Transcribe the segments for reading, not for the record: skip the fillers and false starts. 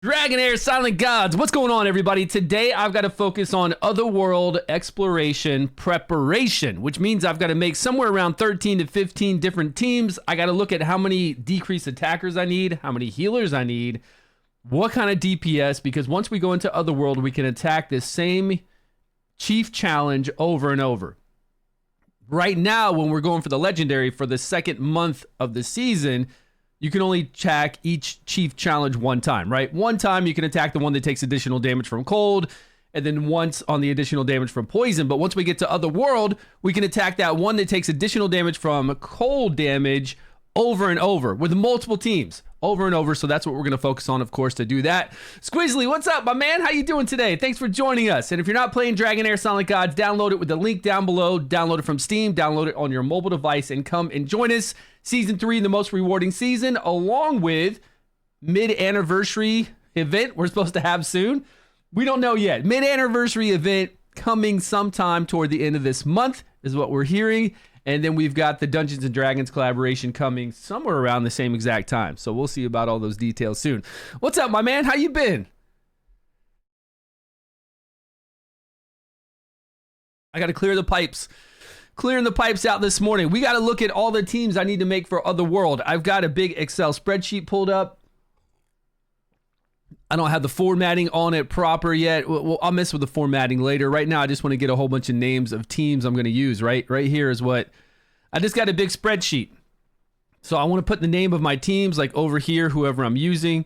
Dragonheir Silent Gods, what's going on, everybody? Today I've got to focus on Otherworld exploration preparation, which means I've got to make somewhere around 13 to 15 different teams. I got to look at how many decreased attackers I need, how many healers I need, what kind of DPS, because once we go into Otherworld, we can attack this same chief challenge over and over. Right now, when we're going for the legendary for the second month of the season, you can only attack each chief challenge one time, right? One time you can attack the one that takes additional damage from cold, and then once on the additional damage from poison. But once we get to Otherworld, we can attack that one that takes additional damage from cold damage over and over with multiple teams over and over. So that's what we're going to focus on, of course, to do that. Squizzly, what's up, my man? How you doing today? Thanks for joining us. And if you're not playing Dragonheir Silent Gods, download it with the link down below. Download it from Steam. Download it on your mobile device and come and join us. Season 3, the most rewarding season, along with mid-anniversary event we're supposed to have soon. We don't know yet. Mid-anniversary event coming sometime toward the end of this month is what we're hearing. And then we've got the Dungeons & Dragons collaboration coming somewhere around the same exact time. So we'll see about all those details soon. What's up, my man? How you been? I got to clear the pipes. Clearing the pipes out this morning. We got to look at all the teams I need to make for Otherworld. I've got a big Excel spreadsheet pulled up. I don't have the formatting on it proper yet. Well, I'll mess with the formatting later. Right now, I just want to get a whole bunch of names of teams I'm going to use. Right here is what I just got, a big spreadsheet. So I want to put the name of my teams like over here, whoever I'm using,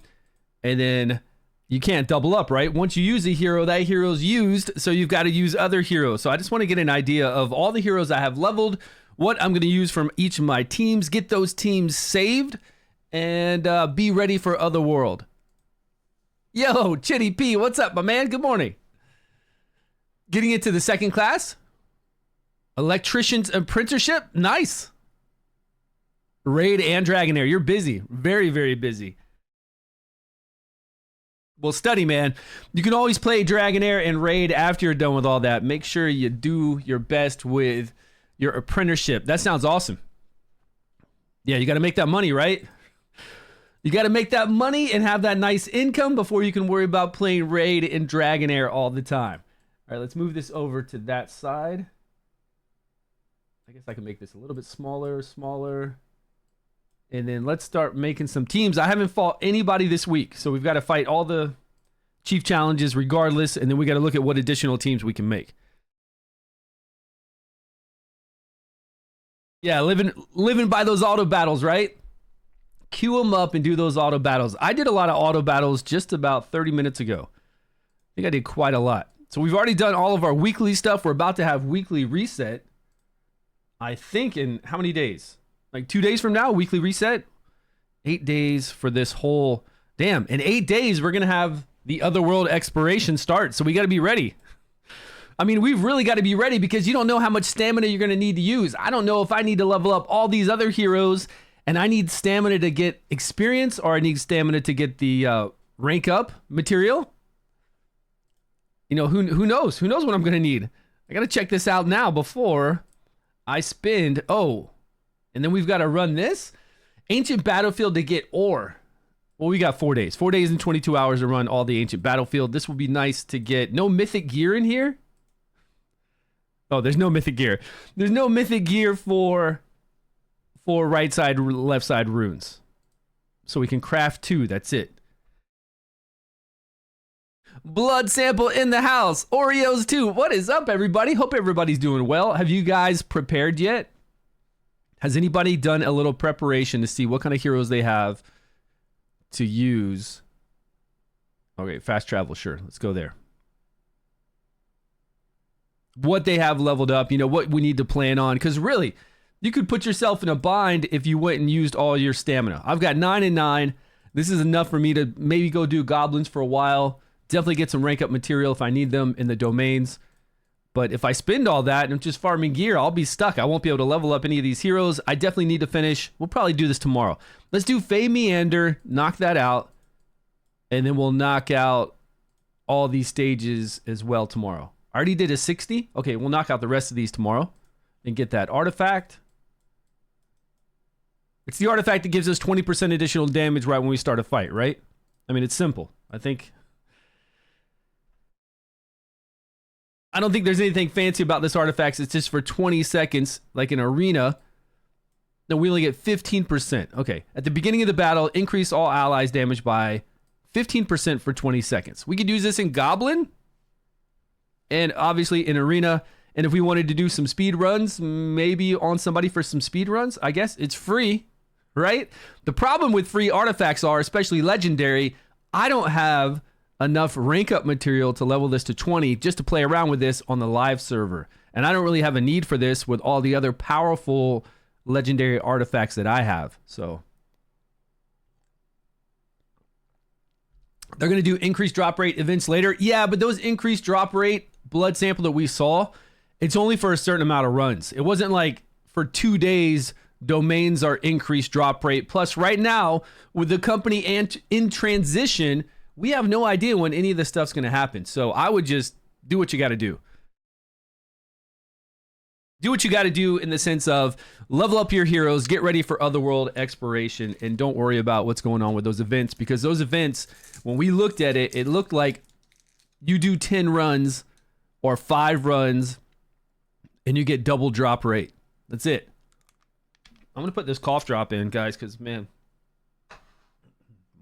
and then you can't double up, right? Once you use a hero, that hero's used, so you've got to use other heroes. So I just want to get an idea of all the heroes I have leveled, what I'm going to use from each of my teams, get those teams saved, and be ready for Otherworld. Yo, Chitty P, what's up, my man? Good morning. Getting into the second class. Electrician's apprenticeship. Nice. Raid and Dragonheir. You're busy. Very, very busy. Well, study, man. You can always play Dragonheir and Raid after you're done with all that. Make sure you do your best with your apprenticeship. That sounds awesome. Yeah, you got to make that money, right? You got to make that money and have that nice income before you can worry about playing Raid and Dragonheir all the time. All right, let's move this over to that side. I guess I can make this a little bit smaller. And then let's start making some teams. I haven't fought anybody this week, so we've got to fight all the chief challenges regardless, and then we got to look at what additional teams we can make. Yeah, living by those auto battles, right? Queue them up and do those auto battles. I did a lot of auto battles just about 30 minutes ago. I think I did quite a lot. So we've already done all of our weekly stuff. We're about to have weekly reset. I think in how many days? Like 2 days from now, weekly reset. 8 days for this whole... Damn, in 8 days, we're going to have the Otherworld exploration start. So we got to be ready. I mean, we've really got to be ready because you don't know how much stamina you're going to need to use. I don't know if I need to level up all these other heroes and I need stamina to get experience, or I need stamina to get the rank up material. You know, who knows? Who knows what I'm going to need? I got to check this out now before I spend... Oh, and then we've got to run this. Ancient Battlefield to get ore. Well, we got 4 days. 4 days and 22 hours to run all the Ancient Battlefield. This will be nice to get. No Mythic gear in here? Oh, there's no Mythic gear. There's no Mythic gear for right side, left side runes. So we can craft 2, that's it. Blood sample in the house. Oreos too. What is up, everybody? Hope everybody's doing well. Have you guys prepared yet? Has anybody done a little preparation to see what kind of heroes they have to use? Okay, fast travel, sure. Let's go there. What they have leveled up, you know, what we need to plan on. Because really, you could put yourself in a bind if you went and used all your stamina. I've got 9 and 9. This is enough for me to maybe go do goblins for a while. Definitely get some rank up material if I need them in the domains. But if I spend all that and I'm just farming gear, I'll be stuck. I won't be able to level up any of these heroes. I definitely need to finish. We'll probably do this tomorrow. Let's do Fey Meander, knock that out. And then we'll knock out all these stages as well tomorrow. I already did a 60. Okay, we'll knock out the rest of these tomorrow and get that artifact. It's the artifact that gives us 20% additional damage right when we start a fight, right? I mean, it's simple. I don't think there's anything fancy about this artifact. It's just for 20 seconds, like an arena. No, we only get 15%. Okay. At the beginning of the battle, increase all allies damage by 15% for 20 seconds. We could use this in Goblin and obviously in Arena. And if we wanted to do some speed runs, maybe on somebody for some speed runs, I guess it's free, right? The problem with free artifacts are, especially legendary, I don't have enough rank up material to level this to 20 just to play around with this on the live server. And I don't really have a need for this with all the other powerful legendary artifacts that I have. So they're going to do increased drop rate events later. Yeah, but those increased drop rate blood sample that we saw, it's only for a certain amount of runs. It wasn't like for 2 days domains are increased drop rate. Plus right now with the company in transition, we have no idea when any of this stuff's going to happen. So I would just do what you got to do. Do what you got to do in the sense of level up your heroes, get ready for Otherworld exploration, and don't worry about what's going on with those events, because those events, when we looked at it, it looked like you do 10 runs or 5 runs and you get double drop rate. That's it. I'm going to put this cough drop in, guys, because, man,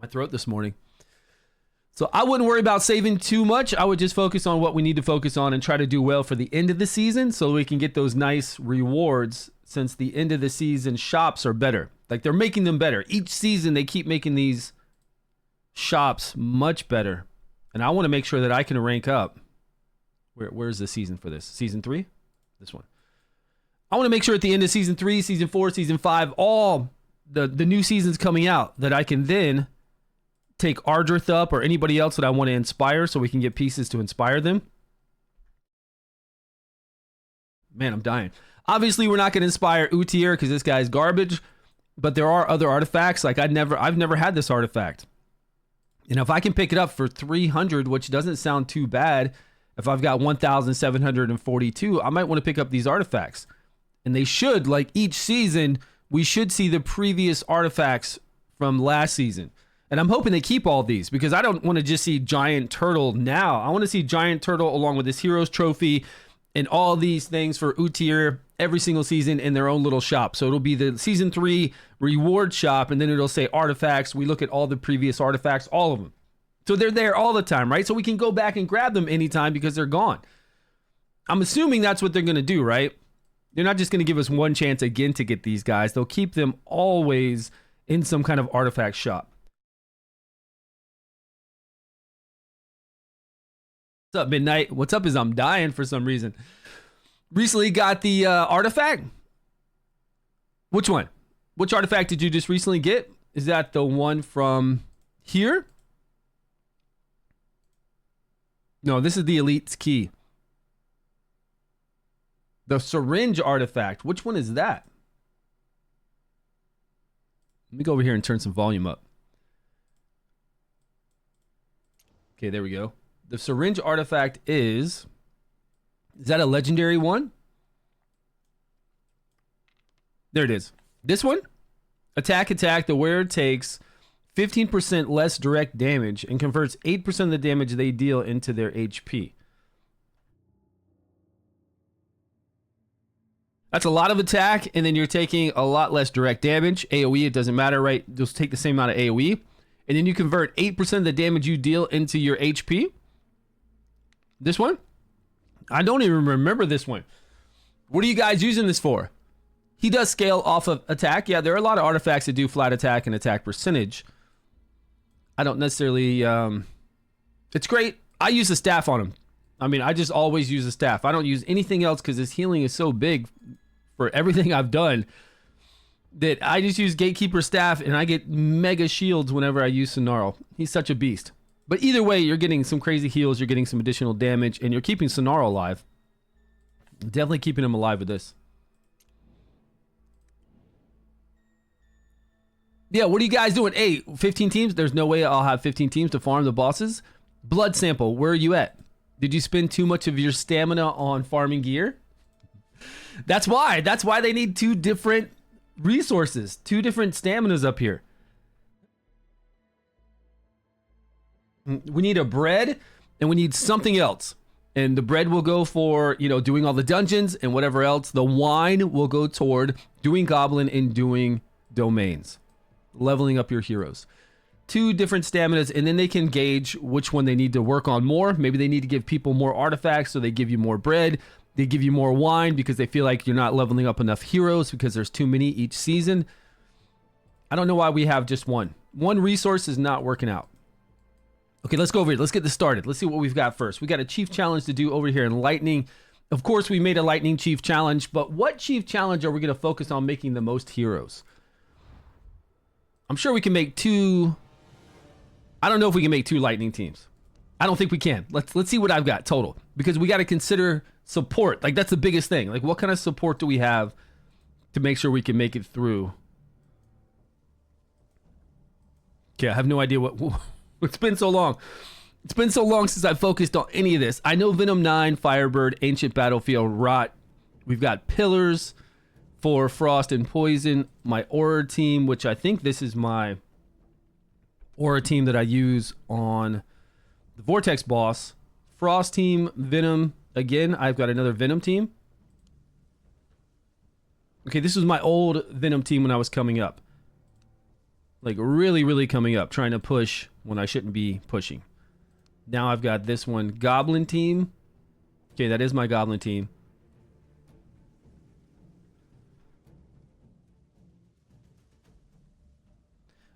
my throat this morning. So I wouldn't worry about saving too much. I would just focus on what we need to focus on and try to do well for the end of the season so we can get those nice rewards, since the end of the season shops are better. Like, they're making them better. Each season they keep making these shops much better. And I want to make sure that I can rank up. Where's the season for this? Season 3? This one. I want to make sure at the end of season 3, season 4, season 5, all the new seasons coming out, that I can then take Ardrith up or anybody else that I want to inspire so we can get pieces to inspire them. Man, I'm dying. Obviously, we're not going to inspire Utyr because this guy's garbage, but there are other artifacts. Like I've never had this artifact. And if I can pick it up for 300, which doesn't sound too bad, if I've got 1,742, I might want to pick up these artifacts. And they should, like each season, we should see the previous artifacts from last season. And I'm hoping they keep all these, because I don't want to just see Giant Turtle now. I want to see Giant Turtle along with this Heroes Trophy and all these things for Utyr every single season in their own little shop. So it'll be the season 3 reward shop, and then it'll say artifacts. We look at all the previous artifacts, all of them. So they're there all the time, right? So we can go back and grab them anytime because they're gone. I'm assuming that's what they're going to do, right? They're not just going to give us one chance again to get these guys. They'll keep them always in some kind of artifact shop. What's up, Midnight? What's up is I'm dying for some reason. Recently got the artifact. Which one? Which artifact did you just recently get? Is that the one from here? No, this is the Elite's Key. The syringe artifact. Which one is that? Let me go over here and turn some volume up. Okay, there we go. The syringe artifact is that a legendary one? There it is. This one? Attack. The wearer takes 15% less direct damage and converts 8% of the damage they deal into their HP. That's a lot of attack, and then you're taking a lot less direct damage. AoE, it doesn't matter, right? Just take the same amount of AoE. And then you convert 8% of the damage you deal into your HP. This one? I don't even remember this one. What are you guys using this for? He does scale off of attack. Yeah, there are a lot of artifacts that do flat attack and attack percentage. I don't necessarily... it's great. I use the staff on him. I mean, I just always use the staff. I don't use anything else because his healing is so big for everything I've done that I just use Gatekeeper staff and I get mega shields whenever I use Sonaro. He's such a beast. But either way, you're getting some crazy heals, you're getting some additional damage, and you're keeping Sonaro alive. Definitely keeping him alive with this. Yeah, what are you guys doing? Hey, 15 teams? There's no way I'll have 15 teams to farm the bosses. Blood sample, where are you at? Did you spend too much of your stamina on farming gear? That's why. That's why they need 2 different resources. 2 different staminas up here. We need a bread and we need something else. And the bread will go for, you know, doing all the dungeons and whatever else. The wine will go toward doing goblin and doing domains, leveling up your heroes. 2 different staminas, and then they can gauge which one they need to work on more. Maybe they need to give people more artifacts, so they give you more bread. They give you more wine because they feel like you're not leveling up enough heroes because there's too many each season. I don't know why we have just one. One resource is not working out. Okay, let's go over here. Let's get this started. Let's see what we've got first. We got a chief challenge to do over here in lightning. Of course, we made a lightning chief challenge, but what chief challenge are we going to focus on making the most heroes? I'm sure we can make 2. I don't know if we can make 2 lightning teams. I don't think we can. Let's see what I've got total, because we got to consider support. Like, that's the biggest thing. Like, what kind of support do we have to make sure we can make it through? Okay, I have no idea what. It's been so long. It's been so long since I focused on any of this. I know Venom 9, Firebird, Ancient Battlefield, Rot. We've got Pillars for Frost and Poison. My Aura team, which I think this is my Aura team that I use on the Vortex boss. Frost team, Venom. Again, I've got another Venom team. Okay, this was my old Venom team when I was coming up. Like, really, really coming up, trying to push when I shouldn't be pushing. Now I've got this one, Goblin team. Okay, that is my Goblin team.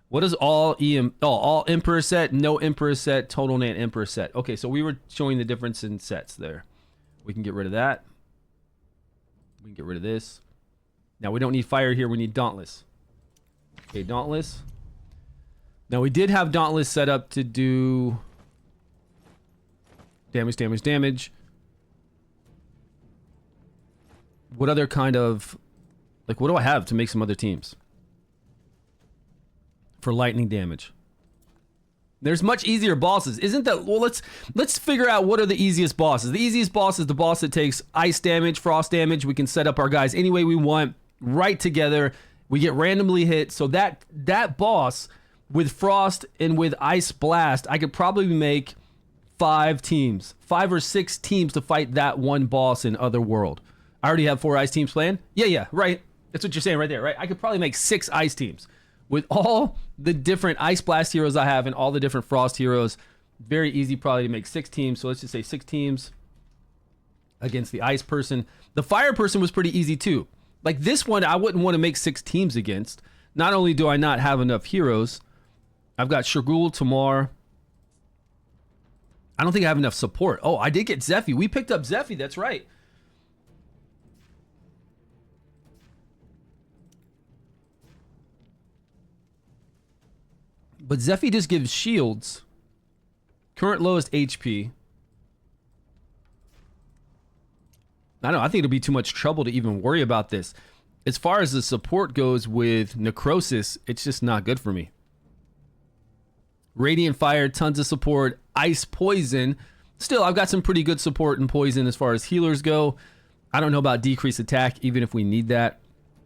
What is all all Emperor set, no Emperor set, total Nant Emperor set. Okay, so we were showing the difference in sets there. We can get rid of that. We can get rid of this. Now we don't need Fire here, we need Dauntless. Okay, Dauntless. Now we did have Dauntless set up to do damage, damage, damage. What other kind of, like, what do I have to make some other teams for lightning damage? There's much easier bosses, isn't that? Well, let's figure out what are the easiest bosses. The easiest boss is the boss that takes ice damage, frost damage. We can set up our guys any way we want, right together. We get randomly hit. So that boss with frost and with ice blast, I could probably make 5 teams, 5 or 6 teams to fight that one boss in Otherworld. I already have 4 ice teams planned. Yeah, right. That's what you're saying right there, right? I could probably make 6 ice teams with all the different ice blast heroes I have and all the different frost heroes. Very easy probably to make 6 teams. So let's just say 6 teams against the ice person. The fire person was pretty easy too. Like, this one, I wouldn't want to make 6 teams against. Not only do I not have enough heroes, I've got Shurgul, Tamar. I don't think I have enough support. Oh, I did get Zephy. We picked up Zephy, that's right. But Zephy just gives shields. Current lowest HP. I don't know, I think it'll be too much trouble to even worry about this. As far as the support goes with Necrosis, it's just not good for me. Radiant Fire, tons of support. Ice Poison. Still, I've got some pretty good support in Poison as far as healers go. I don't know about decreased attack, even if we need that.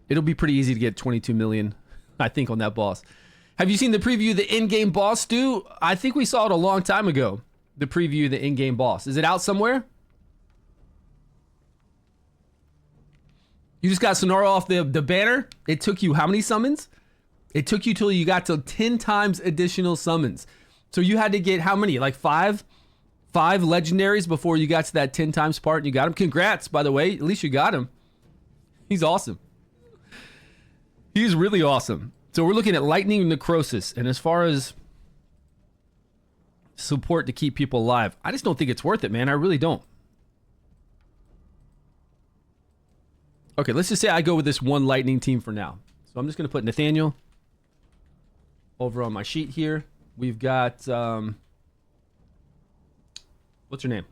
It'll be pretty easy to get 22 million, I think, on that boss. Have you seen the preview of the in-game boss, Stu? I think we saw it a long time ago. The preview of the in-game boss. Is it out somewhere? You just got Sonora off the banner? It took you how many summons? It took you till you got to 10 times additional summons. So you had to get how many? Like 5 legendaries before you got to that 10 times part and you got him. Congrats, by the way. At least you got him. He's awesome. He's really awesome. So we're looking at Lightning Necrosis. And as far as support to keep people alive, I just don't think it's worth it, man. I really don't. Okay, let's just say I go with this one Lightning team for now. So I'm just going to put Nathaniel over on my sheet here. We've got, what's her name?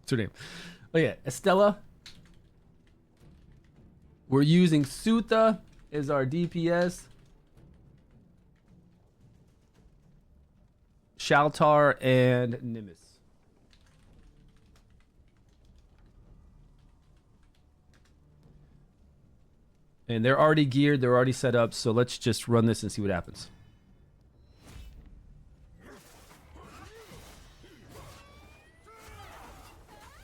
What's her name? Oh yeah, Estella. We're using Sutha as our DPS. Shaltar and Nimbus. And they're already geared, they're already set up, so let's just run this and see what happens.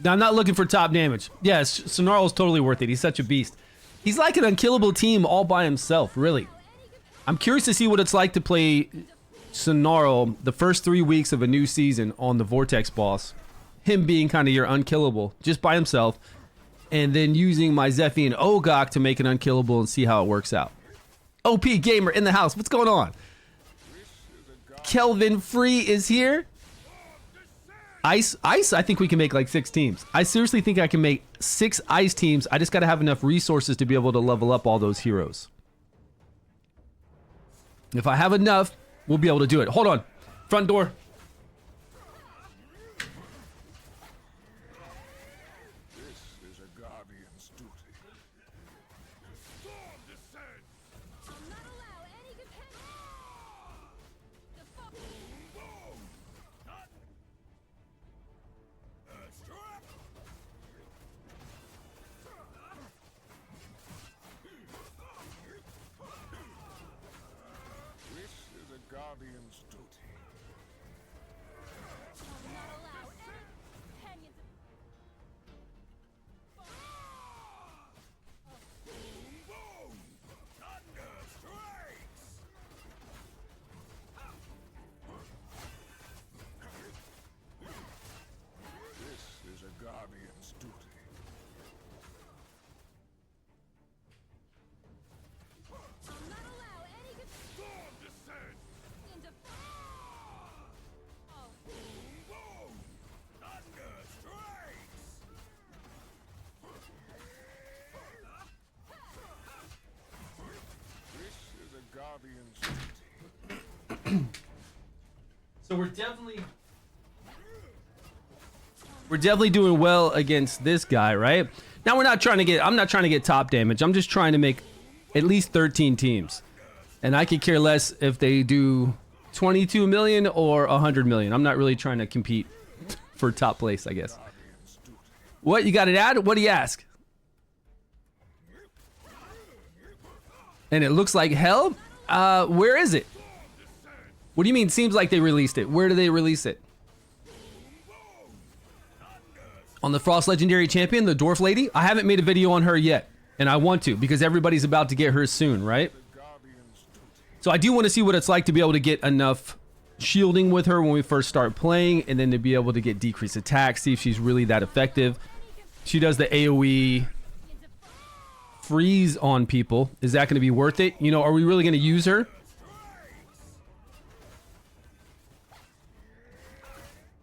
Now, I'm not looking for top damage. Yes, Sonarl's totally worth it. He's such a beast. He's like an unkillable team all by himself, really. I'm curious to see what it's like to play Sonarl the first 3 weeks of a new season on the Vortex boss. Him being kind of your unkillable, just by himself. And then using my Zephy and Ogok to make it unkillable and see how it works out. OP Gamer in the house. What's going on? Kelvin Free is here. Ice, I think we can make like 6 teams. I seriously think I can make 6 ice teams. I just got to have enough resources to be able to level up all those heroes. If I have enough, we'll be able to do it. Hold on. Front door. So we're definitely doing well against this guy, right? Now I'm not trying to get top damage. I'm just trying to make at least 13 teams. And I could care less if they do 22 million or 100 million. I'm not really trying to compete for top place, I guess. What, you got it ad? What do you ask? And it looks like hell? Where is it? What do you mean? Seems like they released it. Where do they release it? On the Frost Legendary Champion, the Dwarf Lady? I haven't made a video on her yet. And I want to, because everybody's about to get her soon, right? So I do want to see what it's like to be able to get enough shielding with her when we first start playing, and then to be able to get decreased attack, see if she's really that effective. She does the AoE freeze on people. Is that going to be worth it? You know, are we really going to use her?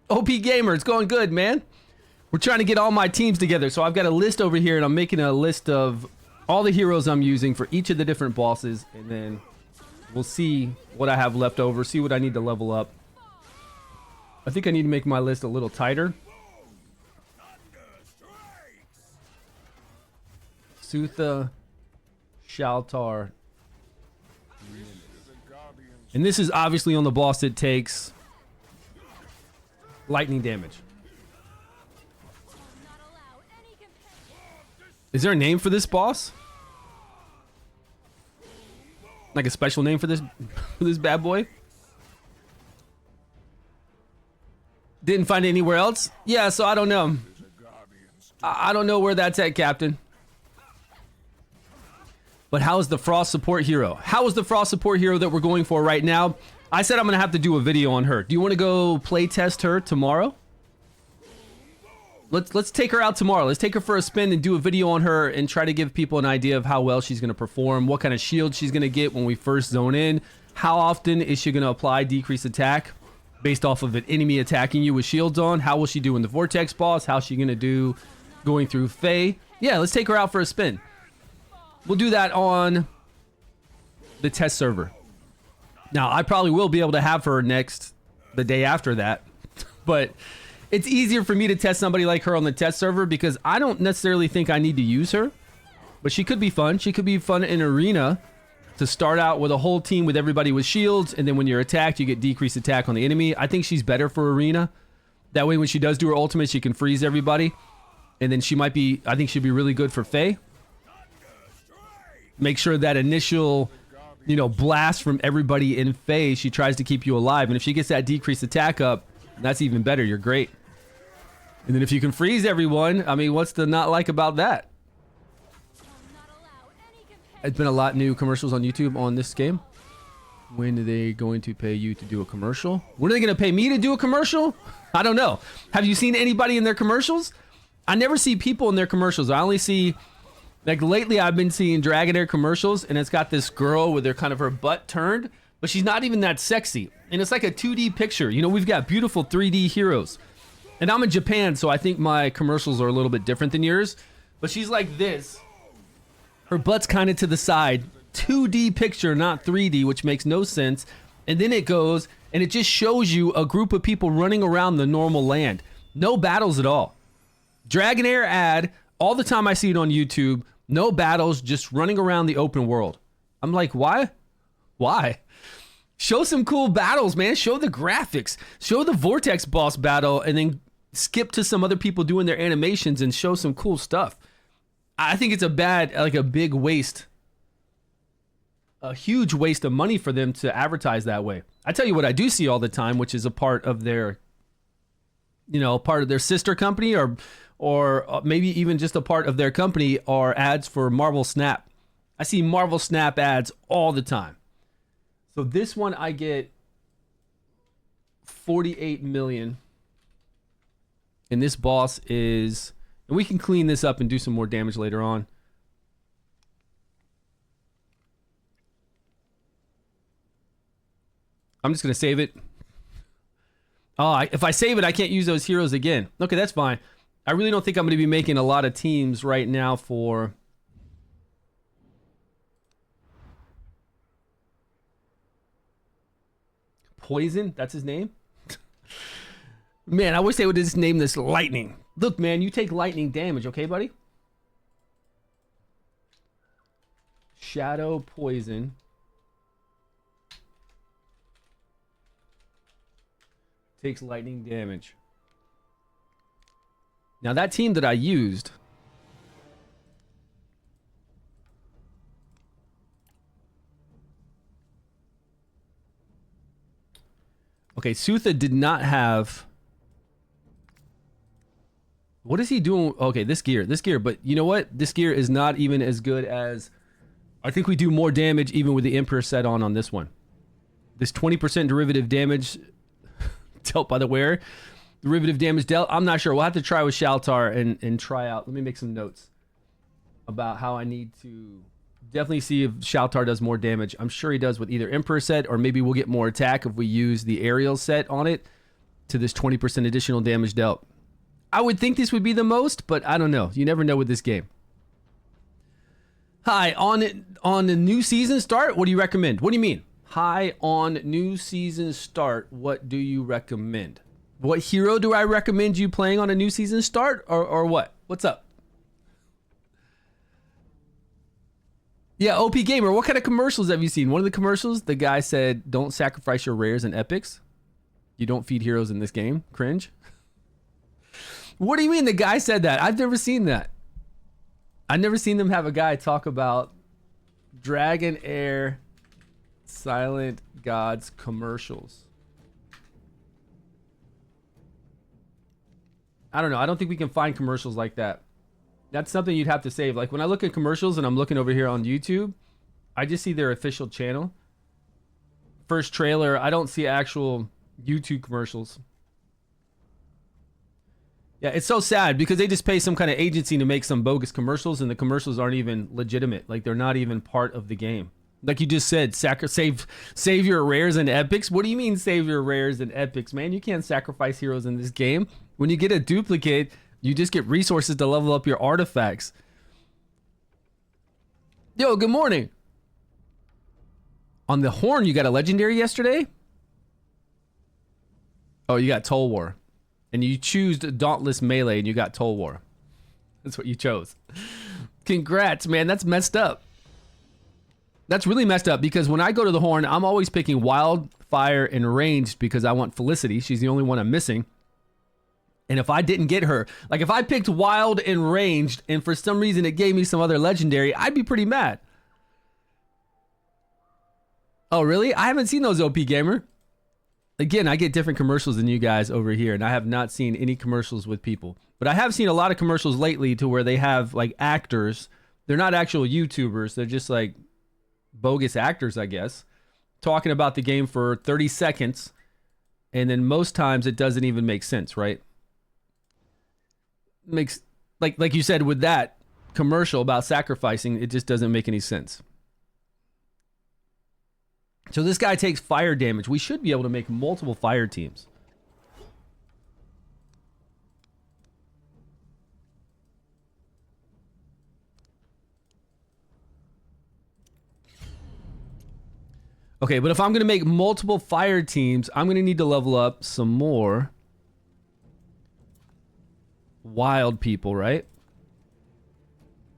OP Gamer, it's going good, man. We're trying to get all my teams together. So I've got a list over here, and I'm making a list of all the heroes I'm using for each of the different bosses, and then we'll see what I have left over, see what I need to level up. I think I need to make my list a little tighter. Sutha, Shaltar. And this is obviously on the boss that takes lightning damage. Is there a name for this boss? Like a special name for this bad boy? Didn't find it anywhere else? Yeah, so I don't know. I don't know where that's at, Captain. But how is the Frost support hero? How is the Frost support hero that we're going for right now? I said I'm going to have to do a video on her. Do you want to go play test her tomorrow? Let's take her out tomorrow. Let's take her for a spin and do a video on her and try to give people an idea of how well she's going to perform, what kind of shield she's going to get when we first zone in, how often is she going to apply decreased attack based off of an enemy attacking you with shields on, how will she do in the Vortex boss, how's she going to do going through Fae. Yeah, let's take her out for a spin. We'll do that on the test server. Now, I probably will be able to have her the day after that, but it's easier for me to test somebody like her on the test server because I don't necessarily think I need to use her, but she could be fun. She could be fun in arena to start out with a whole team with everybody with shields, and then when you're attacked, you get decreased attack on the enemy. I think she's better for arena. That way, when she does do her ultimate, she can freeze everybody, and then I think she'd be really good for Fae. Make sure that initial, blast from everybody in Fae, she tries to keep you alive, and if she gets that decreased attack up, that's even better. You're great. And then if you can freeze everyone, I mean, what's to not like about that? It's been a lot new commercials on YouTube on this game. When are they going to pay you to do a commercial? When are they going to pay me to do a commercial? I don't know. Have you seen anybody in their commercials? I never see people in their commercials. I only see, like lately I've been seeing Dragonheir commercials, and it's got this girl with her kind of her butt turned, but she's not even that sexy. And it's like a 2D picture. You know, we've got beautiful 3D heroes. And I'm in Japan, so I think my commercials are a little bit different than yours. But she's like this. Her butt's kind of to the side. 2D picture, not 3D, which makes no sense. And then it goes, and it just shows you a group of people running around the normal land. No battles at all. Dragonheir ad, all the time I see it on YouTube, no battles, just running around the open world. I'm like, why? Why? Show some cool battles, man. Show the graphics. Show the Vortex boss battle, and then skip to some other people doing their animations and show some cool stuff. I think it's a big waste. A huge waste of money for them to advertise that way. I tell you what I do see all the time, which is a part of their, you know, part of their sister company, or maybe even just a part of their company, are ads for Marvel Snap. I see Marvel Snap ads all the time. So this one I get 48 million. And this boss is, and we can clean this up and do some more damage later on. I'm just going to save it. Oh, if I save it, I can't use those heroes again. Okay, that's fine. I really don't think I'm going to be making a lot of teams right now for... Poison? That's his name? Man, I wish they would just name this Lightning. Look, man, you take lightning damage, okay, buddy? Shadow Poison. Takes lightning damage. Now that team that I used, okay, Sutha did not have, what is he doing? Okay, this gear, but you know what? This gear is not even as good as, I think we do more damage even with the Emperor set on this one. This 20% derivative damage dealt by the wearer. Derivative damage dealt. I'm not sure. We'll have to try with Shaltar and try out. Let me make some notes about how I need to definitely see if Shaltar does more damage. I'm sure he does with either Emperor set, or maybe we'll get more attack if we use the aerial set on it to this 20% additional damage dealt. I would think this would be the most, but I don't know. You never know with this game. Hi, on the new season start, what do you recommend? What do you mean? Hi, on new season start, what do you recommend? What hero do I recommend you playing on a new season start, or what? What's up? Yeah, OP Gamer, what kind of commercials have you seen? One of the commercials, the guy said, don't sacrifice your rares and epics. You don't feed heroes in this game. Cringe. What do you mean the guy said that? I've never seen that. I've never seen them have a guy talk about Dragonheir Silent Gods commercials. I don't know. I don't think we can find commercials like that. That's something you'd have to save. Like when I look at commercials and I'm looking over here on YouTube, I just see their official channel. First trailer, I don't see actual YouTube commercials. Yeah, it's so sad because they just pay some kind of agency to make some bogus commercials, and the commercials aren't even legitimate. Like they're not even part of the game. Like you just said, save your rares and epics. What do you mean save your rares and epics, man? You can't sacrifice heroes in this game. When you get a duplicate, you just get resources to level up your artifacts. Yo, good morning. On the horn, you got a legendary yesterday? Oh, you got Toll War. And you choose Dauntless Melee and you got Toll War. That's what you chose. Congrats, man. That's messed up. That's really messed up because when I go to the horn, I'm always picking Wildfire and Ranged because I want Felicity. She's the only one I'm missing. And if I didn't get her, like if I picked Wild and Ranged and for some reason it gave me some other legendary, I'd be pretty mad. Oh, really? I haven't seen those, OP Gamer. Again, I get different commercials than you guys over here, and I have not seen any commercials with people. But I have seen a lot of commercials lately to where they have like actors. They're not actual YouTubers. They're just like bogus actors, I guess, talking about the game for 30 seconds. And then most times it doesn't even make sense, right? Makes like you said with that commercial about sacrificing, it just doesn't make any sense. So this guy takes fire damage. We should be able to make multiple fire teams. Okay, but if I'm going to make multiple fire teams, I'm going to need to level up some more wild people, right?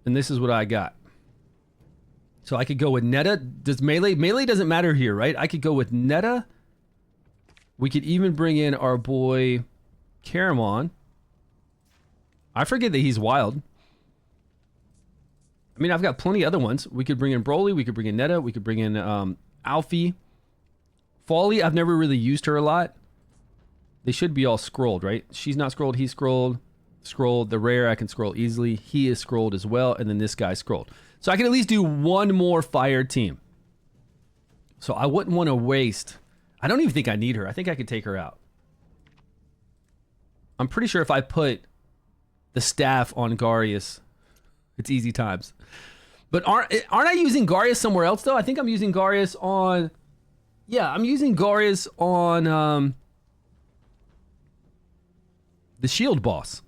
And this is what I got. So I could go with Netta. Does melee? Melee doesn't matter here, right? I could go with Netta. We could even bring in our boy Caramon. I forget that he's wild. I mean, I've got plenty of other ones. We could bring in Broly. We could bring in Netta. We could bring in Alfie. Folly, I've never really used her a lot. They should be all scrolled, right? She's not scrolled. He's scrolled. Scrolled. The rare, I can scroll easily. He is scrolled as well. And then this guy's scrolled. So I can at least do one more fire team. So I wouldn't want to waste. I don't even think I need her. I think I could take her out. I'm pretty sure if I put the staff on Garius, it's easy times. But aren't I using Garius somewhere else though? I think I'm using Garius on... Yeah, I'm using Garius on the shield boss.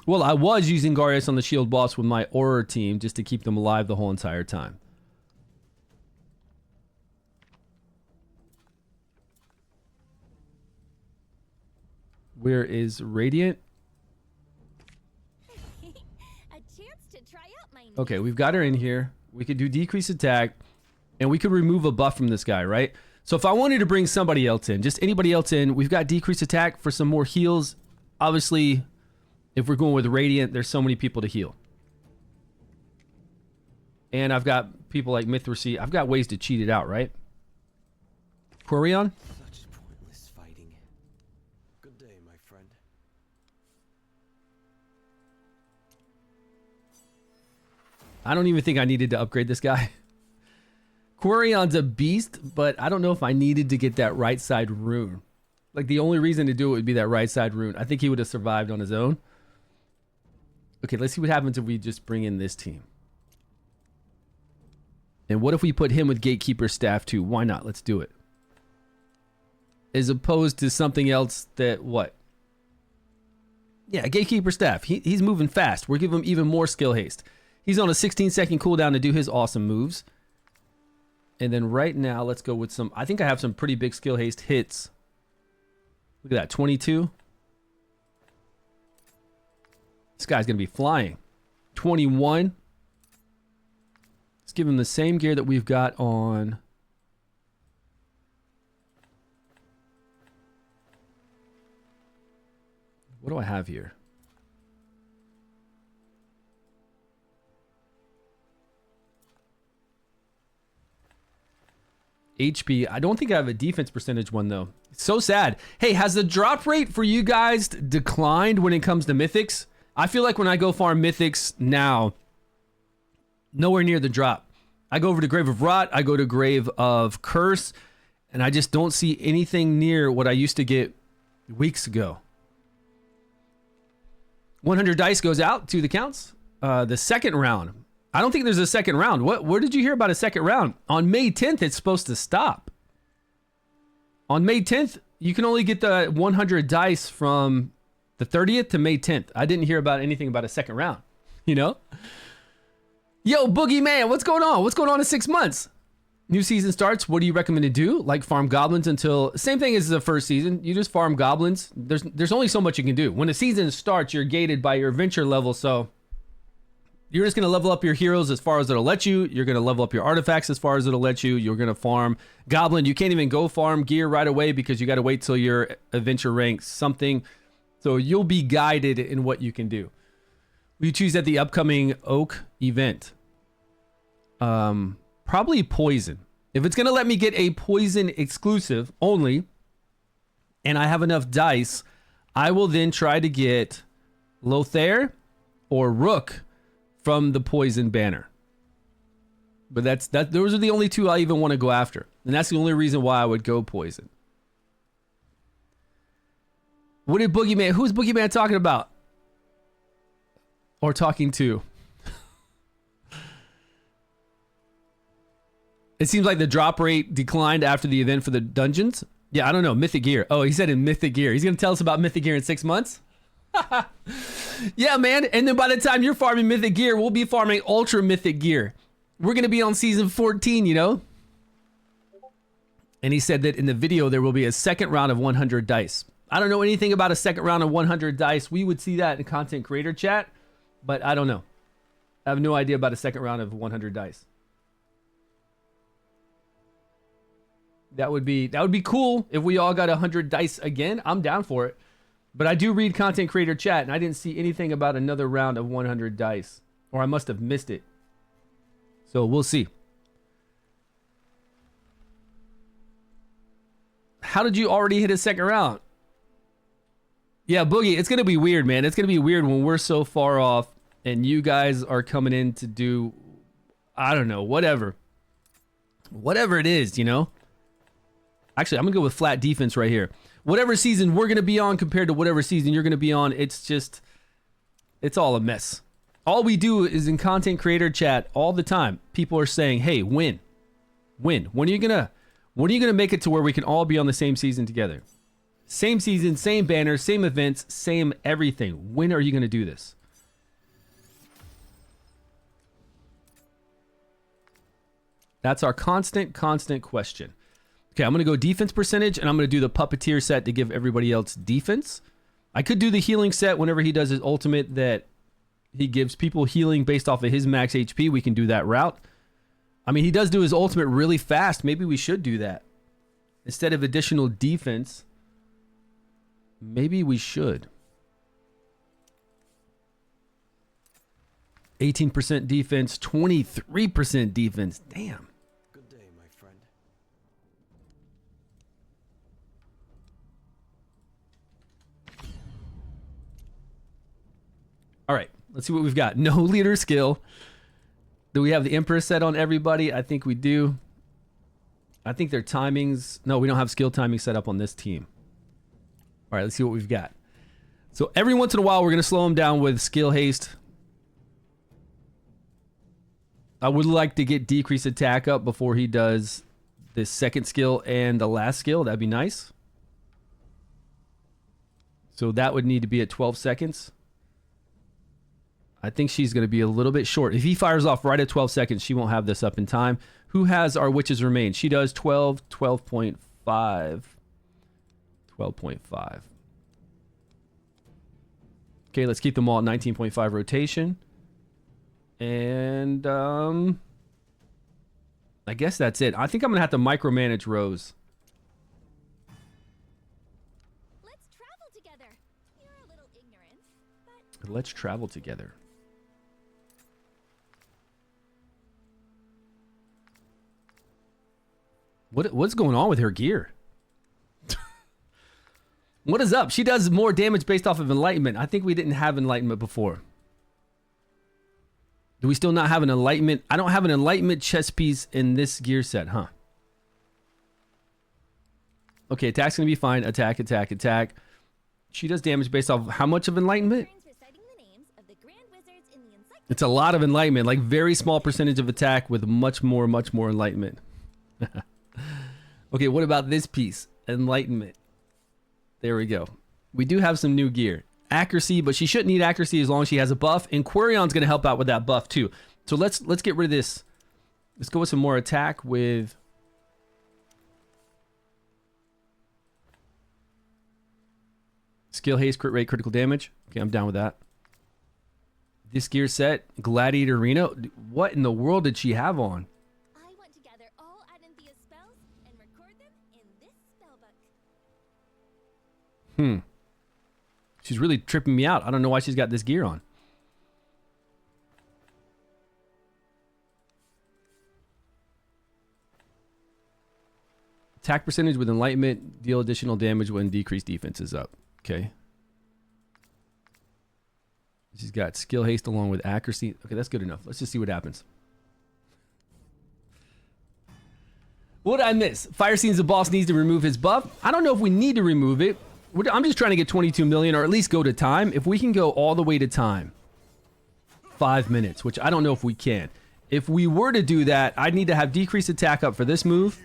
Well, I was using Garius on the shield boss with my Auror team just to keep them alive the whole entire time. Where is Radiant? Okay, we've got her in here. We could do decrease attack, and we could remove a buff from this guy, right? So if I wanted to bring somebody else in, just anybody else in, we've got decrease attack for some more heals. Obviously, if we're going with Radiant, there's so many people to heal. And I've got people like Mythic. I've got ways to cheat it out, right? Quarion? Such pointless fighting. Good day, my friend. I don't even think I needed to upgrade this guy. Quarion's a beast, but I don't know if I needed to get that right side rune. Like the only reason to do it would be that right side rune. I think he would have survived on his own. Okay, let's see what happens if we just bring in this team. And what if we put him with Gatekeeper staff too? Why not? Let's do it. As opposed to something else that what? Yeah, Gatekeeper staff. He's moving fast. We're giving him even more skill haste. He's on a 16-second cooldown to do his awesome moves. And then right now, let's go with some... I think I have some pretty big skill haste hits. Look at that, 22. This guy's going to be flying. 21. Let's give him the same gear that we've got on... What do I have here? HP. I don't think I have a defense percentage one though. It's so sad. Hey, has the drop rate for you guys declined when it comes to mythics? I feel like when I go farm mythics now, nowhere near the drop. I go over to Grave of Rot, I go to Grave of Curse, and I just don't see anything near what I used to get weeks ago. 100 dice goes out to the counts. The second round. I don't think there's a second round. Where did you hear about a second round? On May 10th, it's supposed to stop. On May 10th, you can only get the 100 dice from the 30th to May 10th. I didn't hear about anything about a second round, you know? Yo, Boogeyman, what's going on? What's going on in 6 months? New season starts. What do you recommend to do? Like farm goblins until... Same thing as the first season. You just farm goblins. There's only so much you can do. When the season starts, you're gated by your adventure level, so... You're just going to level up your heroes as far as it'll let you. You're going to level up your artifacts as far as it'll let you. You're going to farm goblin. You can't even go farm gear right away because you got to wait till your adventure ranks something. So you'll be guided in what you can do. We choose at the upcoming Oak event. Probably poison. If it's going to let me get a poison exclusive only, and I have enough dice, I will then try to get Lothair or Rook from the poison banner. But those are the only two I even want to go after. And that's the only reason why I would go poison. What did Boogeyman, who's Boogeyman talking about? Or talking to? It seems like the drop rate declined after the event for the dungeons. Yeah, I don't know. Mythic Gear. Oh, he said in Mythic Gear. He's going to tell us about Mythic Gear in 6 months? Yeah, man. And then by the time you're farming Mythic Gear, we'll be farming Ultra Mythic Gear. We're going to be on season 14, you know? And he said that in the video, there will be a second round of 100 dice. I don't know anything about a second round of 100 dice. We would see that in content creator chat, but I don't know. I have no idea about a second round of 100 dice. That would be cool if we all got 100 dice again. I'm down for it. But I do read content creator chat, and I didn't see anything about another round of 100 dice. Or I must have missed it. So we'll see. How did you already hit a second round? Yeah, Boogie, it's going to be weird, man. It's going to be weird when we're so far off and you guys are coming in to do, I don't know, whatever. Whatever it is, you know? Actually, I'm going to go with flat defense right here. Whatever season we're going to be on compared to whatever season you're going to be on, it's all a mess. All we do is in content creator chat all the time. People are saying, hey, win. When are you going to make it to where we can all be on the same season together? Same season, same banners, same events, same everything. When are you going to do this? That's our constant question. Okay, I'm going to go defense percentage, and I'm going to do the puppeteer set to give everybody else defense. I could do the healing set whenever he does his ultimate that he gives people healing based off of his max HP. We can do that route. I mean, he does do his ultimate really fast. Maybe we should do that. Instead of additional defense, maybe we should. 18% defense, 23% defense. Damn. Good day, my friend. All right, let's see what we've got. No leader skill. Do we have the Empress set on everybody? I think we do. I think their timings... No, we don't have skill timing set up on this team. All right, let's see what we've got. So every once in a while, we're going to slow him down with skill haste. I would like to get decrease attack up before he does this second skill and the last skill. That'd be nice. So that would need to be at 12 seconds. I think she's going to be a little bit short. If he fires off right at 12 seconds, she won't have this up in time. Who has our witches remain? She does 12, 12.5. 12.5. Okay, let's keep them all at 19.5 rotation. And I guess that's it. I think I'm going to have to micromanage Rose. Let's travel together. You're a little ignorant, but Let's travel together. What's going on with her gear? What is up? She does more damage based off of enlightenment. I think we didn't have enlightenment before. Do we still not have an enlightenment? I don't have an enlightenment chest piece in this gear set, huh? Okay, attack's gonna be fine. Attack, attack, attack. She does damage based off of how much of enlightenment? It's a lot of enlightenment, like very small percentage of attack with much more enlightenment. Okay, what about this piece? Enlightenment. There we go. We do have some new gear. Accuracy, but she shouldn't need accuracy as long as she has a buff. And Quirion's going to help out with that buff too. So let's get rid of this. Let's go with some more attack with... Skill haste, crit rate, critical damage. Okay, I'm down with that. This gear set, Gladiator Arena. What in the world did she have on? I want to gather all Adenthea's spells and record them in this spellbook. She's really tripping me out. I don't know why she's got this gear on. Attack percentage with enlightenment, deal additional damage when decreased defense is up. Okay. She's got skill haste along with accuracy. Okay, that's good enough. Let's just see what happens. What did I miss? Fire Scene's the boss needs to remove his buff. I don't know if we need to remove it. I'm just trying to get 22 million or at least go to time. If we can go all the way to time, 5 minutes, which I don't know if we can. If we were to do that, I'd need to have decreased attack up for this move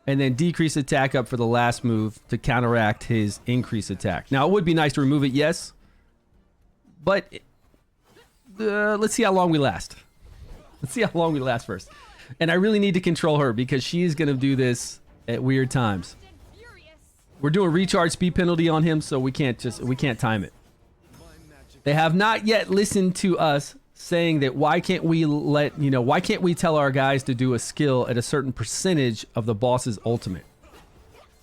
and then decrease attack up for the last move to counteract his increased attack. Now, it would be nice to remove it, yes, but let's see how long we last. Let's see how long we last first. And I really need to control her because she's going to do this at weird times. We're doing recharge speed penalty on him, so we can't time it. They have not yet listened to us saying that why can't we tell our guys to do a skill at a certain percentage of the boss's ultimate?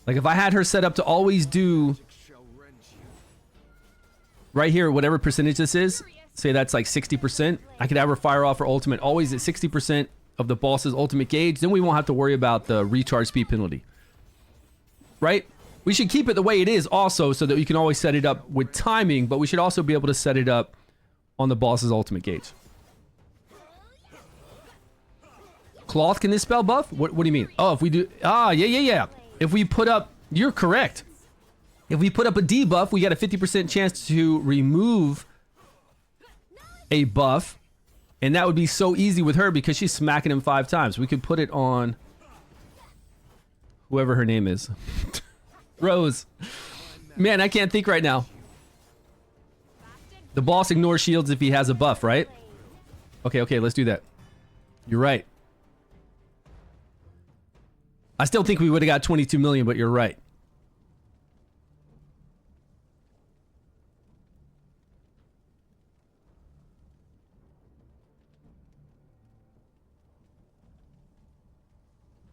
Like if I had her set up to always do right here, whatever percentage this is, say that's like 60%, I could have her fire off her ultimate always at 60% of the boss's ultimate gauge, then we won't have to worry about the recharge speed penalty. Right? We should keep it the way it is also so that you can always set it up with timing, but we should also be able to set it up on the boss's ultimate gauge. Cloth, can this spell buff? What do you mean? Oh, if we do... yeah. If we put up... You're correct. If we put up a debuff, we got a 50% chance to remove a buff. And that would be so easy with her because she's smacking him 5 times. We could put it on whoever her name is. Rose. Man, I can't think right now. The boss ignores shields if he has a buff, right? Okay, let's do that. You're right. I still think we would have got 22 million, but you're right.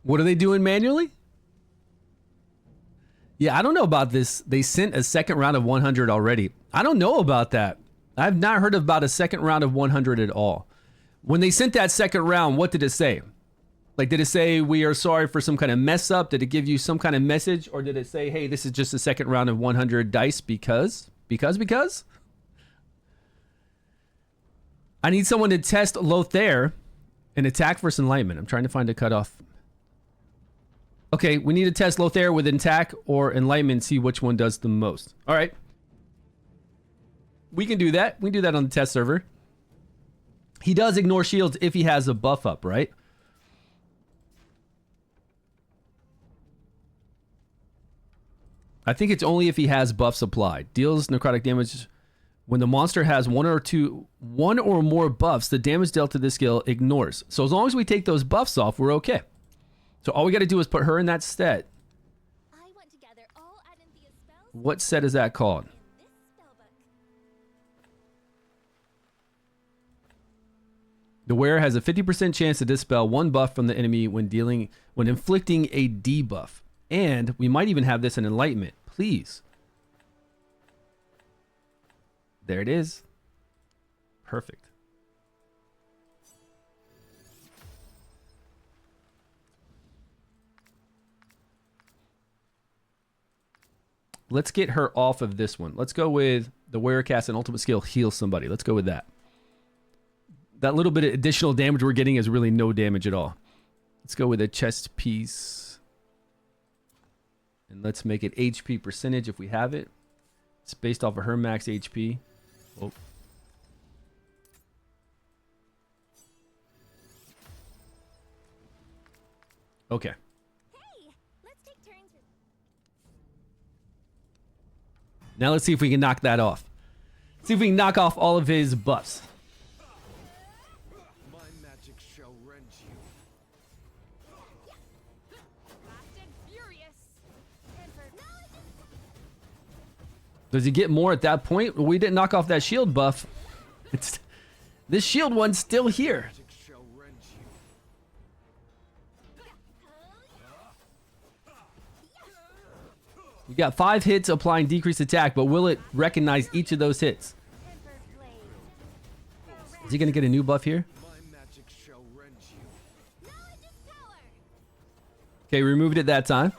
What are they doing manually? Yeah, I don't know about this. They sent a second round of 100 already. I don't know about that. I've not heard about a second round of 100 at all. When they sent that second round, what did it say? Like, did it say, we are sorry for some kind of mess up? Did it give you some kind of message? Or did it say, hey, this is just a second round of 100 dice because? I need someone to test Lothair and attack versus enlightenment. I'm trying to find a cutoff. Okay, we need to test Lothair with attack or enlightenment and see which one does the most. All right. We can do that. We can do that on the test server. He does ignore shields if he has a buff up, right? I think it's only if he has buffs applied. Deals necrotic damage when the monster has one or more buffs. The damage dealt to this skill ignores. So as long as we take those buffs off, we're okay. So all we got to do is put her in that set. I want to gather all Adenthea spells. What set is that called? This spellbook. The wearer has a 50% chance to dispel one buff from the enemy when inflicting a debuff. And we might even have this in enlightenment. Please. There it is. Perfect. Let's get her off of this one. Let's go with the wearer cast an ultimate skill, heal somebody. Let's go with that. That little bit of additional damage we're getting is really no damage at all. Let's go with a chest piece. And let's make it HP percentage if we have it. It's based off of her max HP. Oh. Okay. Hey, let's take turns with... Now let's see if we can knock that off. See if we can knock off all of his buffs. My magic shall rend you. Blasted Furious. And for... No, I just... Does he get more at that point? We didn't knock off that shield buff. This shield one's still here. Magic shall rend you. We got 5 hits applying decreased attack, but will it recognize each of those hits? Emperor Blade. Is he going to get a new buff here? My magic shall rend you. Knowledge is power. Okay, removed it that time.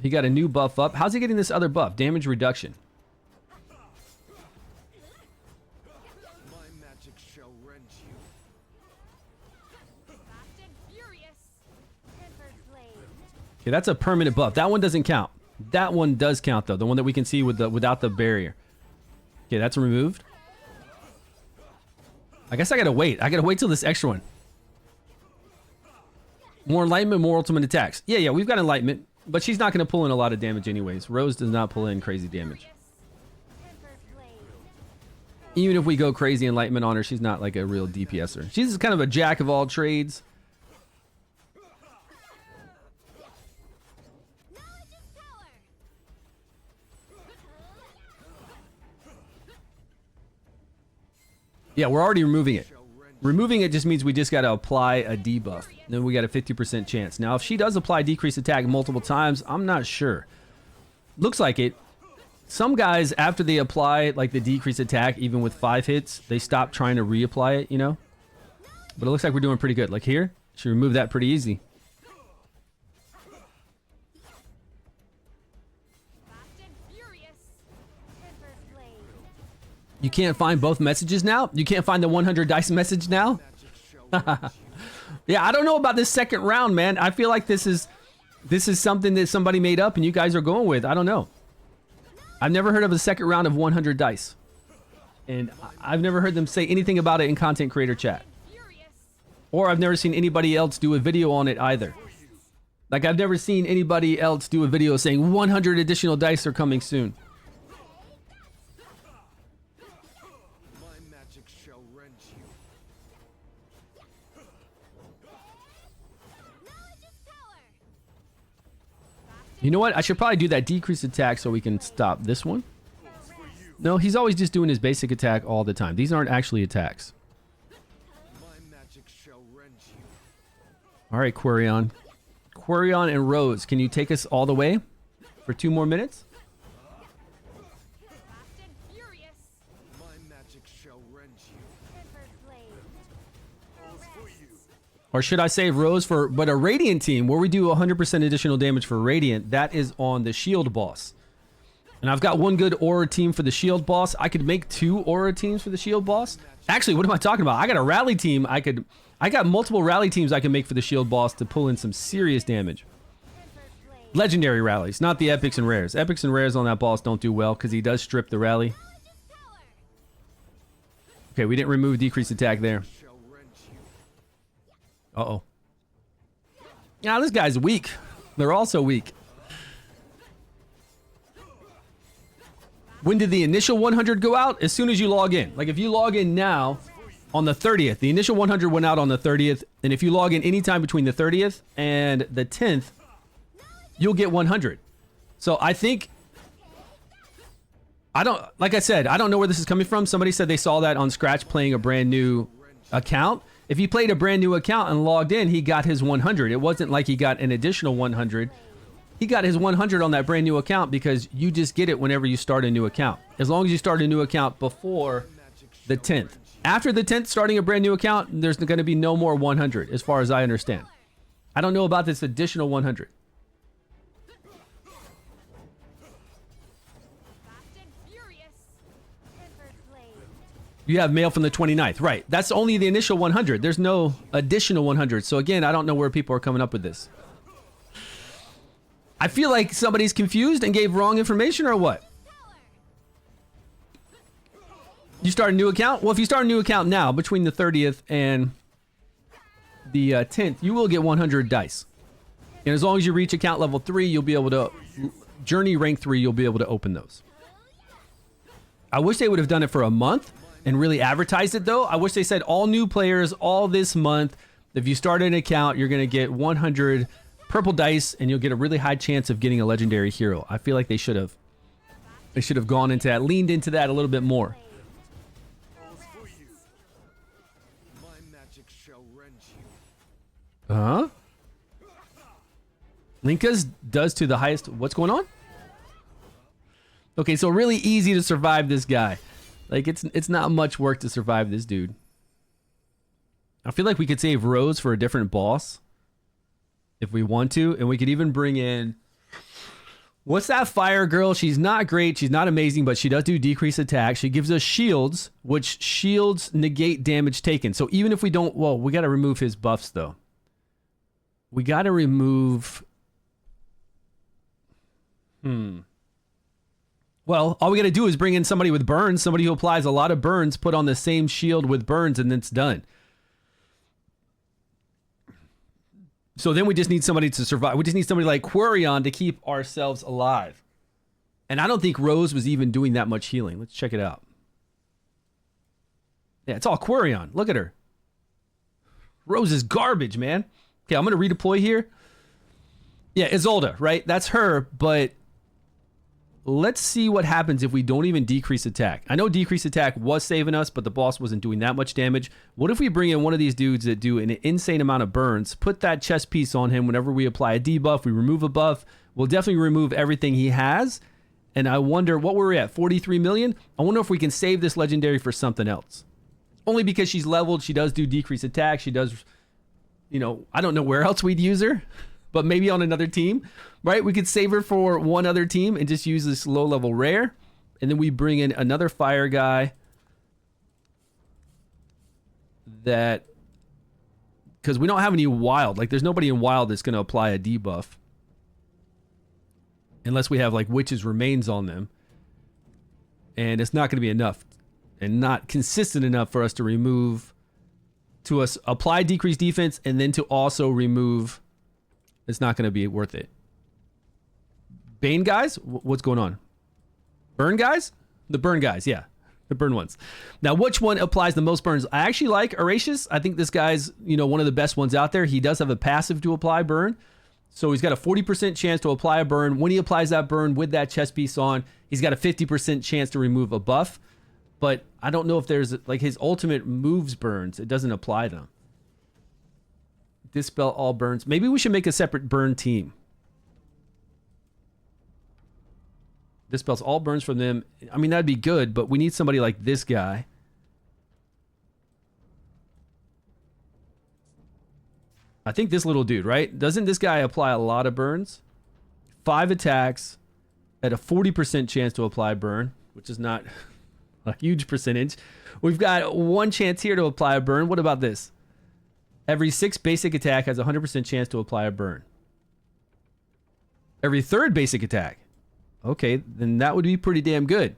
He got a new buff up. How's he getting this other buff? Damage reduction. My magic shall rend you. Fast and furious. Tempered blade. Okay, that's a permanent buff. That one doesn't count. That one does count though. The one that we can see with the without the barrier. Okay, that's removed. I guess I gotta wait. I gotta wait till this extra one. More enlightenment, more ultimate attacks. Yeah, we've got enlightenment, but she's not gonna pull in a lot of damage anyways. Rose does not pull in crazy damage. Tempered blade. Even if we go crazy enlightenment on her, she's not like a real DPSer. She's kind of a jack of all trades. Knowledge is power. Yeah, we're already removing it. Removing it just means we just got to apply a debuff. Then we got a 50% chance. Now, if she does apply decreased attack multiple times, I'm not sure. Looks like it. Some guys, after they apply like the decreased attack, even with 5 hits, they stop trying to reapply it, you know? But it looks like we're doing pretty good. Like here, she removed that pretty easy. Fast and furious. Tempered blade. You can't find both messages now? You can't find the 100 dice message now? Magic shall rend you. Yeah, I don't know about this second round, man. I feel like this is something that somebody made up and you guys are going with. I don't know. I've never heard of a second round of 100 dice. And I've never heard them say anything about it in content creator chat. Furious. Or I've never seen anybody else do a video on it either. Like I've never seen anybody else do a video saying 100 additional dice are coming soon. My magic shall rend you. Knowledge is power. You know what? I should probably do that decreased attack so we can stop this one. No, he's always just doing his basic attack all the time. These aren't actually attacks. My magic shall rend you. All right, Quarion. Quarion and Rose, can you take us all the way for 2 more minutes? Fast and furious. My magic shall rend you. Tempered blade. Or should I save Rose for but a Radiant team where we do 100% additional damage for Radiant? That is on the Shield boss. And I've got one good Aura team for the Shield boss. I could make 2 Aura teams for the Shield boss. Actually, what am I talking about? I got a Rally team. I got multiple Rally teams I can make for the Shield boss to pull in some serious damage. Tempered blade. Legendary rallies, not the epics and rares. Epics and rares on that boss don't do well because he does strip the rally. Knowledge is power. Okay, we didn't remove decreased attack there. Shall rend you. Uh-oh. Yeah, this guy's weak. They're also weak. When did the initial 100 go out? As soon as you log in. Like if you log in now on the 30th, the initial 100 went out on the 30th. And if you log in anytime between the 30th and the 10th, you'll get 100. So I think, like I said, I don't know where this is coming from. Somebody said they saw that on Scratch playing a brand new account. If he played a brand new account and logged in, he got his 100. It wasn't like he got an additional 100. He got his 100 on that brand new account because you just get it whenever you start a new account. As long as you start a new account before the 10th. After the 10th, starting a brand new account, there's going to be no more 100 as far as I understand. I don't know about this additional 100. Fast and furious. Tempered blade. You have mail from the 29th. Right. That's only the initial 100. There's no additional 100. So again, I don't know where people are coming up with this. I feel like somebody's confused and gave wrong information or what? You start a new account? Well, if you start a new account now, between the 30th and the 10th, you will get 100 dice. And as long as you reach account level 3, you'll be able to... Journey rank 3, you'll be able to open those. I wish they would have done it for a month and really advertised it, though. I wish they said all new players, all this month, if you start an account, you're going to get 100 purple dice, and you'll get a really high chance of getting a legendary hero. I feel like they should have. They should have gone into that, leaned into that a little bit more. My magic shall rend you. Huh? Linka's does to the highest. What's going on? Okay, so really easy to survive this guy. Like it's not much work to survive this dude. I feel like we could save Rose for a different boss. if we want to. And we could even bring in, what's that fire girl? She's not great. She's not amazing, but she does do decrease attack. She gives us shields, which shields negate damage taken. So even if we don't, well, we got to remove his buffs though. We got to remove, well, all we got to do is bring in somebody with burns, somebody who applies a lot of burns, put on the same shield with burns, and then it's done. So then we just need somebody to survive. We just need somebody like Quarion to keep ourselves alive. And I don't think Rose was even doing that much healing. Let's check it out. Yeah, it's all Quarion. Look at her. Rose is garbage, man. Okay, I'm going to redeploy here. Yeah, Isolde, right? That's her, but let's see what happens if we don't even decrease attack. I know decrease attack was saving us, but the boss wasn't doing that much damage. What if we bring in one of these dudes that do an insane amount of burns, put that chest piece on him whenever we apply a debuff, we remove a buff, we'll definitely remove everything he has. And I wonder what we're at, 43 million? I wonder if we can save this legendary for something else. Only because she's leveled, she does do decrease attack, she does, you know, I don't know where else we'd use her, but maybe on another team, right? We could save her for one other team and just use this low level rare. And then we bring in another fire guy that, because we don't have any wild, like there's nobody in wild that's going to apply a debuff. Unless we have like witches remains on them. And it's not going to be enough and not consistent enough for us to remove, to us apply decreased defense and then to also remove. It's not going to be worth it. Bane guys? What's going on? Burn guys? The burn guys, yeah. The burn ones. Now, which one applies the most burns? I actually like Horatius. I think this guy's, you know, one of the best ones out there. He does have a passive to apply burn. So he's got a 40% chance to apply a burn. When he applies that burn with that chest piece on, he's got a 50% chance to remove a buff. But I don't know if there's, like, his ultimate moves burns. It doesn't apply them. Dispel all burns. Maybe we should make a separate burn team. Dispels all burns from them. I mean, that'd be good, but we need somebody like this guy. I think this little dude, right? Doesn't this guy apply a lot of burns? 5 attacks at a 40% chance to apply burn, which is not a huge percentage. We've got 1 chance here to apply a burn. What about this? Every 6 basic attack has a 100% chance to apply a burn. Every 3rd basic attack. Okay, then that would be pretty damn good.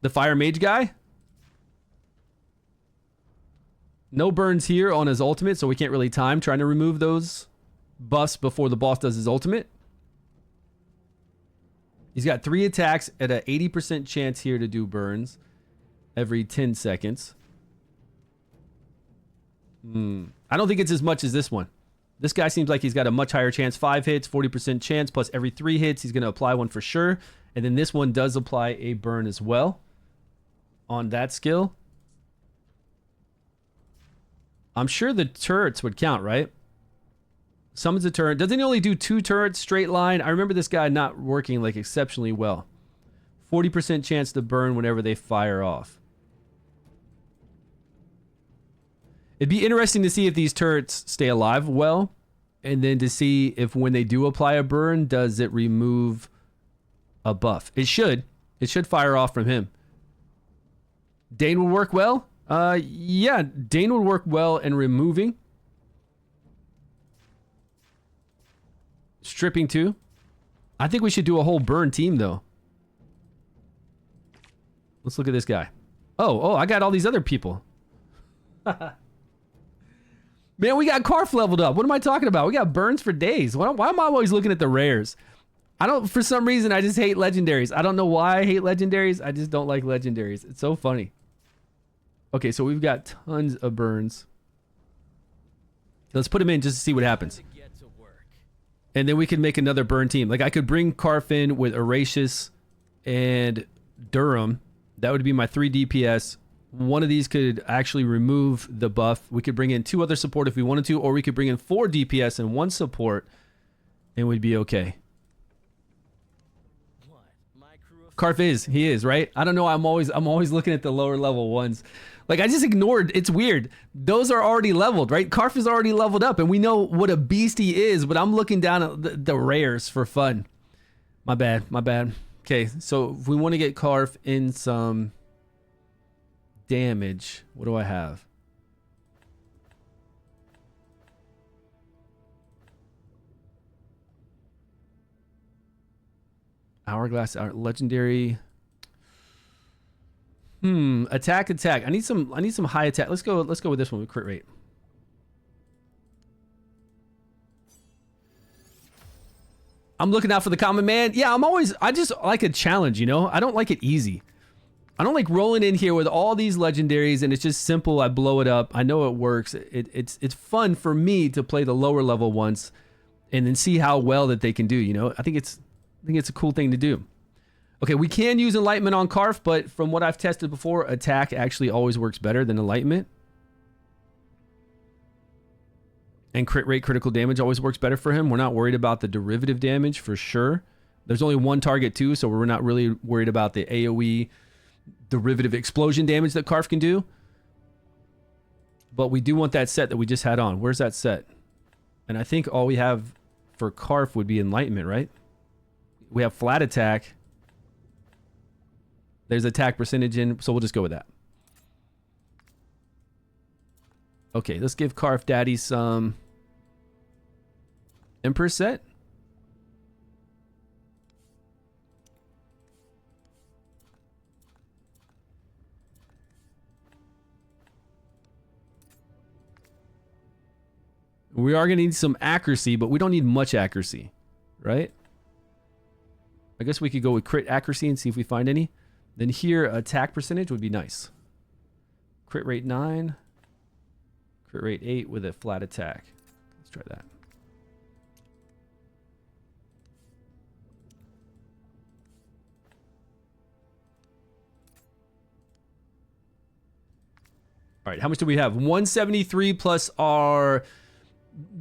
The fire mage guy. No burns here on his ultimate, so we can't really time trying to remove those buffs before the boss does his ultimate. He's got 3 attacks at an 80% chance here to do burns every 10 seconds. I don't think it's as much as this one. This guy seems like he's got a much higher chance. 5 hits, 40% chance, plus every 3 hits, he's going to apply one for sure. And then this one does apply a burn as well on that skill. I'm sure the turrets would count, right? Summons a turret. Doesn't he only do 2 turrets straight line? I remember this guy not working like exceptionally well. 40% chance to burn whenever they fire off. It'd be interesting to see if these turrets stay alive well, and then to see if when they do apply a burn, does it remove a buff? It should. It should fire off from him. Dane would work well? Yeah, Dane would work well in removing. Stripping too. I think we should do a whole burn team though. Let's look at this guy. Oh, I got all these other people. Man, we got Karf leveled up. What am I talking about? We got burns for days. Why am I always looking at the rares? For some reason, I just hate legendaries. I don't know why I hate legendaries. I just don't like legendaries. It's so funny. Okay, so we've got tons of burns. Let's put them in just to see what happens. And then we can make another burn team. Like I could bring Karf in with Horatius and Durham. That would be my 3 DPS. One of these could actually remove the buff. We could bring in 2 other support if we wanted to, or we could bring in 4 DPS and 1 support, and we'd be okay. What? My crew of Karf is. He is, right? I don't know. I'm always looking at the lower level ones. Like, I just ignored. It's weird. Those are already leveled, right? Karf is already leveled up, and we know what a beast he is, but I'm looking down at the rares for fun. My bad. My bad. Okay, so if we want to get Karf in some damage, what do I have? Hourglass, legendary. Attack. I need some high attack. Let's go with this one with crit rate. I'm looking out for the common man. Yeah, I just like a challenge, you know? I don't like it easy. I don't like rolling in here with all these legendaries and it's just simple. I blow it up. I know it works. It's fun for me to play the lower level ones and then see how well that they can do, you know? I think it's a cool thing to do. Okay, we can use Enlightenment on Karf, but from what I've tested before, attack actually always works better than Enlightenment. And crit rate, critical damage always works better for him. We're not worried about the derivative damage for sure. There's only one target too, so we're not really worried about the AoE derivative explosion damage that Karf can do. But we do want that set that we just had on. Where's that set? And I think all we have for Karf would be Enlightenment, right? We have flat attack. There's attack percentage in, so we'll just go with that. Okay, let's give Karf Daddy some Emperor set. We are going to need some accuracy, but we don't need much accuracy, right? I guess we could go with crit accuracy and see if we find any. Then here, attack percentage would be nice. Crit rate 9. Crit rate 8 with a flat attack. Let's try that. All right, how much do we have? 173 plus our...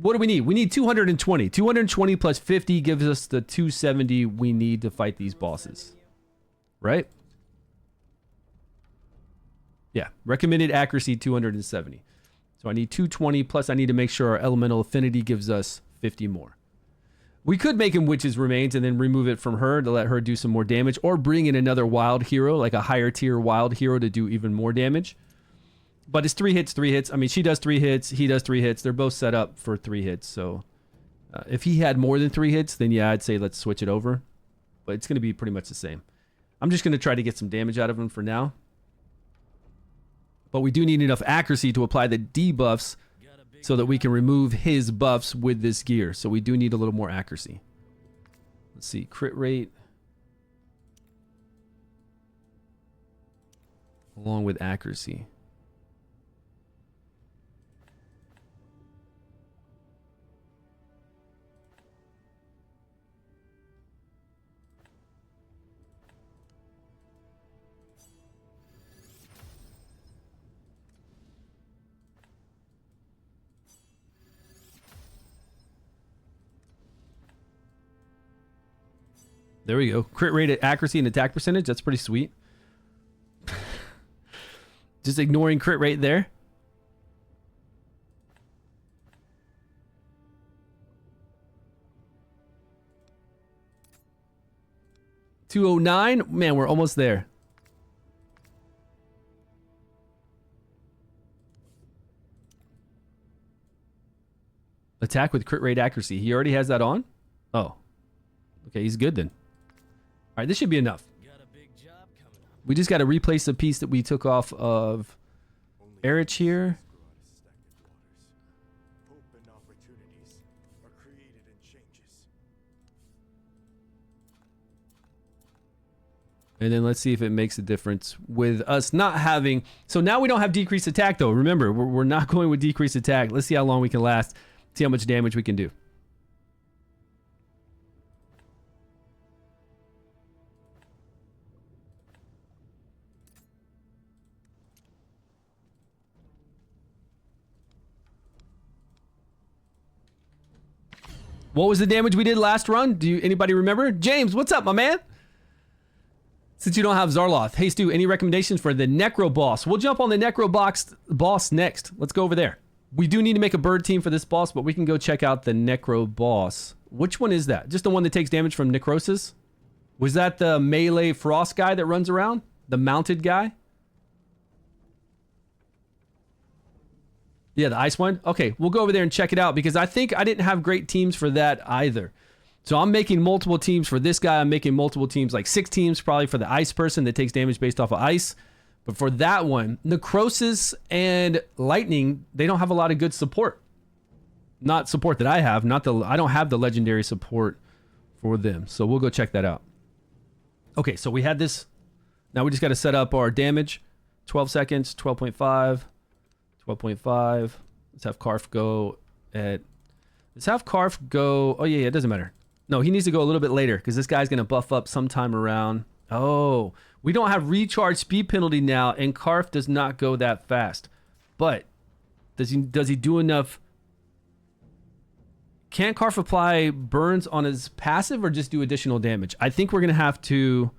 What do we need? We need 220. 220 plus 50 gives us the 270 we need to fight these bosses. Right? Yeah, recommended accuracy 270. So I need 220 plus I need to make sure our elemental affinity gives us 50 more. We could make him Witch's Remains and then remove it from her to let her do some more damage, or bring in another wild hero, like a higher tier wild hero to do even more damage. But it's 3 hits. I mean, she does 3 hits, he does 3 hits. They're both set up for 3 hits. So if he had more than 3 hits, then yeah, I'd say let's switch it over. But it's going to be pretty much the same. I'm just going to try to get some damage out of him for now. But we do need enough accuracy to apply the debuffs so that we can remove his buffs with this gear. So we do need a little more accuracy. Let's see, crit rate. Along with accuracy. There we go. Crit rate, accuracy, and attack percentage. That's pretty sweet. Just ignoring crit rate there. $209. Man, we're almost there. Attack with crit rate accuracy. He already has that on? Oh. Okay, he's good then. All right, this should be enough. We just got to replace the piece that we took off of Erich here. And then let's see if it makes a difference with us not having... So now we don't have decreased attack, though. Remember, we're not going with decreased attack. Let's see how long we can last. See how much damage we can do. What was the damage we did last run? Do anybody remember? James, what's up, my man? Since you don't have Zarloth, hey Stu, any recommendations for the Necro boss? We'll jump on the Necro boss next. Let's go over there. We do need to make a bird team for this boss, but we can go check out the Necro boss. Which one is that? Just the one that takes damage from Necrosis? Was that the melee frost guy that runs around? The mounted guy? Yeah, the ice one? Okay, we'll go over there and check it out because I think I didn't have great teams for that either. So I'm making multiple teams for this guy. I'm making multiple teams, like 6 teams probably for the ice person that takes damage based off of ice. But for that one, Necrosis and Lightning, they don't have a lot of good support. Not support that I have. I don't have the legendary support for them. So we'll go check that out. Okay, so we had this. Now we just got to set up our damage. 12 seconds, 12.5, 12.5. Let's have Karf go at... Let's have Karf go... Oh, yeah, it doesn't matter. No, he needs to go a little bit later because this guy's going to buff up sometime around... Oh, we don't have recharge speed penalty now, and Karf does not go that fast. But does he do enough? Can Karf apply burns on his passive or just do additional damage? I think we're gonna have to.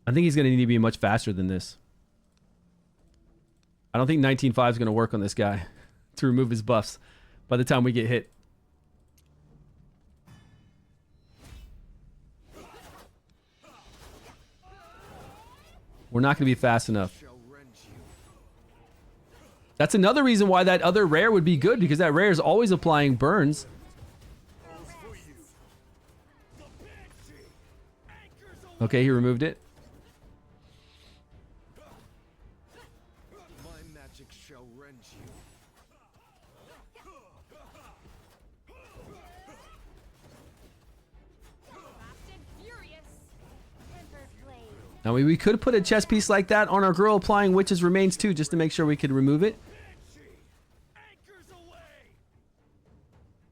I think he's gonna need to be much faster than this. I don't think 19.5 is gonna work on this guy to remove his buffs by the time we get hit. We're not going to be fast enough. That's another reason why that other rare would be good, because that rare is always applying burns. Okay, he removed it. My magic shall rend you. Now we could put a chest piece like that on our girl applying Witch's Remains too, just to make sure we could remove it.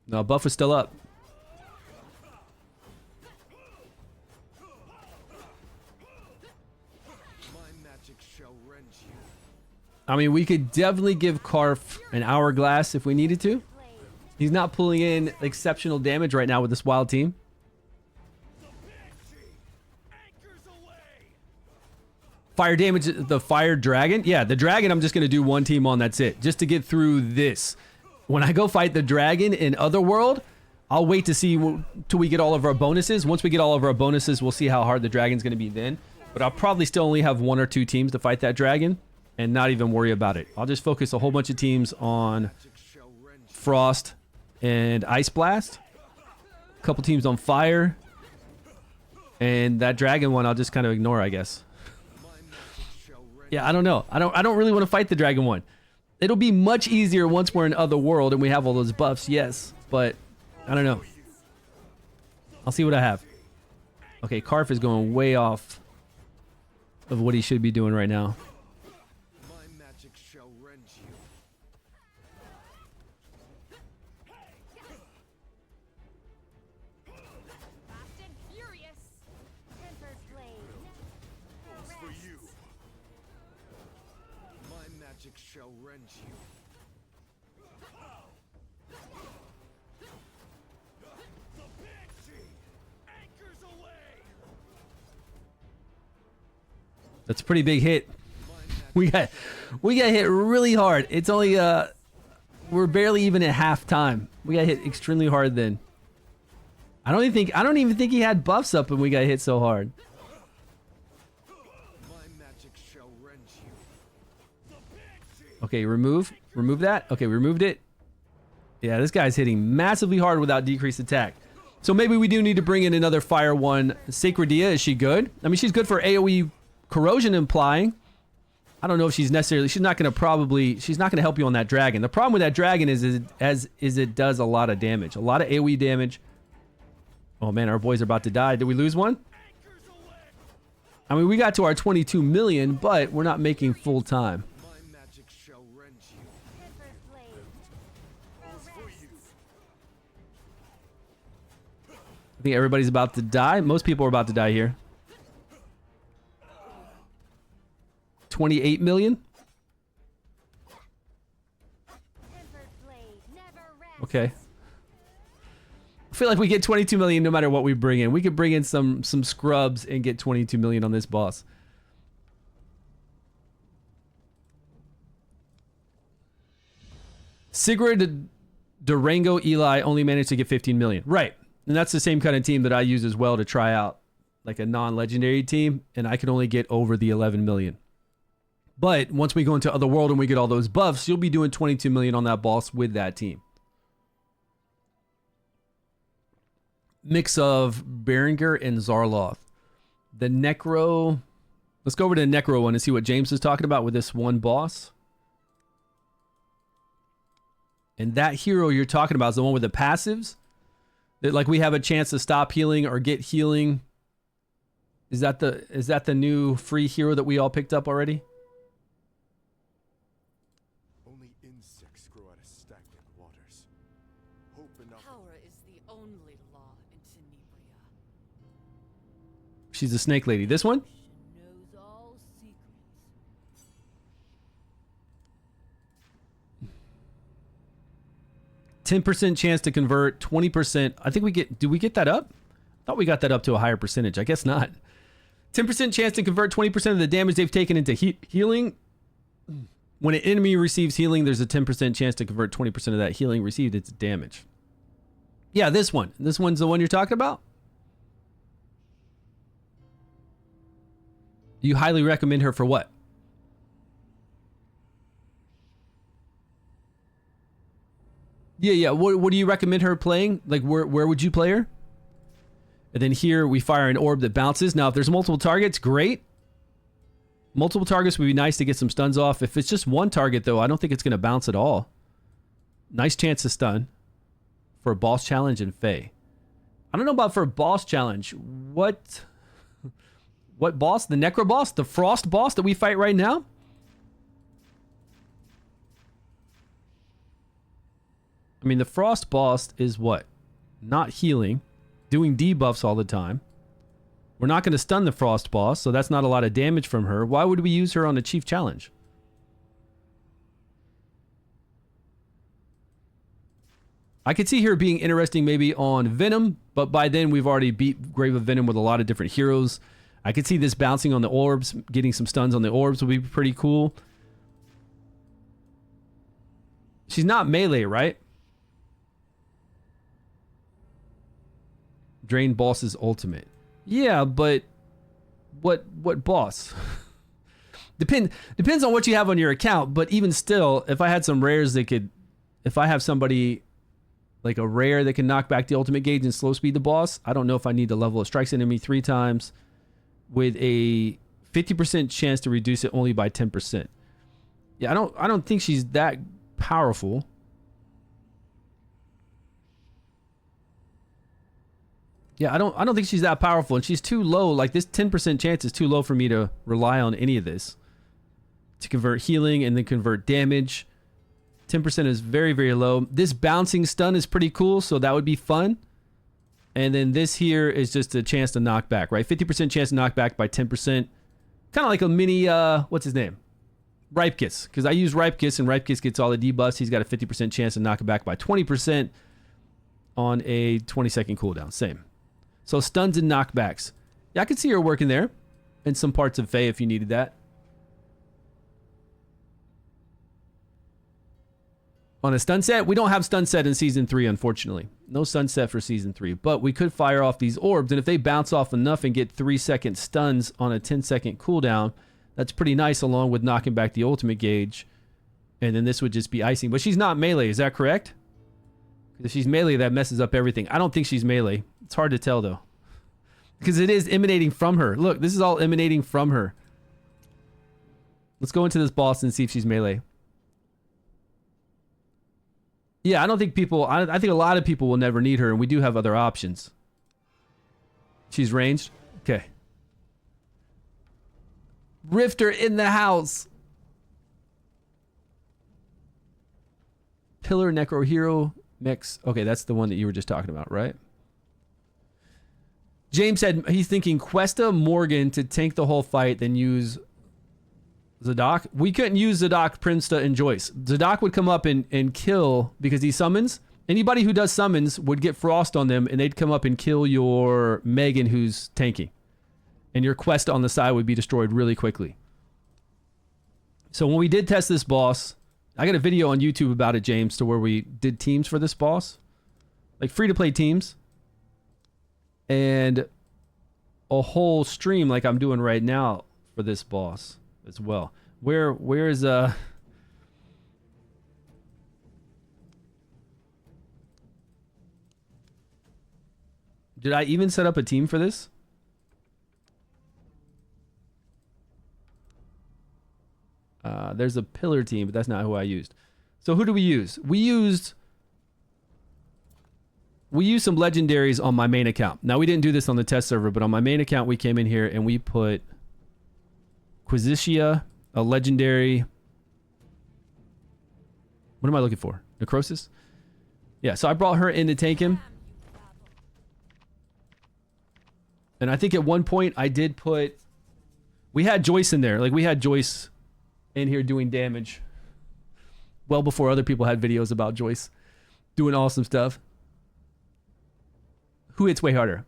No, buff is still up. I mean, we could definitely give Karf an hourglass if we needed to. He's not pulling in exceptional damage right now with this wild team. Fire damage, the fire dragon? Yeah, the dragon I'm just going to do one team on, that's it. Just to get through this. When I go fight the dragon in Otherworld, I'll wait to see till we get all of our bonuses. Once we get all of our bonuses, we'll see how hard the dragon's going to be then. But I'll probably still only have 1 or 2 teams to fight that dragon and not even worry about it. I'll just focus a whole bunch of teams on Frost and Ice Blast. A couple teams on Fire. And that dragon one I'll just kind of ignore, I guess. Yeah, I don't know. I don't really want to fight the dragon one. It'll be much easier once we're in Otherworld and we have all those buffs, yes. But I don't know. I'll see what I have. Okay, Karf is going way off of what he should be doing right now. My magic shall rend you. Fast and furious. Tempered blade. For you. My magic shall rend you. The Banshee anchors away. That's a pretty big hit. We got hit really hard. It's only we're barely even at halftime. We got hit extremely hard then. I don't even think he had buffs up when we got hit so hard. My magic shall rend you. The Banshee. Okay, remove that. Okay, we removed it. Yeah, this guy's hitting massively hard without decreased attack. So maybe we do need to bring in another fire one. Sacredia, is she good? I mean, she's good for AoE corrosion implying. I don't know if she's necessarily, she's not going to help you on that dragon. The problem with that dragon is it does a lot of damage, a lot of AoE damage. Oh man, our boys are about to die. Did we lose one? I mean, we got to our 22 million, but we're not making full time. My magic shall rend you. Tempered blade. For you. I think everybody's about to die. Most people are about to die here. 28 million? Tempered blade. Never rest. Okay. feel like we get 22 million no matter what we bring in. We could bring in some scrubs and get 22 million on this boss. Sigrid, Durango, Eli only managed to get 15 million. Right. And that's the same kind of team that I use as well to try out, like a non-legendary team, and I can only get over the 11 million. But once we go into Otherworld and we get all those buffs, you'll be doing 22 million on that boss with that team. Mix of Berengar and Zarloth. The Necro. Let's go over to the Necro one and see what James is talking about with this one boss. And that hero you're talking about is the one with the passives? That like we have a chance to stop healing or get healing. Is that the new free hero that we all picked up already? Only insects grow out of stagnant waters. Hope enough. Power is the only law in Tenebria. She's a snake lady. This one? Knows all secrets. 10% chance to convert, 20%. I think we get, do we get that up? I thought we got that up to a higher percentage. I guess not. 10% chance to convert 20% of the damage they've taken into healing. When an enemy receives healing, there's a 10% chance to convert 20% of that healing received into damage. Yeah, this one. This one's the one you're talking about? You highly recommend her for what? Yeah. What do you recommend her playing? Like, where would you play her? And then here we fire an orb that bounces. Now, if there's multiple targets, great. Multiple targets would be nice to get some stuns off. If it's just one target, though, I don't think it's going to bounce at all. Nice chance to stun for a boss challenge in Fae. I don't know about for a boss challenge. What boss? The Necro boss? The Frost boss that we fight right now? I mean, the Frost boss is what? Not healing. Doing debuffs all the time. We're not going to stun the Frost boss, so that's not a lot of damage from her. Why would we use her on a Chief Challenge? I could see her being interesting maybe on Venom, but by then we've already beat Grave of Venom with a lot of different heroes. I could see this bouncing on the orbs, getting some stuns on the orbs would be pretty cool. She's not melee, right? Drain boss's ultimate. Yeah, but what boss? Depends on what you have on your account, but even still, if I had some rares that could, if I have somebody like a rare that can knock back the ultimate gauge and slow speed the boss, I don't know if I need to level a strikes enemy 3 times with a 50% chance to reduce it only by 10%. Yeah, I don't think she's that powerful. Yeah, I don't think she's that powerful, and she's too low. Like, this 10% chance is too low for me to rely on any of this. To convert healing and then convert damage. 10% is very, very low. This bouncing stun is pretty cool, so that would be fun. And then this here is just a chance to knock back, right? 50% chance to knock back by 10%. Kind of like a mini, what's his name? Ripekiss. Because I use Ripekiss, and Ripekiss gets all the debuffs. He's got a 50% chance to knock it back by 20% on a 20-second cooldown. Same. So stuns and knockbacks. Yeah, I could see her working there. In some parts of Fae if you needed that. On a stun set, we don't have stun set in Season 3, unfortunately. No stun set for Season 3. But we could fire off these orbs, and if they bounce off enough and get 3-second stuns on a 10-second cooldown, that's pretty nice, along with knocking back the ultimate gauge. And then this would just be icing. But she's not melee, is that correct? If she's melee, that messes up everything. I don't think she's melee. It's hard to tell, though. Because it is emanating from her. Look, this is all emanating from her. Let's go into this boss and see if she's melee. Yeah, I don't think people... I think a lot of people will never need her, and we do have other options. She's ranged? Okay. Rifter in the house. Pillar, Necro, Hero, Mix. Okay, that's the one that you were just talking about, right? James said he's thinking Questa, Morgan to tank the whole fight, then use Zadok. We couldn't use Zadok, Primsta, and Joyce. Zadok would come up and kill because he summons, Anybody who does summons would get frost on them, and they'd come up and kill your Megan who's tanking. And your quest on the side would be destroyed really quickly. So when we did test this boss, I got a video on YouTube about it, James, to where we did teams for this boss. Like free-to-play teams. And a whole stream like I'm doing right now for this boss as well. Where's Did I even set up a team for this? There's a pillar team, but that's not who I used. So who do we use? We used some legendaries on my main account. Now, we didn't do this on the test server, but on my main account, we came in here and we put Quisitia, a legendary. What am I looking for? Necrosis? Yeah, so I brought her in to tank him. And I think at one point I did put... We had Joyce in there. Like, we had Joyce in here doing damage. Well before other people had videos about Joyce doing awesome stuff. Who hits way harder?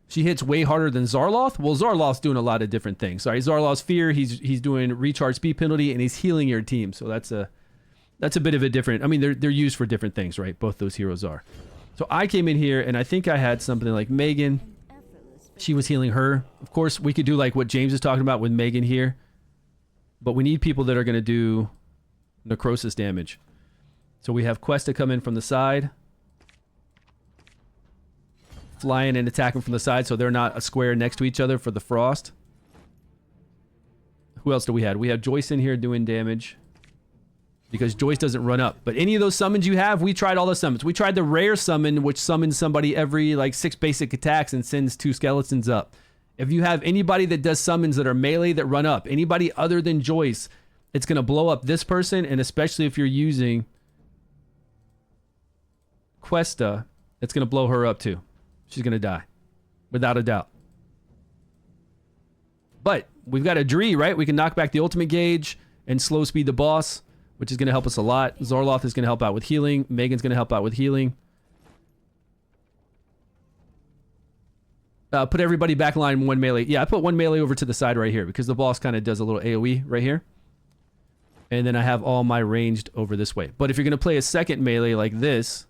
She hits way harder than Zarloth? Well, Zarloth's doing a lot of different things. Sorry, Zarloth's Fear, he's doing recharge speed penalty, and he's healing your team. So that's a bit of a different... I mean, they're used for different things, right? Both those heroes are. So I came in here, and I think I had something like Megan. She was healing her. Of course, we could do like what James is talking about with Megan here. But we need people that are going to do necrosis damage. So we have Questa come in from the side. Fly in and attack them from the side so they're not a square next to each other for the frost. Who else do we have? We have Joyce in here doing damage. Because Joyce doesn't run up. But any of those summons you have, we tried all the summons. We tried the rare summon, which summons somebody every like 6 basic attacks and sends 2 skeletons up. If you have anybody that does summons that are melee that run up, anybody other than Joyce, it's going to blow up this person, and especially if you're using Questa, it's going to blow her up too. She's going to die. Without a doubt. But we've got a Dree, right? We can knock back the ultimate gauge and slow speed the boss, which is going to help us a lot. Zarloth is going to help out with healing. Megan's going to help out with healing. Put everybody back in line 1 melee. Yeah, I put 1 melee over to the side right here because the boss kind of does a little AoE right here. And then I have all my ranged over this way. But if you're going to play a second melee like this,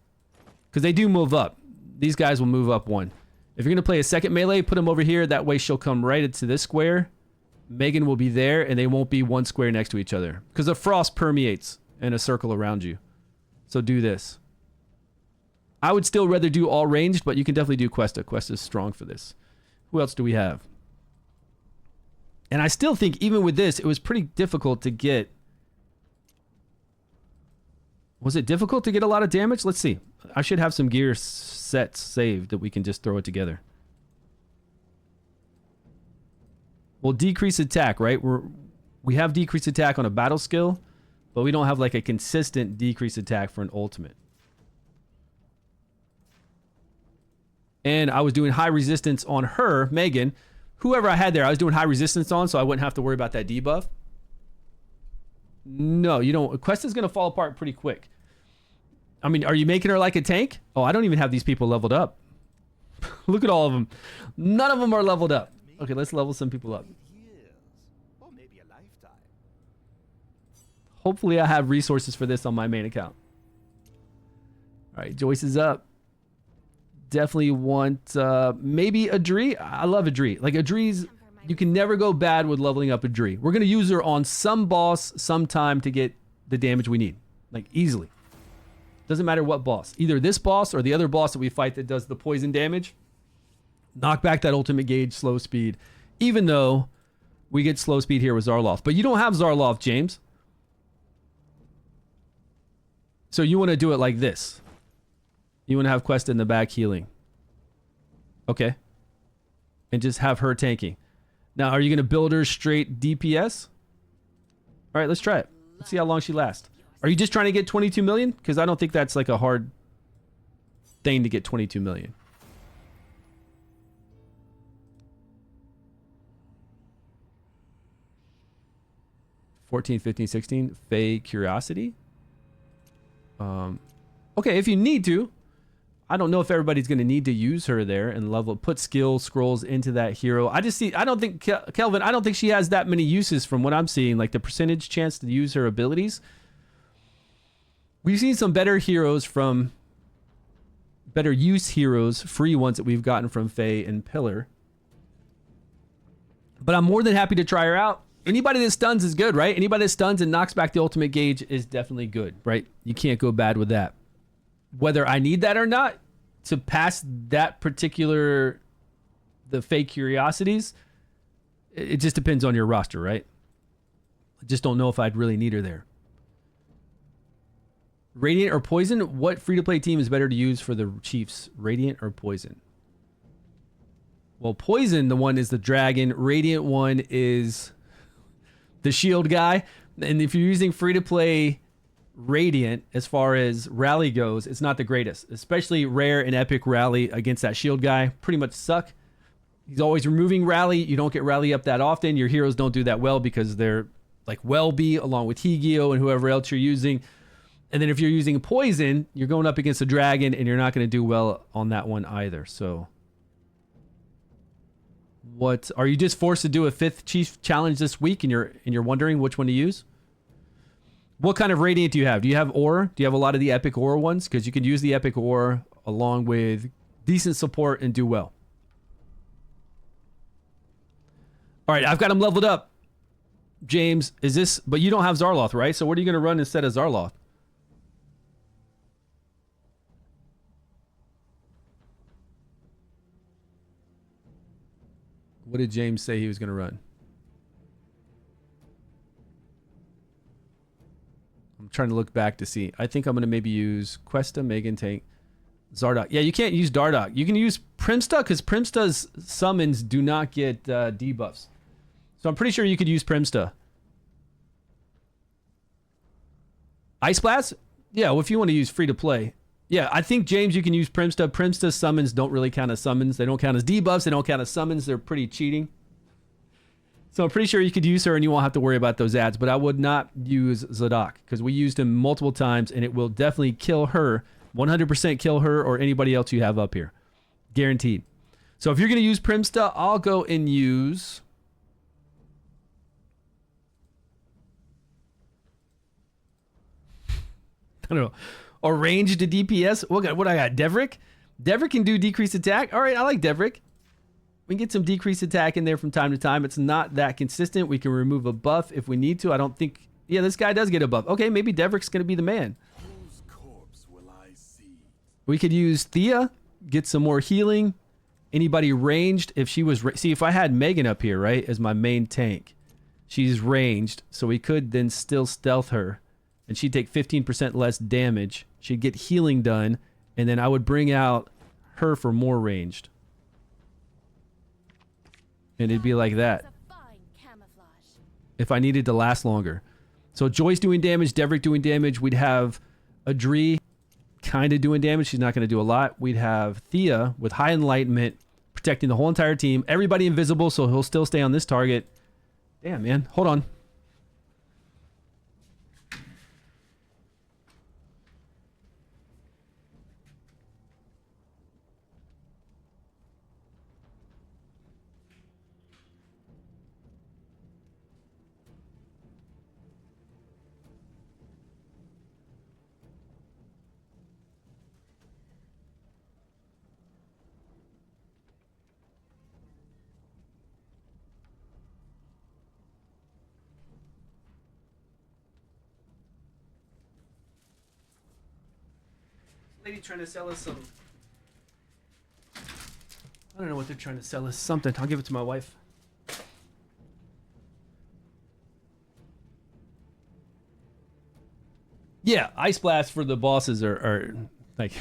because they do move up. These guys will move up 1. If you're going to play a second melee, put them over here. That way she'll come right into this square. Megan will be there, and they won't be 1 square next to each other. Because the frost permeates in a circle around you. So do this. I would still rather do all ranged, but you can definitely do Questa. Questa's strong for this. Who else do we have? And I still think, even with this, it was pretty difficult to get... Was it difficult to get a lot of damage? Let's see. I should have some gear sets saved that we can just throw it together. Well, decrease attack, right? We have decreased attack on a battle skill, but we don't have like a consistent decrease attack for an ultimate. And I was doing high resistance on her, Megan. Whoever I had there, I was doing high resistance on, so I wouldn't have to worry about that debuff. No, you don't. Quest is going to fall apart pretty quick. I mean, are you making her like a tank? Oh, I don't even have these people leveled up. Look at all of them. None of them are leveled up. Okay, let's level some people up. Or maybe a lifetime. Hopefully I have resources for this on my main account. All right, Joyce is up. Definitely want maybe a Dree. I love a Dree. Like a Dree's, you can never go bad with leveling up a Dree. We're going to use her on some boss sometime to get the damage we need. Like easily. Doesn't matter what boss. Either this boss or the other boss that we fight that does the poison damage. Knock back that ultimate gauge, slow speed. Even though we get slow speed here with Zarloth. But you don't have Zarloth, James. So you want to do it like this. You want to have Questa in the back healing. Okay. And just have her tanking. Now, are you going to build her straight DPS? All right, let's try it. Let's see how long she lasts. Are you just trying to get 22 million? Because I don't think that's like a hard thing to get 22 million. 14, 15, 16. Fae Curiosity. Okay, if you need to. I don't know if everybody's going to need to use her there and level, put skill scrolls into that hero. I don't think, Kelvin, I don't think she has that many uses from what I'm seeing, like the percentage chance to use her abilities. We've seen some better heroes from, better use heroes, free ones that we've gotten from Fae and Pillar. But I'm more than happy to try her out. Anybody that stuns is good, right? Anybody that stuns and knocks back the ultimate gauge is definitely good, right? You can't go bad with that. Whether I need that or not to pass that particular, the fake curiosities, it just depends on your roster, right? I just don't know if I'd really need her there. Radiant or Poison? What free-to-play team is better to use for the Chiefs? Radiant or Poison? Well, Poison, the one is the Dragon. Radiant one is the Shield guy. And if you're using free-to-play Radiant, as far as rally goes, it's not the greatest, especially rare and epic rally against that shield guy. Pretty much suck. He's always removing rally. You don't get rally up that often. Your heroes don't do that well because they're like Welby along with Higio and whoever else you're using. And then if you're using Poison, you're going up against a dragon and you're not going to do well on that one either. So what are you just forced to do a 5th chief challenge this week and you're wondering which one to use? What kind of Radiant do you have? Do you have Ore? Do you have a lot of the Epic Ore ones? Because you can use the Epic Ore along with decent support and do well. All right, I've got him leveled up. James, is this... But you don't have Zarloth, right? So what are you going to run instead of Zarloth? What did James say he was going to run? I'm trying to look back to see. I think I'm going to maybe use Questa, Megan Tank, Zardock. Yeah, you can't use Dardock. You can use Primsta because Primsta's summons do not get debuffs. So I'm pretty sure you could use Primsta. Ice Blast? Yeah, well, if you want to use free to play. Yeah, I think, James, you can use Primsta. Primsta summons don't really count as summons. They don't count as debuffs. They don't count as summons. They're pretty cheating. So I'm pretty sure you could use her and you won't have to worry about those ads. But I would not use Zadok because we used him multiple times and it will definitely kill her. 100% kill her or anybody else you have up here. Guaranteed. So if you're going to use Primsta, I'll go and use... I don't know. A range to DPS. What I got? Devrick? Devrick can do decreased attack. All right, I like Devrick. We can get some decreased attack in there from time to time. It's not that consistent. We can remove a buff if we need to. I don't think... Yeah, this guy does get a buff. Okay, maybe Devrick's going to be the man. Whose corpse will I see? We could use Thea. Get some more healing. Anybody ranged. If she was... See, if I had Megan up here, right, as my main tank. She's ranged. So we could then still stealth her. And she'd take 15% less damage. She'd get healing done. And then I would bring out her for more ranged. And it'd be like that. If I needed to last longer. So Joyce doing damage, Devrick doing damage. We'd have Adri kind of doing damage. She's not going to do a lot. We'd have Thea with high enlightenment, protecting the whole entire team. Everybody invisible, so he'll still stay on this target. Damn, man. Hold on. Lady trying to sell us some... I don't know what they're trying to sell us. Something. I'll give it to my wife. Yeah, Ice Blast for the bosses are like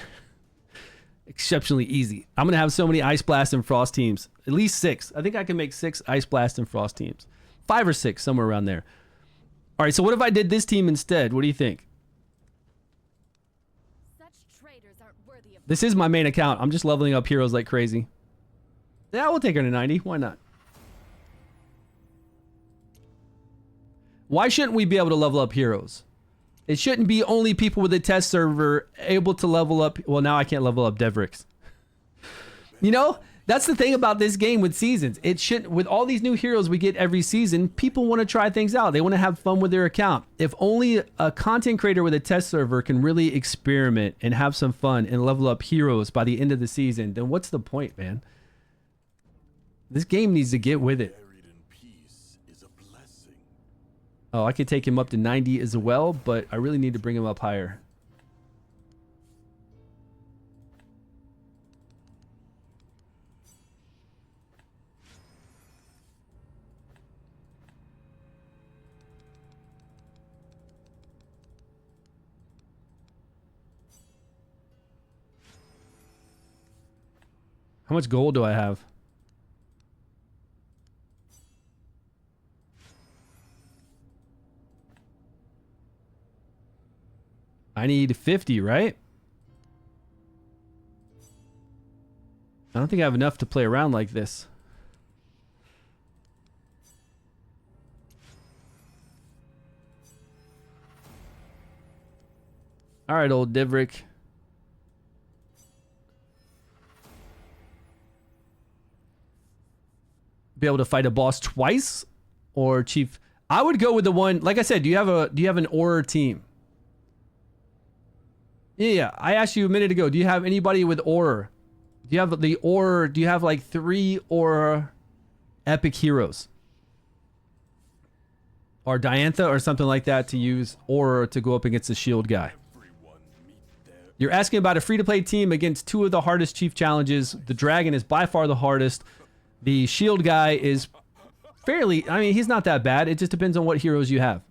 exceptionally easy. I'm going to have so many Ice Blast and Frost teams. At least 6. I think I can make 6 Ice Blast and Frost teams. 5 or 6, somewhere around there. All right, so what if I did this team instead? What do you think? This is my main account. I'm just leveling up heroes like crazy. Yeah, we'll take her to 90. Why not? Why shouldn't we be able to level up heroes? It shouldn't be only people with a test server able to level up. Well, now I can't level up Devrix. You know, that's the thing about this game with seasons. It shouldn't, with all these new heroes we get every season, people want to try things out. They want to have fun with their account. If only a content creator with a test server can really experiment and have some fun and level up heroes by the end of the season, then what's the point, man? This game needs to get with it. Buried in peace is a blessing. Oh, I could take him up to 90 as well, but I really need to bring him up higher. How much gold do I have? I need 50, right? I don't think I have enough to play around like this. All right, old Divrick. Be able to fight a boss twice, or chief? I would go with the one. Like I said, do you have an aura team? Yeah, I asked you a minute ago. Do you have anybody with aura? Do you have the aura? Do you have like 3 aura epic heroes, or Diantha, or something like that to use aura to go up against the shield guy? You're asking about a free-to-play team against 2 of the hardest chief challenges. The dragon is by far the hardest. The shield guy is fairly, I mean, he's not that bad. It just depends on what heroes you have.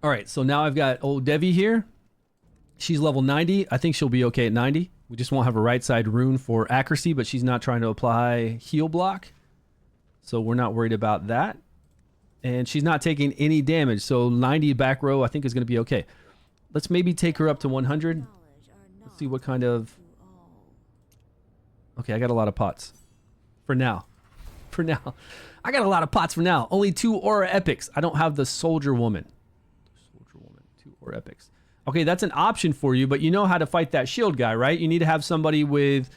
All right, so now I've got old Devi here. She's level 90. I think she'll be okay at 90. We just won't have a right side rune for accuracy, but she's not trying to apply heal block. So we're not worried about that. And she's not taking any damage. So 90 back row, I think, is going to be okay. Let's maybe take her up to 100. Let's see what kind of... Okay, I got a lot of pots. For now. For now. I got a lot of pots for now. Only 2 aura epics. I don't have the soldier woman. Soldier woman, 2 aura epics. Okay, that's an option for you, but you know how to fight that shield guy, right? You need to have somebody with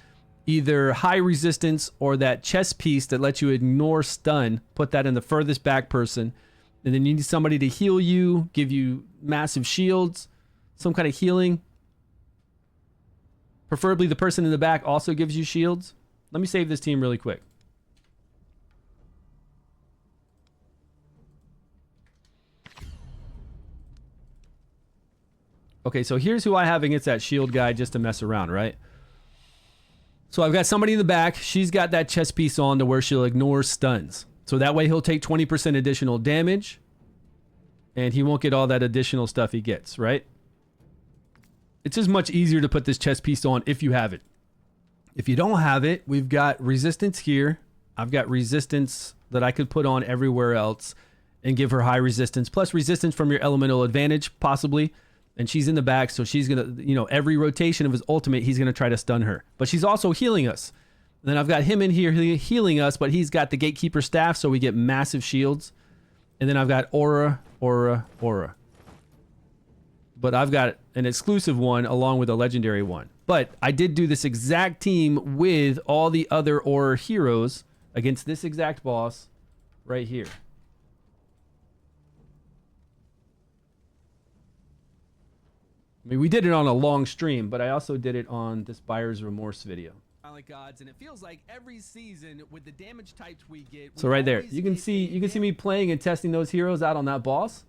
either high resistance or that chest piece that lets you ignore stun. Put that in the furthest back person. And then you need somebody to heal you, give you massive shields, some kind of healing. Preferably the person in the back also gives you shields. Let me save this team really quick. Okay, so here's who I have against that shield guy just to mess around, right? So I've got somebody in the back. She's got that chest piece on to where she'll ignore stuns. So that way he'll take 20% additional damage. And he won't get all that additional stuff he gets, right? It's just much easier to put this chest piece on if you have it. If you don't have it, we've got resistance here. I've got resistance that I could put on everywhere else and give her high resistance. Plus resistance from your elemental advantage, possibly. And she's in the back, so she's going to, you know, every rotation of his ultimate, he's going to try to stun her. But she's also healing us. Then I've got him in here healing us, but he's got the Gatekeeper staff, so we get massive shields. And then I've got aura. But I've got an exclusive one along with a legendary one. But I did do this exact team with all the other aura heroes against this exact boss right here. I mean, we did it on a long stream, but I also did it on this Buyer's Remorse video. Gods, and it feels like every season with the damage types we get. So right there, you can see me playing and testing those heroes out on that boss.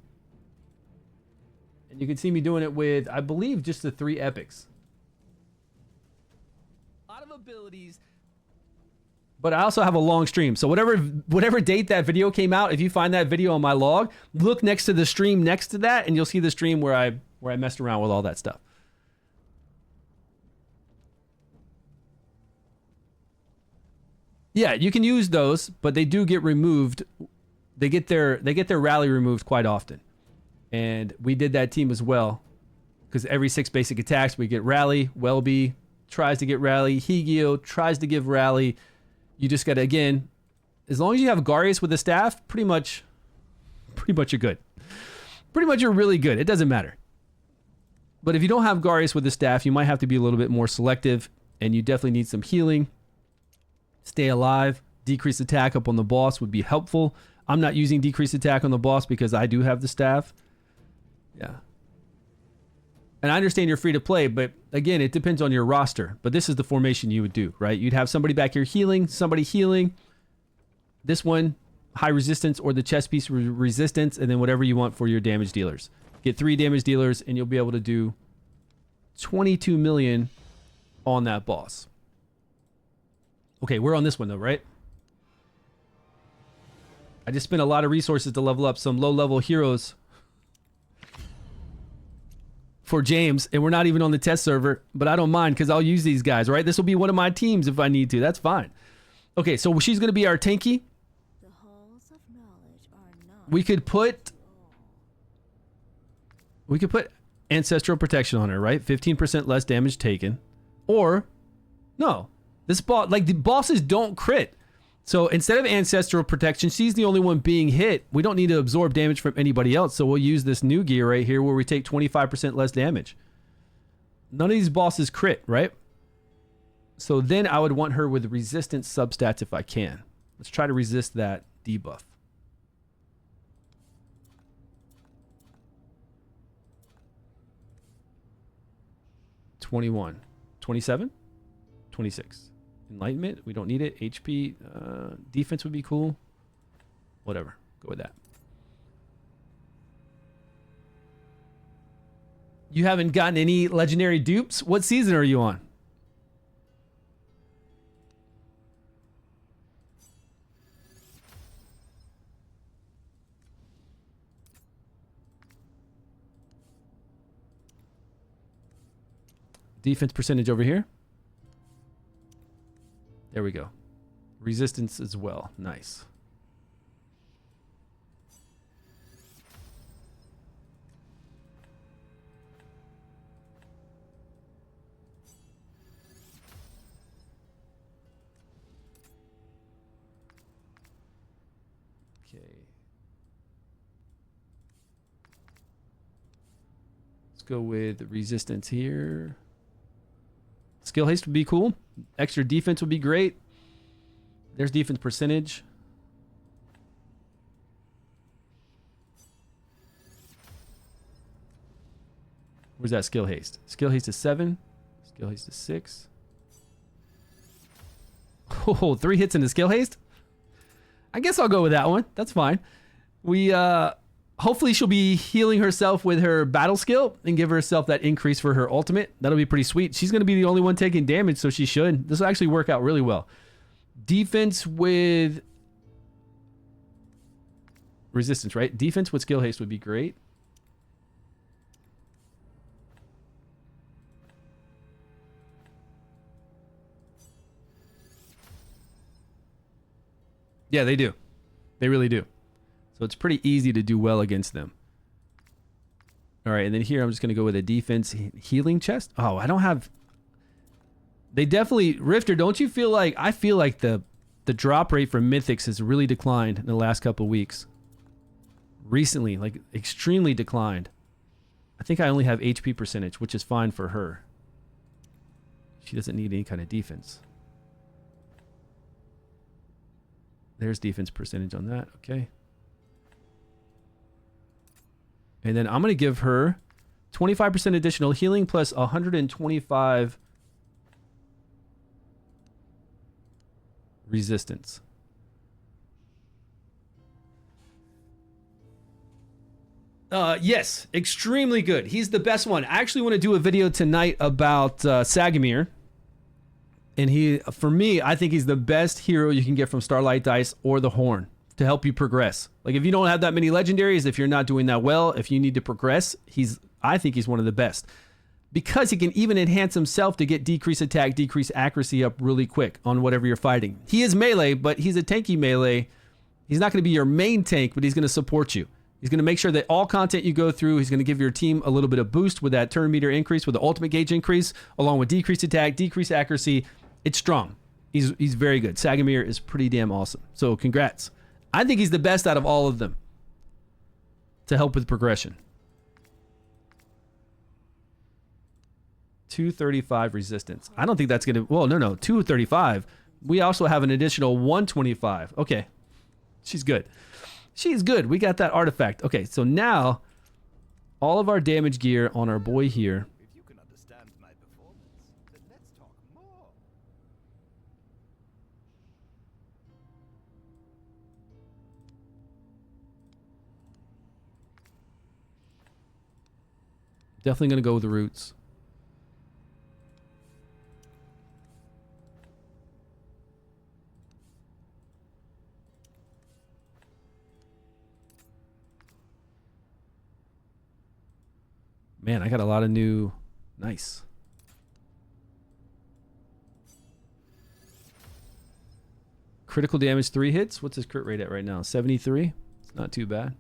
And you can see me doing it with, I believe, just the 3 epics. A lot of abilities. But I also have a long stream. So whatever date that video came out, if you find that video on my log, look next to the stream next to that, and you'll see the stream where I messed around with all that stuff. Yeah, you can use those, but they do get removed. They get their rally removed quite often. And we did that team as well. Because every 6 basic attacks, we get rally. Welby tries to get rally. Higio tries to give rally. You just got to, again, as long as you have Garius with the staff, pretty much you're good. Pretty much you're really good. It doesn't matter. But if you don't have Garius with the staff, you might have to be a little bit more selective, and you definitely need some healing. Stay alive. Decrease attack up on the boss would be helpful. I'm not using decreased attack on the boss because I do have the staff. Yeah. And I understand you're free to play, but again, it depends on your roster. But this is the formation you would do, right? You'd have somebody back here healing, somebody healing. This one, high resistance, or the chest piece resistance, and then whatever you want for your damage dealers. Get 3 damage dealers, and you'll be able to do 22 million on that boss. Okay, we're on this one though, right? I just spent a lot of resources to level up some low-level heroes for James, and we're not even on the test server, but I don't mind because I'll use these guys, right? This will be one of my teams if I need to. That's fine. Okay, so she's going to be our tanky. The halls of knowledge are not. We could put ancestral protection on her, right? 15% less damage taken. Or no, this boss, like the bosses don't crit. So instead of ancestral protection, she's the only one being hit. We don't need to absorb damage from anybody else. So we'll use this new gear right here where we take 25% less damage. None of these bosses crit, right? So then I would want her with resistance substats if I can. Let's try to resist that debuff. $21, $27, $26. Enlightenment, we don't need it. HP, defense would be cool. Whatever, go with that. You haven't gotten any legendary dupes? What season are you on? Defense percentage over here. There we go. Resistance as well. Nice. Okay. Let's go with resistance here. Skill haste would be cool. Extra defense would be great. There's defense percentage. Where's that skill haste? Skill haste is 7. Skill haste is 6. Oh, 3 hits in the skill haste? I guess I'll go with that one. That's fine. We hopefully she'll be healing herself with her battle skill and give herself that increase for her ultimate. That'll be pretty sweet. She's going to be the only one taking damage, so she should. This will actually work out really well. Defense with resistance, right? Defense with skill haste would be great. Yeah, they do. They really do. So it's pretty easy to do well against them. All right, and then here I'm just going to go with a defense healing chest. Oh, I don't have... They definitely... Rifter, don't you feel like... I feel like the drop rate for Mythics has really declined in the last couple of weeks. Recently, like extremely declined. I think I only have HP percentage, which is fine for her. She doesn't need any kind of defense. There's defense percentage on that. Okay. And then I'm going to give her 25% additional healing plus 125 resistance. Yes, extremely good. He's the best one. I actually want to do a video tonight about Sagamir. And for me, I think he's the best hero you can get from Starlight Dice or the Horn to help you progress. Like if you don't have that many legendaries, if you're not doing that well, if you need to progress, I think he's one of the best. Because he can even enhance himself to get decrease attack, decrease accuracy up really quick on whatever you're fighting. He is melee, but he's a tanky melee. He's not going to be your main tank, but he's going to support you. He's going to make sure that all content you go through, he's going to give your team a little bit of boost with that turn meter increase, with the ultimate gauge increase, along with decreased attack, decreased accuracy. It's strong. He's very good. Sagamir is pretty damn awesome. So congrats. I think he's the best out of all of them to help with progression. 235 resistance. I don't think that's going to... Well, no. 235. We also have an additional 125. Okay. She's good. She's good. We got that artifact. Okay, so now all of our damage gear on our boy here. If you can understand my performance, then let's talk more. Definitely going to go with the roots. Man, I got a lot of new... Nice. Critical damage 3 hits. What's his crit rate at right now? 73? It's not too bad.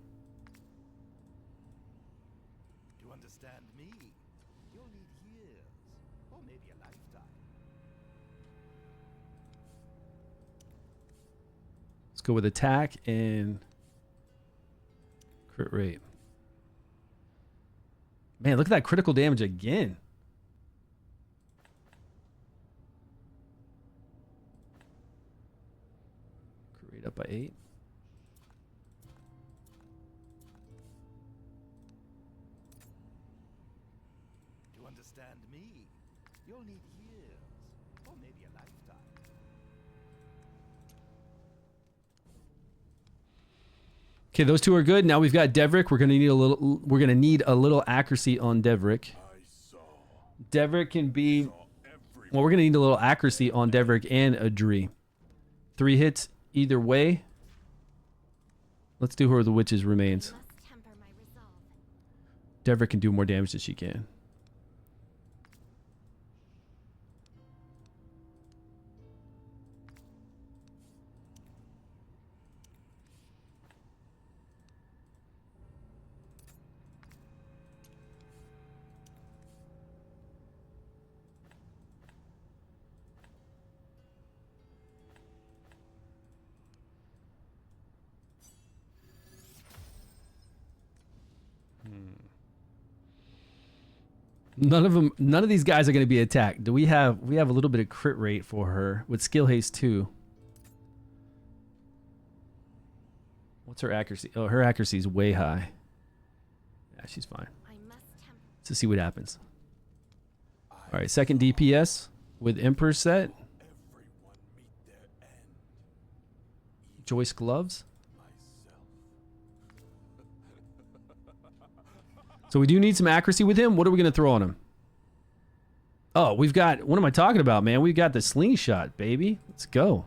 To understand me, you'll need years, or maybe a lifetime. Let's go with attack and crit rate. Man, look at that critical damage again. Crit rate up by 8. To understand me, you'll need years, or maybe a lifetime. Okay, those two are good. Now we've got Devrick. We're gonna need a little accuracy on Devrick. Devrick can be... Well, we're gonna need a little accuracy on Devrick and Adri. 3 hits either way. Let's do her the witch's remains. Must temper my resolve. Devrick can do more damage than she can. None of these guys are going to be attacked. We have a little bit of crit rate for her with skill haste too. What's her accuracy? Oh, her accuracy is way high. Yeah, she's fine. I must temper. Let's see what happens. All right, second DPS with Emperor set. Everyone meet their end. Joyce gloves. So we do need some accuracy with him. What are we going to throw on him? Oh, we've got... What am I talking about, man? We've got the slingshot, baby. Let's go.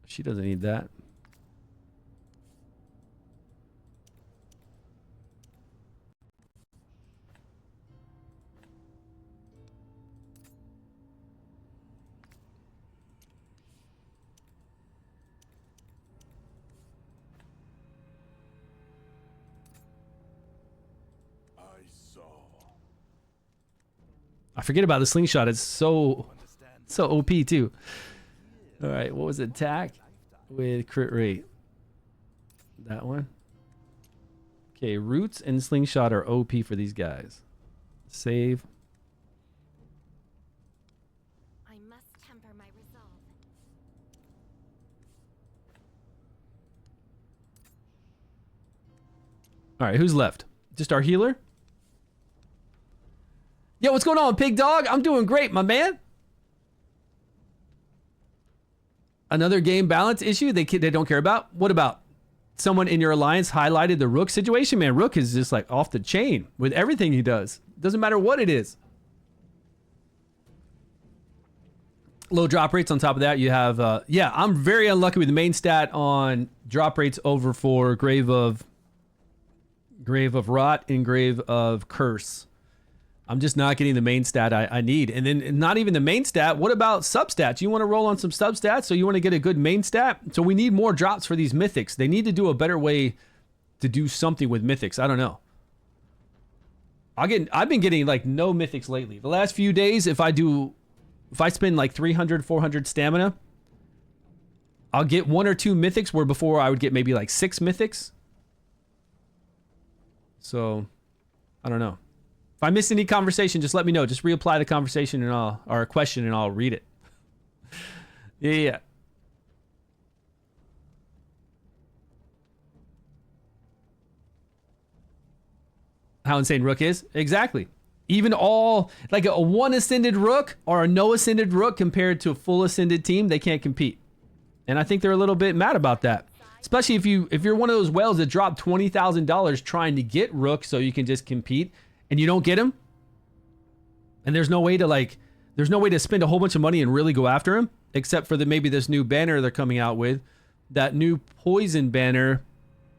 She doesn't need that. I forget about the slingshot. It's so OP too. All right, what was it? Attack with crit rate. That one. Okay, roots and slingshot are OP for these guys. Save. I must temper my resolve. All right, who's left? Just our healer? Yo, what's going on, Pig Dog? I'm doing great, my man. Another game balance issue they don't care about? What about someone in your alliance highlighted the Rook situation? Man, Rook is just like off the chain with everything he does. Doesn't matter what it is. Low drop rates on top of that. You have, yeah, I'm very unlucky with the main stat on drop rates over for Grave of Rot and Grave of Curse. I'm just not getting the main stat I need. And then not even the main stat. What about substats? You want to roll on some substats, so you want to get a good main stat? So we need more drops for these mythics. They need to do a better way to do something with mythics. I don't know. I've been getting like no mythics lately. The last few days, if I spend like 300, 400 stamina, I'll get 1 or 2 mythics, where before I would get maybe like 6 mythics. So, I don't know. If I miss any conversation, just let me know. Just reapply the conversation or a question, and I'll read it. Yeah. How insane Rook is? Exactly. Even all, like a 1 ascended Rook or a no ascended Rook compared to a full ascended team, they can't compete. And I think they're a little bit mad about that. Especially if you're one of those whales that dropped $20,000 trying to get Rook so you can just compete, and you don't get him. And there's no way to spend a whole bunch of money and really go after him, except for maybe this new banner they're coming out with, that new poison banner.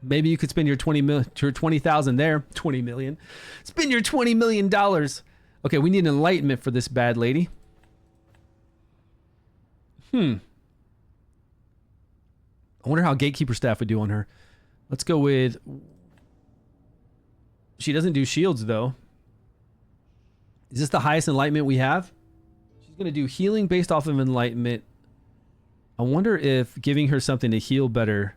Maybe you could spend your 20,000 there, 20 million. Spend your $20 million. Okay, we need enlightenment for this bad lady. I wonder how Gatekeeper staff would do on her. Let's go with... She doesn't do shields, though. Is this the highest enlightenment we have? She's going to do healing based off of enlightenment. I wonder if giving her something to heal better...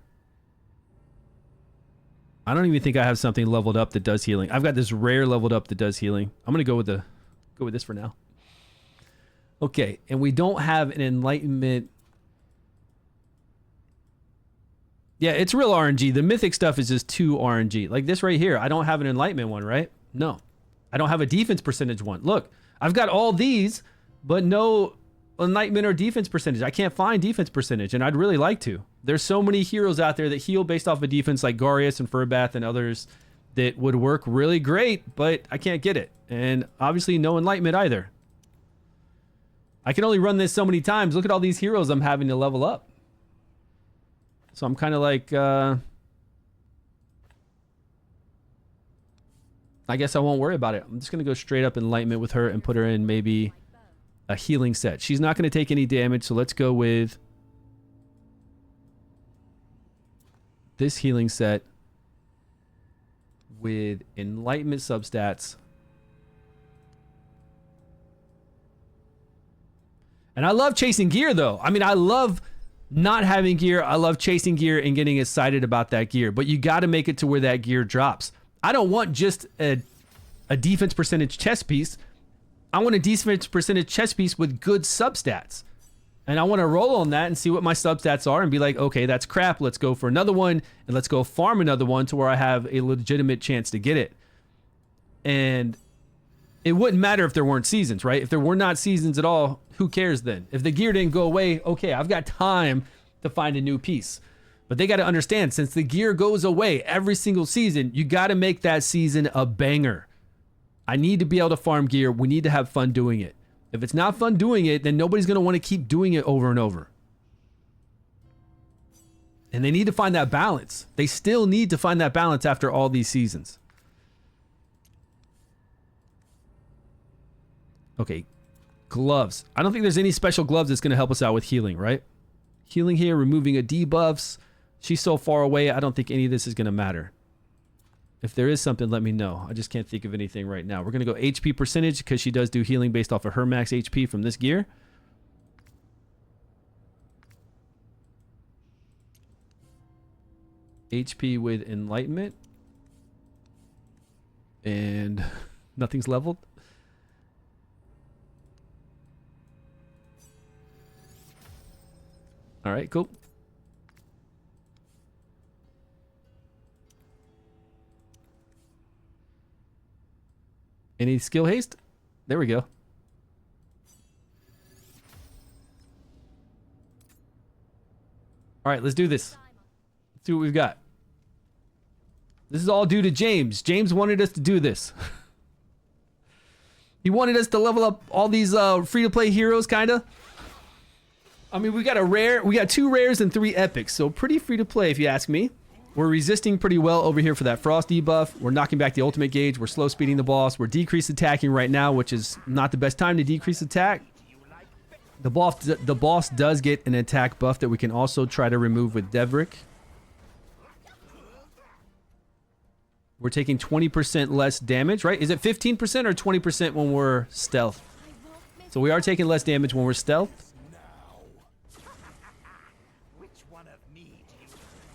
I don't even think I have something leveled up that does healing. I've got this rare leveled up that does healing. I'm going to go with this for now. Okay, and we don't have an enlightenment... Yeah, it's real RNG. The mythic stuff is just too RNG. Like this right here, I don't have an enlightenment one, right? No. I don't have a defense percentage one. Look, I've got all these, but no enlightenment or defense percentage. I can't find defense percentage, and I'd really like to. There's so many heroes out there that heal based off of defense, like Garius and Furbath and others, that would work really great, but I can't get it. And obviously no enlightenment either. I can only run this so many times. Look at all these heroes I'm having to level up. So I'm kind of like, I guess I won't worry about it. I'm just going to go straight up enlightenment with her and put her in maybe a healing set. She's not going to take any damage, so let's go with this healing set with enlightenment substats. And I love chasing gear, though. I mean, I love not having gear. I love chasing gear and getting excited about that gear, but you got to make it to where that gear drops. I don't want just a defense percentage chest piece. I want a defense percentage chest piece with good substats. And I want to roll on that and see what my substats are and be like, okay, that's crap. Let's go for another one, and let's go farm another one to where I have a legitimate chance to get it. And it wouldn't matter if there weren't seasons, right? If there were not seasons at all, who cares then? If the gear didn't go away, okay, I've got time to find a new piece. But they got to understand, since the gear goes away every single season, you got to make that season a banger. I need to be able to farm gear. We need to have fun doing it. If it's not fun doing it, then nobody's going to want to keep doing it over and over. And they need to find that balance. They still need to find that balance after all these seasons. Okay, gloves. I don't think there's any special gloves that's going to help us out with healing, right? Healing here, removing a debuffs. She's so far away, I don't think any of this is going to matter. If there is something, let me know. I just can't think of anything right now. We're going to go HP percentage because she does do healing based off of her max HP from this gear. HP with enlightenment. And nothing's leveled. All right, cool. Any skill haste? There we go. All right, let's do this. Let's see what we've got. This is all due to James. James wanted us to do this. He wanted us to level up all these free-to-play heroes, kind of. I mean, we got a rare, we got 2 rares and 3 epics, so pretty free to play if you ask me. We're resisting pretty well over here for that frost debuff. We're knocking back the ultimate gauge. We're slow speeding the boss. We're decrease attacking right now, which is not the best time to decrease attack. The boss does get an attack buff that we can also try to remove with Devrick. We're taking 20% less damage, right? Is it 15% or 20% when we're stealth? So we are taking less damage when we're stealth.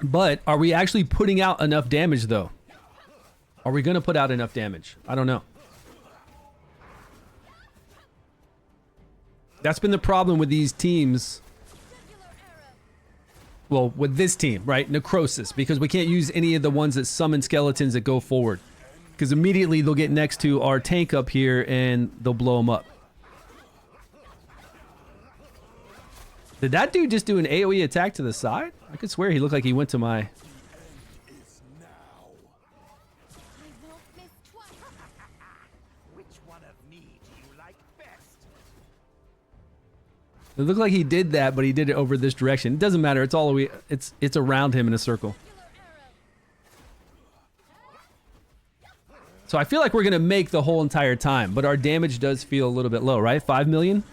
But are we actually putting out enough damage, though? Are we going to put out enough damage? I don't know. That's been the problem with these teams. Well, with this team, right? Necrosis, because we can't use any of the ones that summon skeletons that go forward. Because immediately they'll get next to our tank up here and they'll blow them up. Did that dude just do an AoE attack to the side? I could swear he looked like he went to my... It looked like he did that, but he did it over this direction. It doesn't matter. It's all the way... It's around him in a circle. So I feel like we're going to make the whole entire time, but our damage does feel a little bit low, right? 5 million?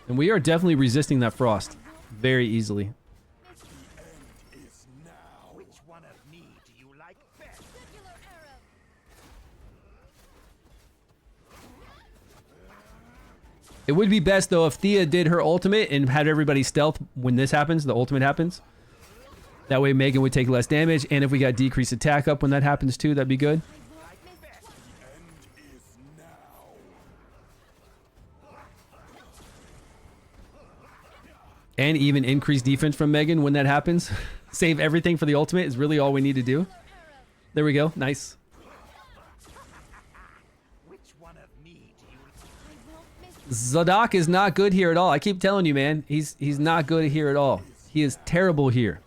And we are definitely resisting that frost very easily. It would be best though if Thea did her ultimate and had everybody stealth when this happens, the ultimate happens. That way Megan would take less damage, and if we got decreased attack up when that happens too, that'd be good. And even increase defense from Megan when that happens. Save everything for the ultimate is really all we need to do. There we go. Nice. Zadok is not good here at all. I keep telling you, man. He's not good here at all. He is terrible here.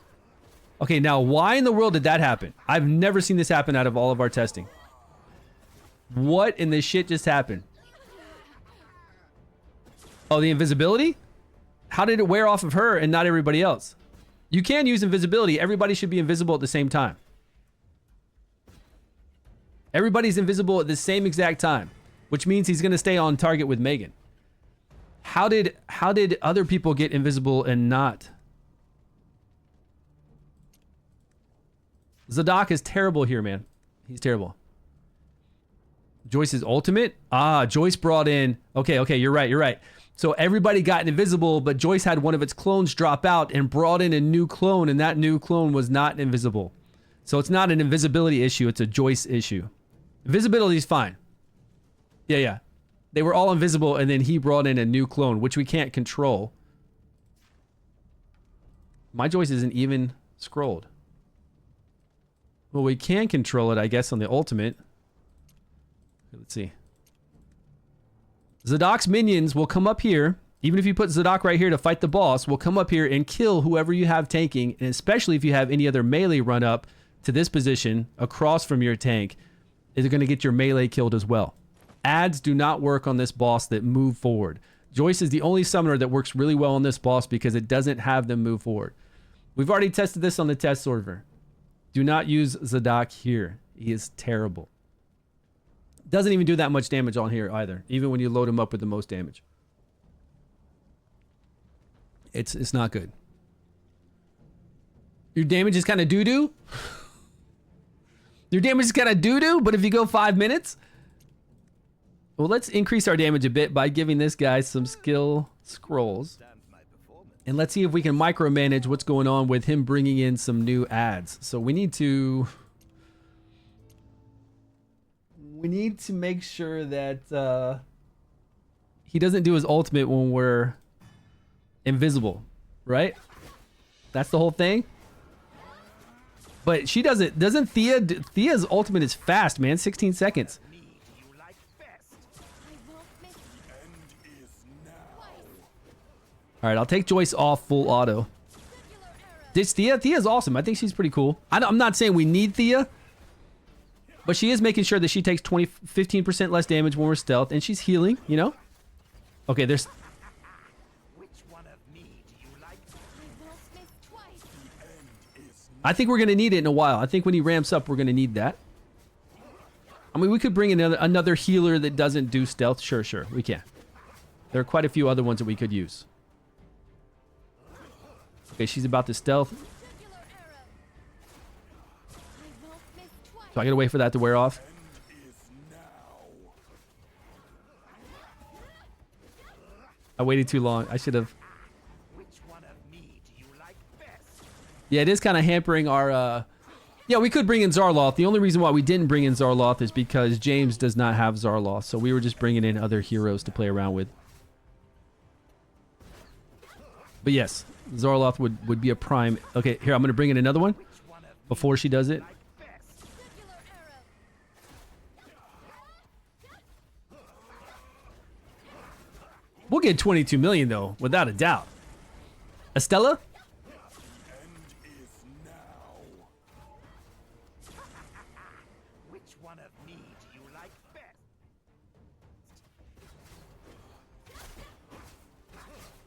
Okay, now why in the world did that happen? I've never seen this happen out of all of our testing. What in the shit just happened? Oh, the invisibility? How did it wear off of her and not everybody else? You can use invisibility. Everybody should be invisible at the same time. Everybody's invisible at the same exact time, which means he's going to stay on target with Megan. How did other people get invisible and not? Zadok is terrible here, man. He's terrible. Joyce's ultimate? Ah, Joyce brought in... Okay, you're right. So everybody got invisible, but Joyce had one of its clones drop out and brought in a new clone, and that new clone was not invisible. So it's not an invisibility issue, it's a Joyce issue. Invisibility is fine. Yeah. They were all invisible, and then he brought in a new clone, which we can't control. My Joyce isn't even scrolled. Well, we can control it, I guess, on the ultimate. Let's see. Zadok's minions will come up here. Even if you put Zadok right here to fight the boss, will come up here and kill whoever you have tanking, and especially if you have any other melee run up to this position across from your tank, is going to get your melee killed as well. Ads do not work on this boss that move forward. Joyce is the only summoner that works really well on this boss because it doesn't have them move forward. We've already tested this on the test server. Do not use Zadok here. He is terrible. Doesn't even do that much damage on here either, even when you load him up with the most damage. It's not good. Your damage is kind of doo-doo. Your damage is kind of doo-doo, but if you go 5 minutes... Well, let's increase our damage a bit by giving this guy some skill scrolls. And let's see if we can micromanage what's going on with him bringing in some new ads. So we need to make sure that he doesn't do his ultimate when we're invisible, right? That's the whole thing. But she doesn't Thea's ultimate is fast, man. 16 seconds. All right, I'll take Joyce off full auto. This Thea? Thea's awesome. I think she's pretty cool. I'm not saying we need Thea, but she is making sure that she takes 15% less damage when we're stealth, and she's healing, you know? Okay, there's... Which one of me do you like? I won't miss twice. I think we're going to need it in a while. I think when he ramps up, we're going to need that. I mean, we could bring in another healer that doesn't do stealth. Sure, we can. There are quite a few other ones that we could use. Okay, she's about to stealth. Circular arrow. I won't miss twice. So I got to wait for that to wear off. I waited too long. I should have... Which one of me do you like best? Yeah, it is kind of hampering our... Yeah, we could bring in Zarloth. The only reason why we didn't bring in Zarloth is because James does not have Zarloth. So we were just bringing in other heroes to play around with. But yes, Zarloth would be a prime. Okay, here, I'm going to bring in another one before she does it. Circular arrow. We'll get 22 million, though, without a doubt. Estella? Which one of me do you like best?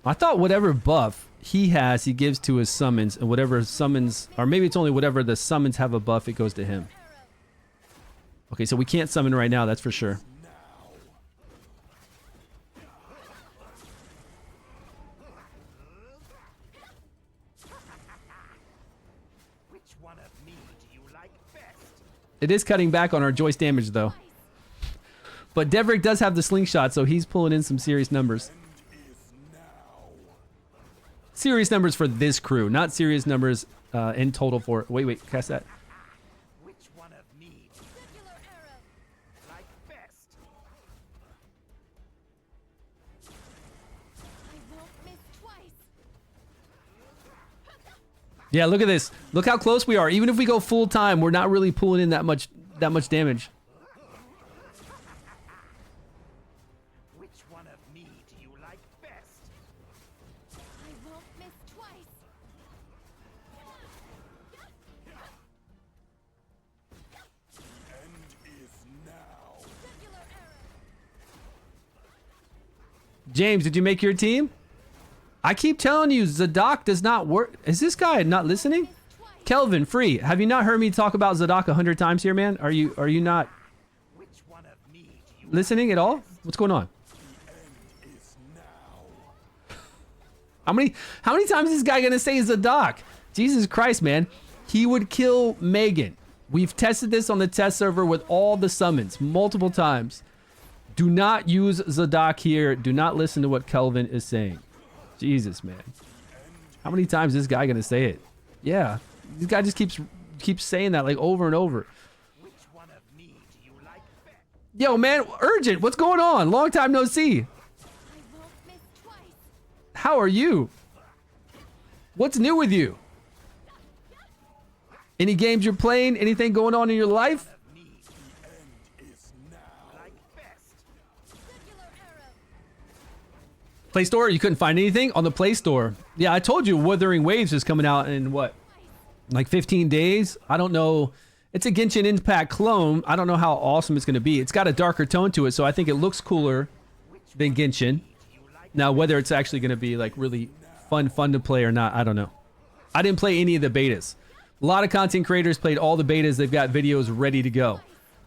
I thought whatever buff he has, he gives to his summons, and whatever summons, or maybe it's only whatever the summons have a buff, it goes to him. Okay, so we can't summon right now, that's for sure. Which one of me do you like best? It is cutting back on our Joyce damage, though. But Devrick does have the slingshot, so he's pulling in some serious numbers. Serious numbers for this crew, not serious numbers in total for... Wait, cast that. Which one of me do Circular arrow. you like best? I won't miss twice. Yeah, look at this. Look how close we are. Even if we go full time, we're not really pulling in that much damage. Which one of me do you like best? I won't miss twice. Circular arrow. James, did you make your team? I keep telling you, Zadok does not work. Is this guy not listening? Kelvin, free. Have you not heard me talk about Zadok 100 times here, man? Are you not Which one of me do you listening at all? What's going on? How many times is this guy gonna say Zadok? Jesus Christ, man. He would kill Megan. We've tested this on the test server with all the summons multiple times. Do not use Zadok here. Do not listen to what Kelvin is saying. Jesus, man. How many times is this guy gonna say it? Yeah. This guy just keeps saying that like over and over. Which one of me do you like best? Yo, man, urgent. What's going on? Long time no see. I won't miss twice. How are you? What's new with you? Any games you're playing? Anything going on in your life? Like best? Circular arrow. Play Store? You couldn't find anything on the Play Store. Yeah, I told you Wuthering Waves is coming out in what? Like 15 days? I don't know. It's a Genshin Impact clone. I don't know how awesome it's going to be. It's got a darker tone to it, so I think it looks cooler than Genshin. Now, whether it's actually going to be like really fun to play or not, I don't know. I didn't play any of the betas. A lot of content creators played all the betas. They've got videos ready to go.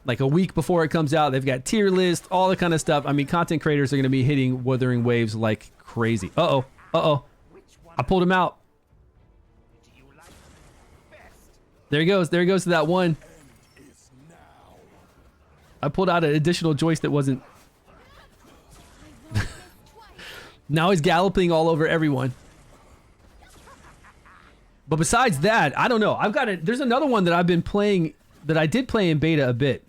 Like a week before it comes out, they've got tier list, all the kind of stuff. I mean, content creators are going to be hitting Wuthering Waves like crazy. Uh-oh. I pulled him out. Do you like best? There he goes. There he goes to that one. I pulled out an additional Joyce that wasn't... Now he's galloping all over everyone. But besides that, I don't know. I've got it. There's another one that I've been playing that I did play in beta a bit.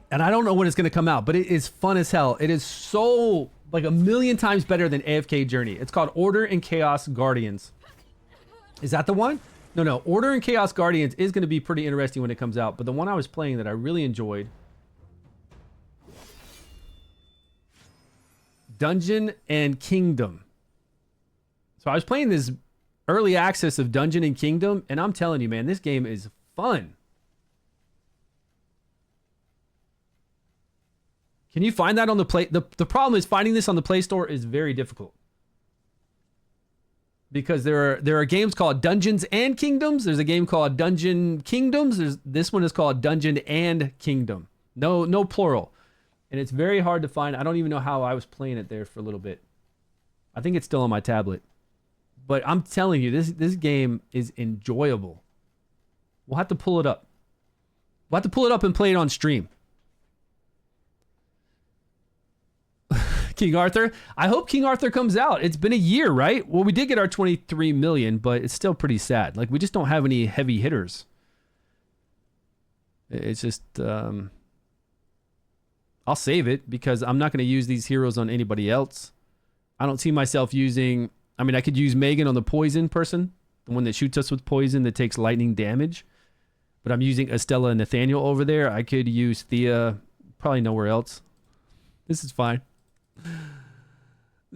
And I don't know when it's going to come out, but it is fun as hell. It is so like a million times better than AFK Journey. It's called Order and Chaos Guardians. Is that the one? No. Order and Chaos Guardians is going to be pretty interesting when it comes out. But the one I was playing that I really enjoyed, Dungeon and Kingdom. So I was playing this early access of Dungeon and Kingdom, and I'm telling you, man, this game is fun. Can you find that on the Play? The problem is finding this on the Play Store is very difficult. Because there are games called Dungeons and Kingdoms. There's a game called Dungeon Kingdoms. This one is called Dungeon and Kingdom. No plural. And it's very hard to find. I don't even know how I was playing it there for a little bit. I think it's still on my tablet. But I'm telling you, this game is enjoyable. We'll have to pull it up. We'll have to pull it up and play it on stream. King Arthur. I hope King Arthur comes out. It's been a year, right? Well, we did get our 23 million, but it's still pretty sad. Like, we just don't have any heavy hitters. It's just, I'll save it because I'm not going to use these heroes on anybody else. I don't see myself using, I mean, I could use Megan on the poison person, the one that shoots us with poison that takes lightning damage. But I'm using Estella and Nathaniel over there. I could use Thea, probably nowhere else. This is fine.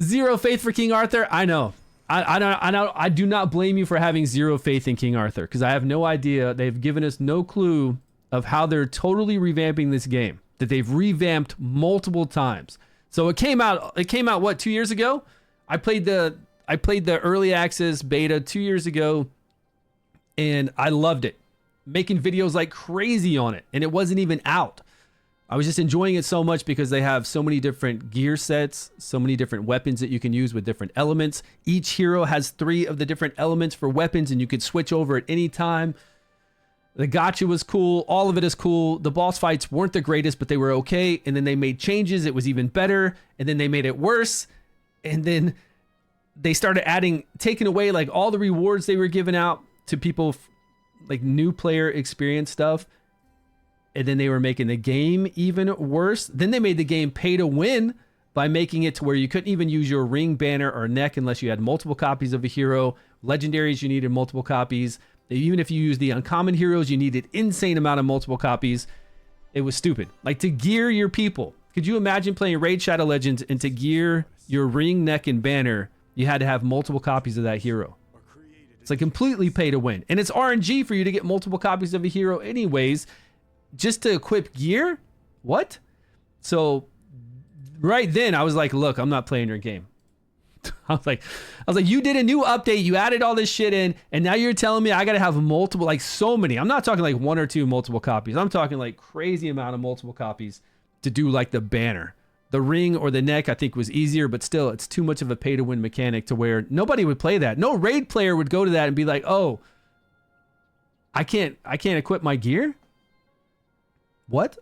Zero faith for King Arthur. I know. I do not blame you for having zero faith in King Arthur because I have no idea. They've given us no clue of how they're totally revamping this game. That they've revamped multiple times. So it came out what, 2 years ago? I played the early access beta 2 years ago and I loved it. Making videos like crazy on it and it wasn't even out. I was just enjoying it so much because they have so many different gear sets, so many different weapons that you can use with different elements. Each hero has 3 of the different elements for weapons and you could switch over at any time. The gacha was cool. All of it is cool. The boss fights weren't the greatest, but they were okay. And then they made changes. It was even better. And then they made it worse. And then they started taking away like all the rewards they were giving out to people, like new player experience stuff. And then they were making the game even worse. Then they made the game pay to win by making it to where you couldn't even use your ring, banner, or neck unless you had multiple copies of a hero. Legendaries, you needed multiple copies. Even if you use the uncommon heroes, you needed insane amount of multiple copies. It was stupid. Like to gear your people. Could you imagine playing Raid Shadow Legends and to gear your ring, neck, and banner, you had to have multiple copies of that hero. It's like completely pay to win. And it's RNG for you to get multiple copies of a hero anyways. Just to equip gear? What? So right then I was like, look, I'm not playing your game. I was like, you did a new update, you added all this shit in, and now you're telling me I gotta have multiple, like so many. I'm not talking like 1 or 2 multiple copies. I'm talking like crazy amount of multiple copies to do like the banner. The ring or the neck I think was easier, but still it's too much of a pay to win mechanic to where nobody would play that. No raid player would go to that and be like, oh, I can't equip my gear? What?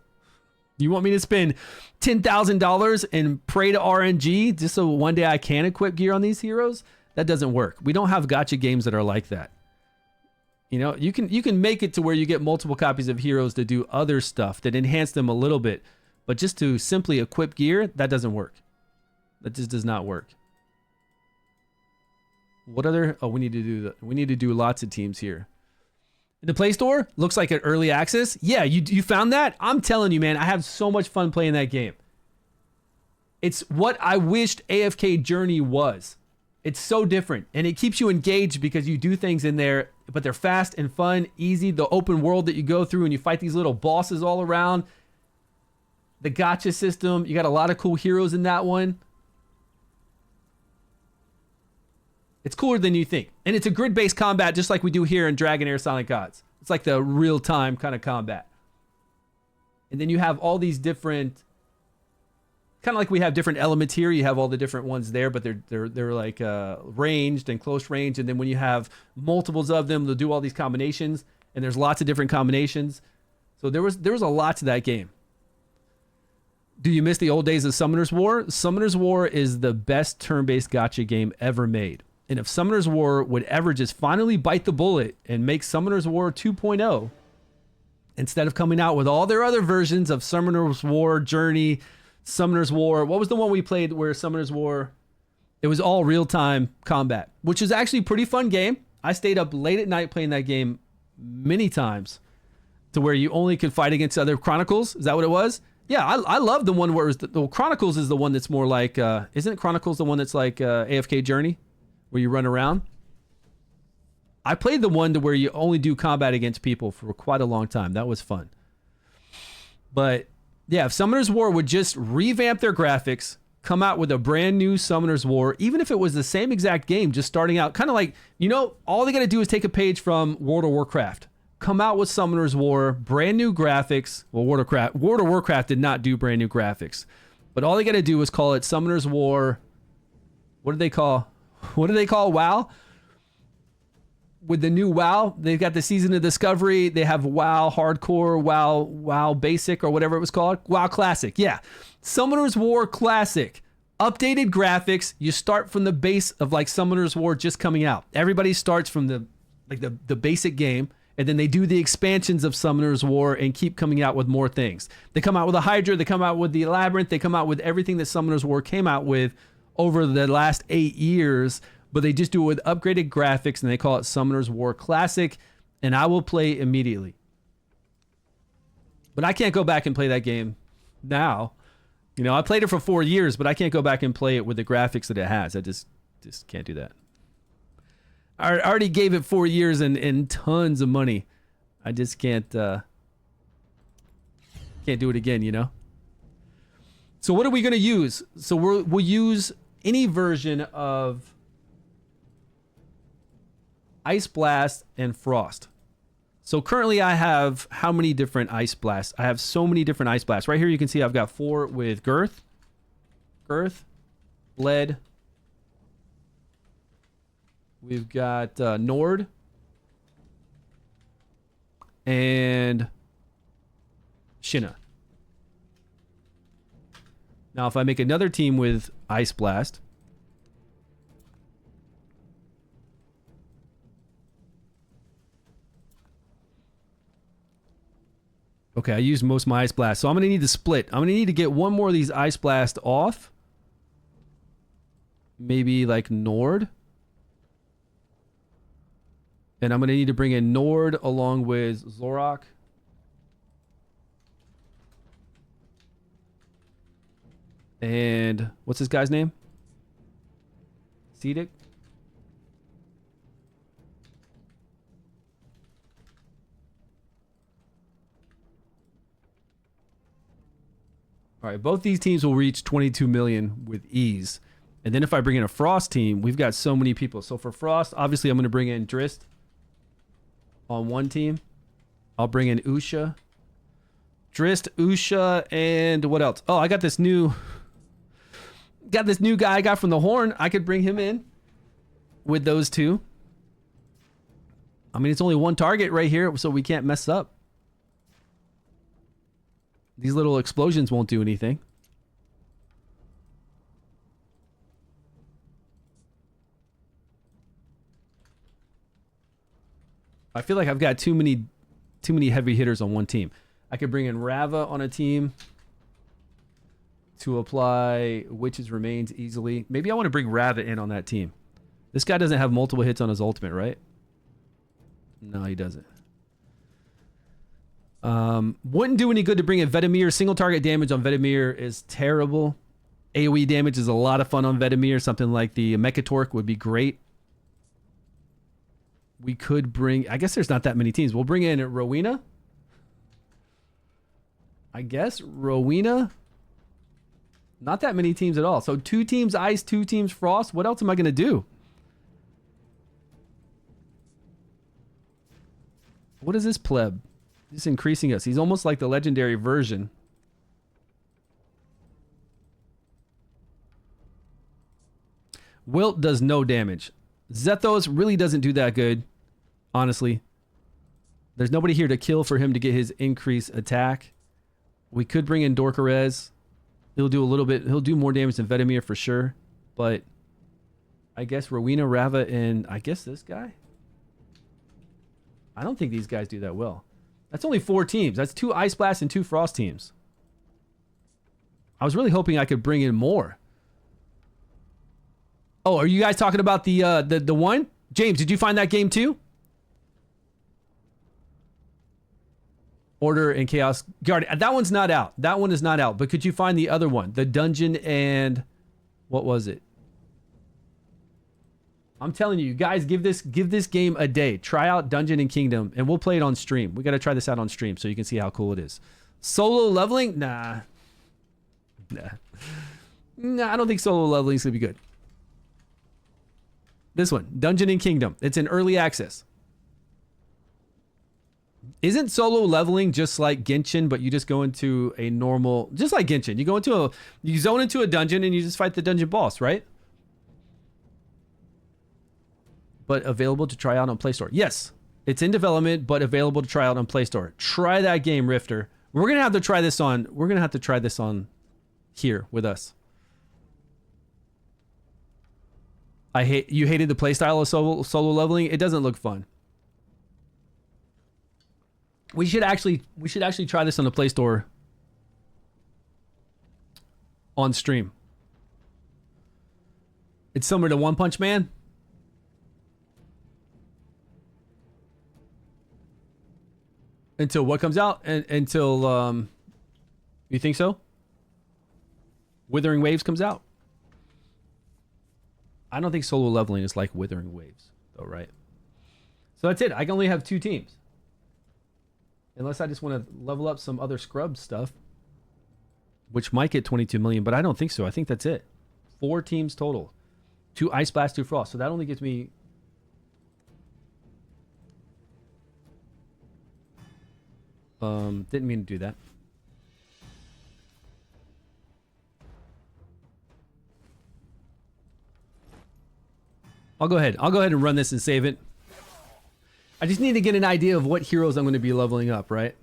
You want me to spend $10,000 and pray to RNG just so one day I can equip gear on these heroes? That doesn't work. We don't have gacha games that are like that. You know, you can make it to where you get multiple copies of heroes to do other stuff that enhance them a little bit, but just to simply equip gear, that doesn't work. That just does not work. What other? Oh, we need to do lots of teams here. In the Play Store, looks like an early access. Yeah, you found that? I'm telling you, man, I have so much fun playing that game. It's what I wished AFK Journey was. It's so different, and it keeps you engaged because you do things in there, but they're fast and fun, easy. The open world that you go through and you fight these little bosses all around. The gacha system, you got a lot of cool heroes in that one. It's cooler than you think. And it's a grid-based combat just like we do here in Dragonheir Silent Gods. It's like the real-time kind of combat. And then you have all these different... Kind of like we have different elements here. You have all the different ones there, but they're like ranged and close range. And then when you have multiples of them, they'll do all these combinations. And there's lots of different combinations. So there was a lot to that game. Do you miss the old days of Summoner's War? Summoner's War is the best turn-based gacha game ever made. And if Summoner's War would ever just finally bite the bullet and make Summoner's War 2.0, instead of coming out with all their other versions of Summoner's War, Journey, Summoner's War, what was the one we played where Summoner's War, it was all real-time combat, which is actually a pretty fun game. I stayed up late at night playing that game many times to where you only could fight against other Chronicles. Is that what it was? Yeah, I love the one where it was the Chronicles is the one that's more like, isn't Chronicles the one that's like AFK Journey? Where you run around. I played the one to where you only do combat against people for quite a long time. That was fun. But yeah, if Summoner's War would just revamp their graphics, come out with a brand new Summoner's War, even if it was the same exact game, just starting out, kind of like, you know, all they got to do is take a page from World of Warcraft, come out with Summoner's War, brand new graphics. Well, World of Warcraft did not do brand new graphics, but all they got to do is call it Summoner's War. What do they call WoW? With the new WoW, they've got the Season of Discovery. They have WoW Hardcore, WoW Basic, or whatever it was called. WoW Classic. Yeah. Summoner's War Classic. Updated graphics. You start from the base of like Summoner's War just coming out. Everybody starts from the basic game, and then they do the expansions of Summoner's War and keep coming out with more things. They come out with a Hydra, they come out with the Labyrinth, they come out with everything that Summoner's War came out with over the last 8 years, but they just do it with upgraded graphics, and they call it Summoner's War Classic, and I will play immediately. But I can't go back and play that game now. You know, I played it for 4 years, but I can't go back and play it with the graphics that it has. I just can't do that. I already gave it 4 years and tons of money. I just can't do it again, you know? So what are we going to use? So we'll use any version of Ice Blast and Frost. So currently I have how many different Ice Blasts? I have so many different Ice Blasts. Right here you can see I've got 4 with Girth, Lead. We've got Nord. And Shinna. Now if I make another team with Ice Blast, okay, I used most of my Ice Blast, so I'm going to need to split. I'm going to need to get one more of these Ice Blast off. Maybe like Nord. And I'm going to need to bring in Nord along with Zorok. And what's this guy's name? Cedic? All right, both these teams will reach 22 million with ease. And then if I bring in a Frost team, we've got so many people. So for Frost, obviously I'm going to bring in Drist on one team. I'll bring in Usha. Drist, Usha, and what else? Oh, I got this new guy I got from the Horn. I could bring him in with those two. I mean, it's only one target right here, so we can't mess up. These little explosions won't do anything. I feel like I've got too many heavy hitters on one team. I could bring in Rava on a team to apply Witch's Remains easily. Maybe I want to bring Rava in on that team. This guy doesn't have multiple hits on his ultimate, right? No, he doesn't. Wouldn't do any good to bring in Vedemir. Single target damage on Vedemir is terrible. AoE damage is a lot of fun on Vedemir. Something like the Mechatork would be great. We could bring... I guess there's not that many teams. We'll bring in Rowena. I guess Rowena. Not that many teams at all. So 2 teams Ice, 2 teams Frost. What else am I going to do? What is this pleb? He's increasing us. He's almost like the legendary version. Wilt does no damage. Zethos really doesn't do that good, honestly. There's nobody here to kill for him to get his increased attack. We could bring in Dorkarez. He'll do a little bit. He'll do more damage than Vedemir for sure. But I guess Rowena, Rava, and I guess this guy? I don't think these guys do that well. That's only 4 teams. That's 2 Ice Blast and 2 Frost teams. I was really hoping I could bring in more. Oh, are you guys talking about the one? James, did you find that game too? Order and Chaos Guard. That one's not out. That one is not out. But could you find the other one? The Dungeon and... what was it? I'm telling you, guys, give this game a day. Try out Dungeon and Kingdom, and we'll play it on stream. We got to try this out on stream so you can see how cool it is. Solo leveling? Nah. Nah, I don't think solo leveling is going to be good. This one, Dungeon and Kingdom. It's in early access. Isn't solo leveling just like Genshin, but you just go into a normal, just like Genshin. You zone into a dungeon and you just fight the dungeon boss, right? But available to try out on Play Store. Yes, it's in development, but available to try out on Play Store. Try that game, Rifter. We're gonna have to try this on here with us. You hated the playstyle of solo leveling. It doesn't look fun. We should actually try this on the Play Store on stream. It's similar to One Punch Man. Until what comes out? Until you think so? Withering Waves comes out. I don't think solo leveling is like Withering Waves, though, right? So that's it. I can only have 2 teams. Unless I just want to level up some other scrub stuff, which might get 22 million, but I don't think so. I think that's it. 4 teams total. 2 Ice Blast, 2 Frost. So that only gets me... didn't mean to do that. I'll go ahead and run this and save it. I just need to get an idea of what heroes I'm going to be leveling up, right?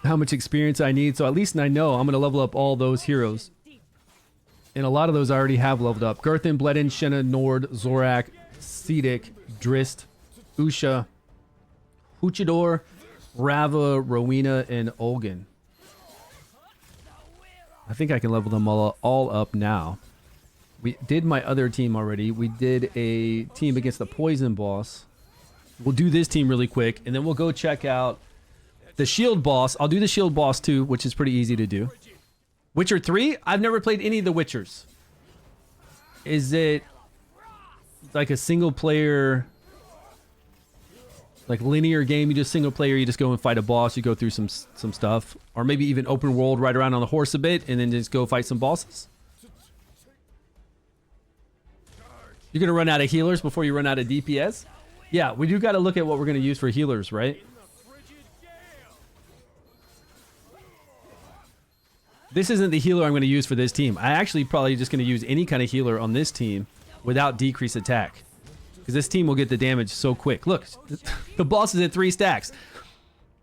How much experience I need, so at least I know I'm going to level up all those heroes. And a lot of those I already have leveled up. Girthin, Bledin, Shenna, Nord, Zorak, Cedic, Drist, Usha, Huchador, Rava, Rowena, and Olgan. I think I can level them all up now. We did my other team already. We did a team against the Poison boss. We'll do this team really quick, and then we'll go check out the Shield boss. I'll do the Shield boss too, which is pretty easy to do. Witcher 3? I've never played any of the Witchers. Is it like a single player, like linear game? You just single player, you just go and fight a boss, you go through some stuff, or maybe even open world, ride around on the horse a bit, and then just go fight some bosses? You're going to run out of healers before you run out of DPS? Yeah, we do got to look at what we're going to use for healers, right? This isn't the healer I'm going to use for this team. I actually probably just going to use any kind of healer on this team without decreased attack. Because this team will get the damage so quick. Look, the boss is at 3 stacks.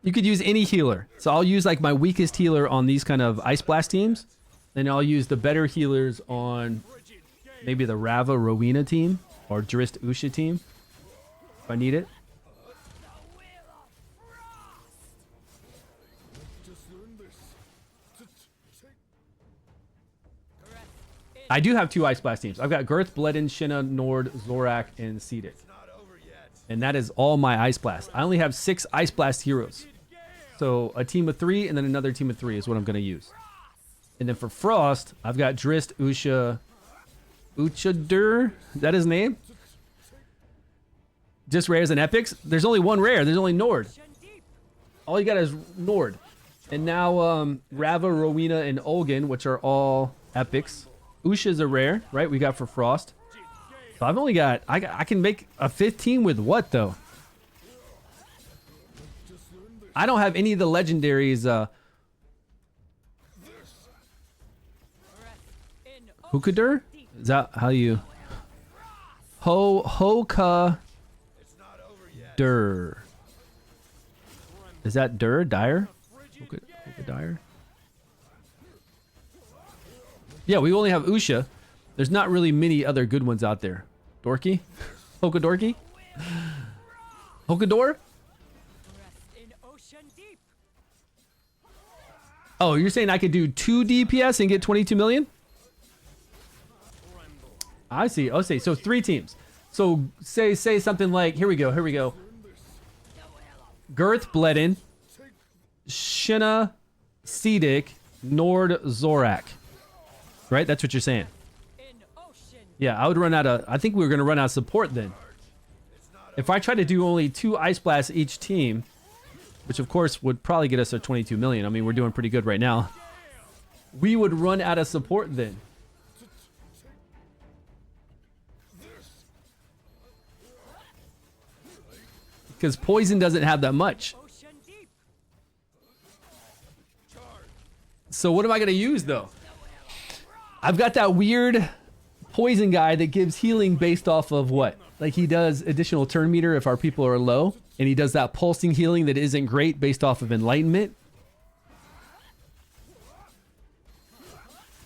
You could use any healer. So I'll use like my weakest healer on these kind of Ice Blast teams. Then I'll use the better healers on... maybe the Rava Rowena team or Drist Usha team if I need it. I do have 2 Ice Blast teams. I've got Girth, Bledin, Shinna, Nord, Zorak, and Cedic. And that is all my Ice Blast. I only have 6 Ice Blast heroes. So a team of 3 and then another team of 3 is what I'm going to use. And then for Frost, I've got Drist, Usha, Uchadur, is that his name? Just rares and epics? There's only 1 rare. There's only Nord. All you got is Nord. And now Rava, Rowena, and Olgan, which are all epics. Usha's a rare, right? We got for Frost. So I've only got... I can make a 15 with what, though? I don't have any of the legendaries. Hukadur? Is that how you... Hoka... Dur. Is that Dur? Dire? Hoka Dire? Yeah, we only have Usha. There's not really many other good ones out there. Dorky? Hoka Dorky? Hokador? Oh, you're saying I could do 2 DPS and get 22 million? I see. Oh, see. So 3 teams. So say something like, here we go. Girth, Bledin, Shinna, Cedic, Nord, Zorak. Right? That's what you're saying. Yeah, I would run out of... I think we were going to run out of support then. If I try to do only 2 Ice Blasts each team, which of course would probably get us our 22 million. I mean, we're doing pretty good right now. We would run out of support then. Because poison doesn't have that much. So what am I going to use though? I've got that weird poison guy that gives healing based off of what? Like he does additional turn meter if our people are low. And he does that pulsing healing that isn't great based off of enlightenment.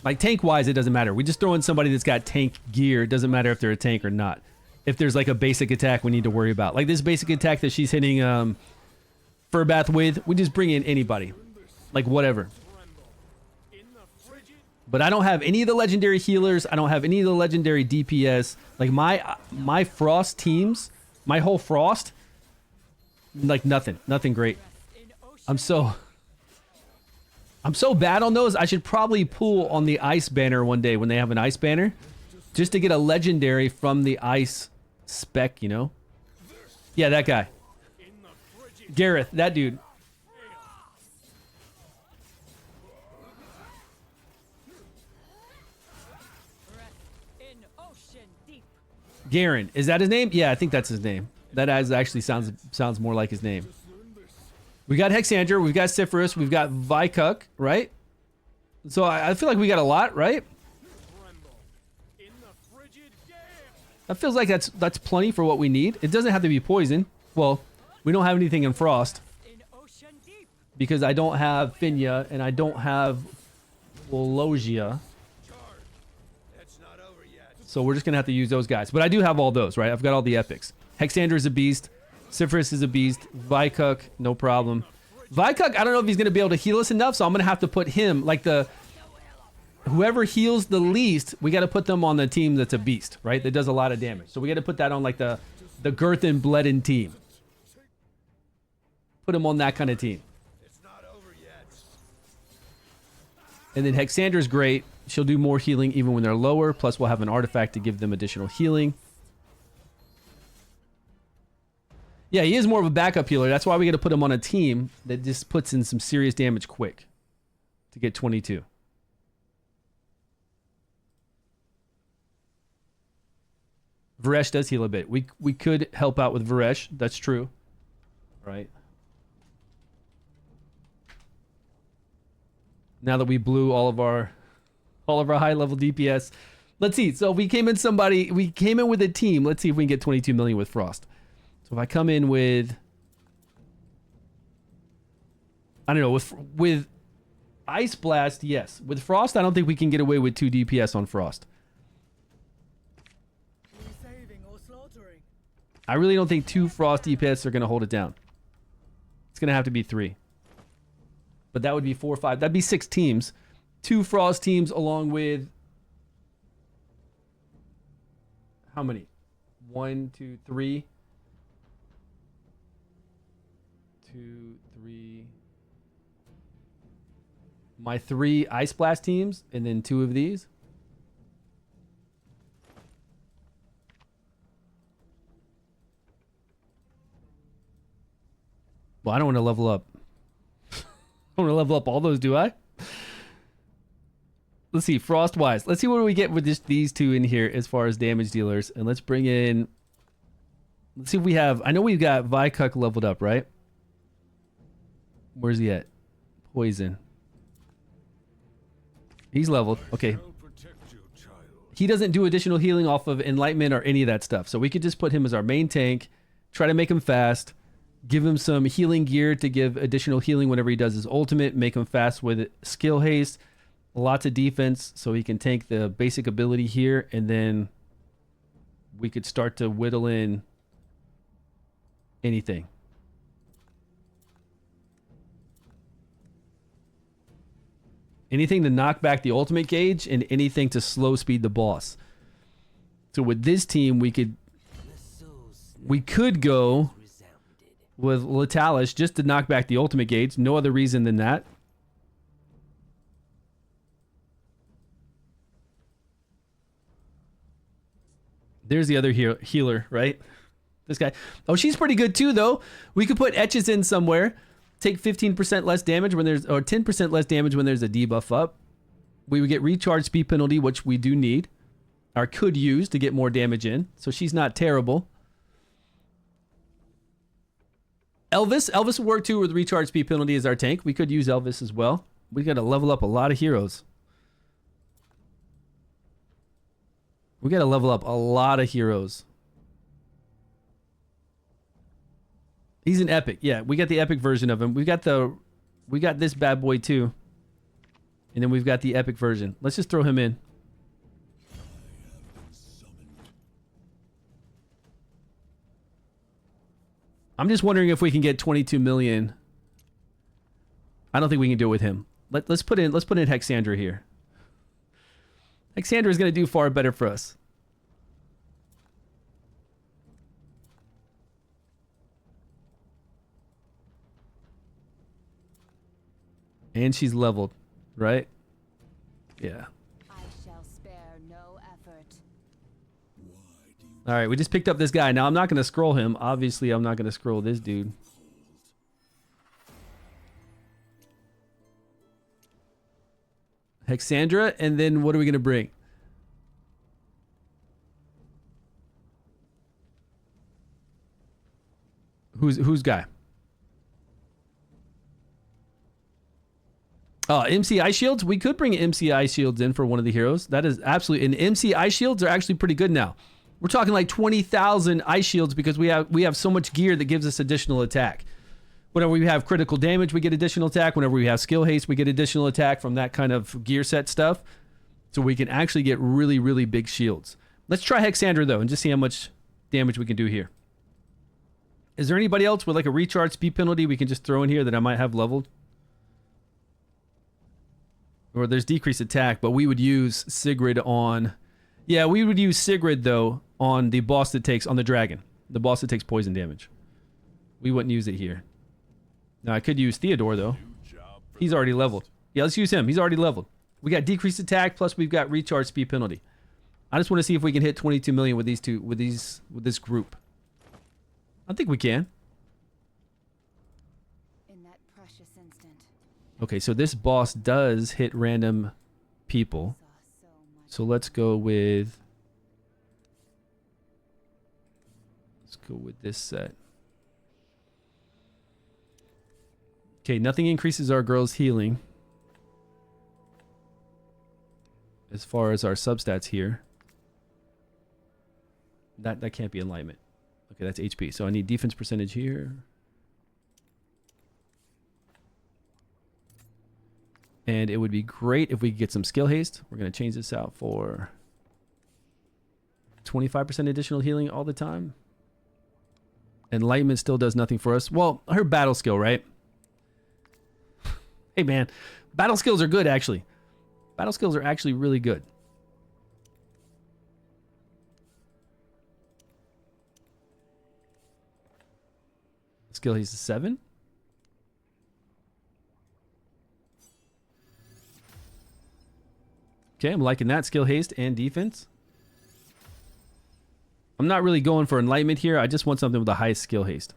Like tank wise, it doesn't matter. We just throw in somebody that's got tank gear. It doesn't matter if they're a tank or not. If there's like a basic attack we need to worry about. Like this basic attack that she's hitting Furbath with, we just bring in anybody. Like whatever. But I don't have any of the legendary healers. I don't have any of the legendary DPS. Like my Frost teams, my whole Frost, like nothing great. I'm so bad on those. I should probably pull on the ice banner one day when they have an ice banner, just to get a legendary from the ice spec, you know? Yeah, that guy. Gareth, that dude. Garen, is that his name? Yeah, I think that's his name. That actually sounds more like his name. We got Hexandra, we've got Cypherus, we've got Vikuk, right? So I feel like we got a lot, right? That feels like that's plenty for what we need. It doesn't have to be poison. Well, we don't have anything in Frost. Because I don't have Finya and I don't have Logia. So we're just going to have to use those guys. But I do have all those, right? I've got all the epics. Hexandra is a beast. Cypherus is a beast. Vikuk, no problem. Vikuk, I don't know if he's going to be able to heal us enough, so I'm going to have to put him, like whoever heals the least, we got to put them on the team that's a beast, right? That does a lot of damage. So we got to put that on like the Girthan Bleden team. Put him on that kind of team. And then Hexandra's great. She'll do more healing even when they're lower. Plus, we'll have an artifact to give them additional healing. Yeah, he is more of a backup healer. That's why we got to put him on a team that just puts in some serious damage quick to get 22. Varesh does heal a bit. We could help out with Varesh. That's true. Right. Now that we blew all of our high level DPS. Let's see. So we came in with a team. Let's see if we can get 22 million with Frost. So if I come in with, I don't know, with Ice Blast, yes. With Frost, I don't think we can get away with 2 DPS on Frost. I really don't think 2 Frost DPS are going to hold it down. It's going to have to be 3. But that would be 4 or 5. That'd be 6 teams. 2 Frost teams along with... How many? 1, 2, 3. 2, 3. My 3 Ice Blast teams, and then 2 of these. Well, I don't want to level up. I don't want to level up all those, do I? Let's see, Frost-wise. Let's see what we get with just these 2 in here as far as damage dealers. And let's bring in... Let's see if we have... I know we've got Vikuk leveled up, right? Where's he at? Poison. He's leveled. Okay. He doesn't do additional healing off of Enlightenment or any of that stuff. So we could just put him as our main tank. Try to make him fast. Give him some healing gear to give additional healing whenever he does his ultimate. Make him fast with skill haste. Lots of defense so he can tank the basic ability here. And then we could start to whittle in anything. Anything to knock back the ultimate gauge and anything to slow speed the boss. So with this team, we could go with Letalis just to knock back the ultimate gauge. No other reason than that. There's the other healer, right? This guy. Oh, she's pretty good too, though. We could put etches in somewhere. Take 15% less damage when there's, or 10% less damage when there's a debuff up. We would get recharge speed penalty, which we do need, or could use to get more damage in. So she's not terrible. Elvis would work too with recharge speed penalty as our tank. We could use Elvis as well. We got to level up a lot of heroes. We got to level up a lot of heroes. He's an epic. Yeah, we got the epic version of him. We got this bad boy too. And then we've got the epic version. Let's just throw him in. I'm just wondering if we can get 22 million. I don't think we can do it with him. Let's put in Hexandra here. Hexandra is going to do far better for us. And she's leveled, right? Yeah. I shall spare no effort. All right, we just picked up this guy. Now I'm not going to scroll him. Obviously, I'm not going to scroll this dude. Hexandra, and then what are we going to bring? Who's guy? MC Ice Shields. We could bring MC Ice Shields in for one of the heroes. That is absolutely, and MC Ice Shields are actually pretty good now. We're talking like 20,000 Ice Shields because we have so much gear that gives us additional attack. Whenever we have critical damage, we get additional attack. Whenever we have skill haste, we get additional attack from that kind of gear set stuff. So we can actually get really, really big shields. Let's try Hexandra though and just see how much damage we can do here. Is there anybody else with like a recharge speed penalty we can just throw in here that I might have leveled? Or there's decreased attack, but we would use Sigrid on... Yeah, we would use Sigrid, though, on the boss that takes... On the dragon. The boss that takes poison damage. We wouldn't use it here. Now, I could use Theodore, though. He's already leveled. Yeah, let's use him. He's already leveled. We got decreased attack, plus we've got recharge speed penalty. I just want to see if we can hit 22 million with these two... With this group. I think we can. In that precious instant. Okay, so this boss does hit random people. So let's go with... Let's go with this set. Okay, nothing increases our girl's healing. As far as our substats here. That can't be enlightenment. Okay, that's HP. So I need defense percentage here. And it would be great if we could get some skill haste. We're going to change this out for 25% additional healing all the time. Enlightenment still does nothing for us. Well, her battle skill, right? Hey, man. Battle skills are good, actually. Battle skills are actually really good. Skill haste is 7. Okay, I'm liking that. Skill haste and defense. I'm not really going for enlightenment here. I just want something with the highest skill haste.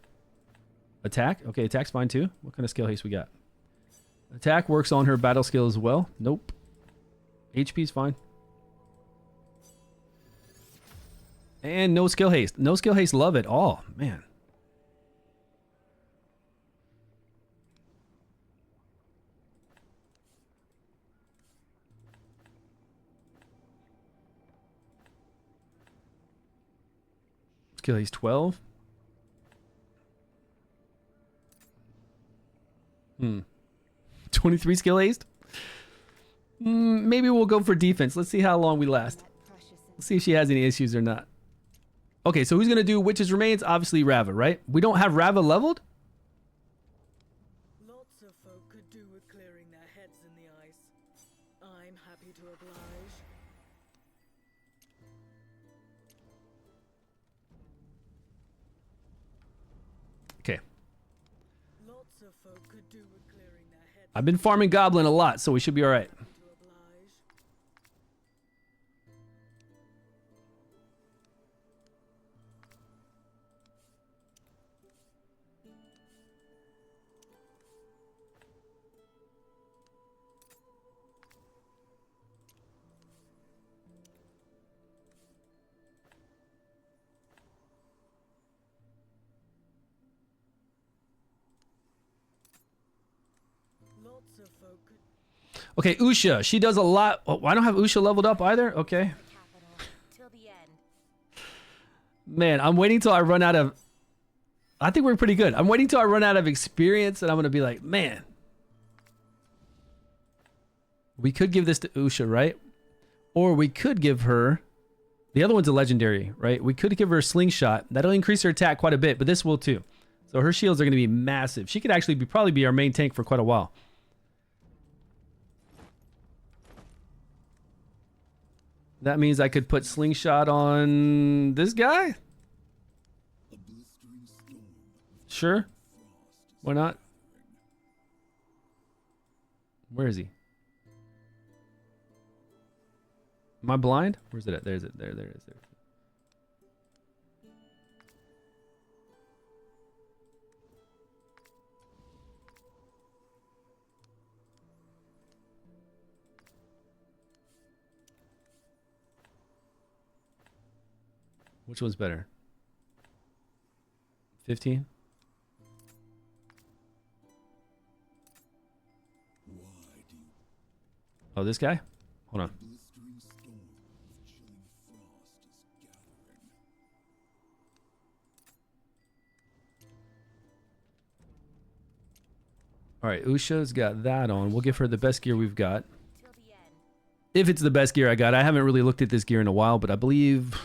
Attack? Okay, attack's fine too. What kind of skill haste we got? Attack works on her battle skill as well. Nope. HP's fine. And no skill haste. No skill haste, love it. Oh, man. Skill haste 12. 23 skill haste? Maybe we'll go for defense. Let's see how long we last. Let's see if she has any issues or not. Okay, so who's going to do Witch's Remains? Obviously Rava, right? We don't have Rava leveled? Lots of folk could do with clearing their heads in the ice. I'm happy to oblige. Okay. Lots of folk could do with clearing their heads. I've been farming Goblin a lot, so we should be alright. To oblige. Lots of folk could Okay, Usha. She does a lot. Oh, I don't have Usha leveled up either. Okay. Capital till the end. Man, I'm waiting till I run out of... I think we're pretty good. I'm waiting till I run out of experience and I'm going to be like, man. We could give this to Usha, right? Or we could give her... The other one's a legendary, right? We could give her a slingshot. That'll increase her attack quite a bit, but this will too. So her shields are going to be massive. She could actually probably be our main tank for quite a while. That means I could put slingshot on this guy? Sure. Why not? Where is he? Am I blind? Where's it at? There's it. There it is. There. Which one's better? 15? Oh, this guy? Hold on. All right, Usha's got that on. We'll give her the best gear we've got. Till the end. If it's the best gear I got. I haven't really looked at this gear in a while, but I believe...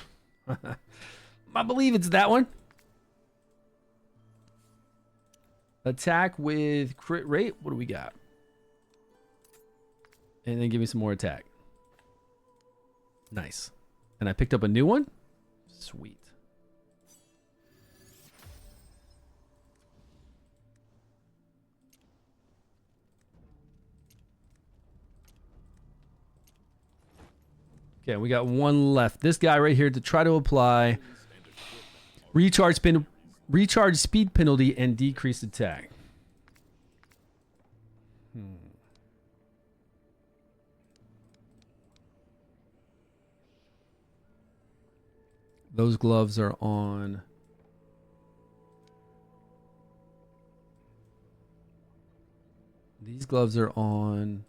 I believe it's that one. Attack with crit rate. What do we got? And then give me some more attack. Nice. And I picked up a new one. Sweet. Okay, we got one left. This guy right here to try to apply recharge speed penalty and decreased attack. Those gloves are on. These gloves are on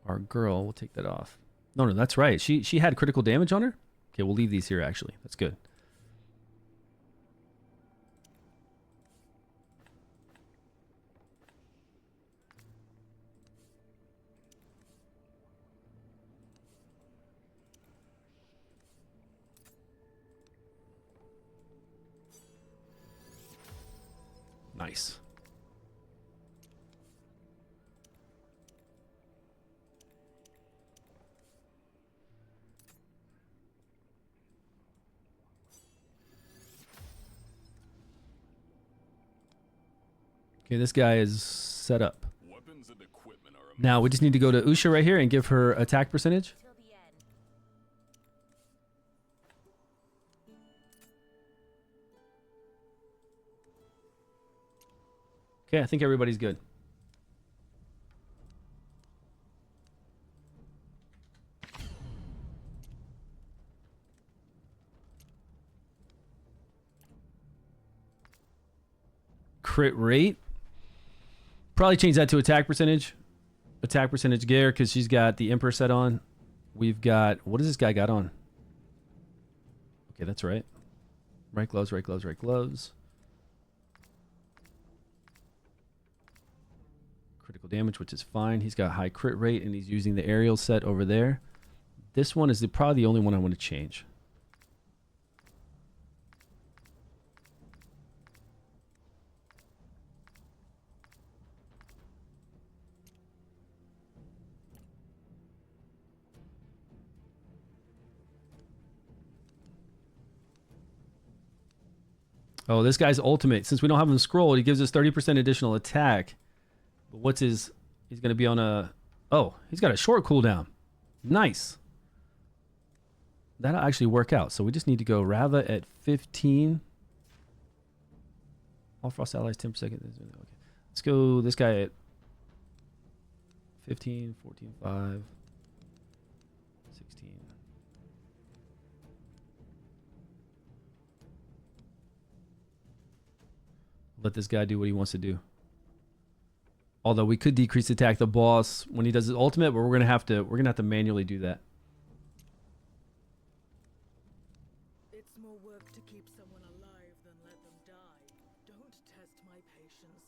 our girl. We'll take that off. No, that's right. She had critical damage on her. Okay, we'll leave these here actually. That's good. Nice. Okay, this guy is set up. Weapons and equipment are Now we just need to go to Usha right here and give her attack percentage. Till the end. Okay, I think everybody's good. Crit rate. Probably change that to attack percentage. Attack percentage gear because she's got the Emperor set on. We've got... What does this guy got on? Okay, that's right. Right gloves, right gloves, right gloves. Critical damage, which is fine. He's got high crit rate and he's using the aerial set over there. This one is probably the only one I want to change. Oh, this guy's ultimate. Since we don't have him scrolled, he gives us 30% additional attack. But what's his... He's going to be on a... Oh, he's got a short cooldown. Nice. That'll actually work out. So we just need to go Rava at 15. All Frost allies 10%. Okay. Let's go this guy at 15, 14, 5, 16. Let this guy do what he wants to do. Although we could decrease attack the boss when he does his ultimate, but we're gonna have to manually do that. It's more work to keep someone alive than let them die. Don't test my patience.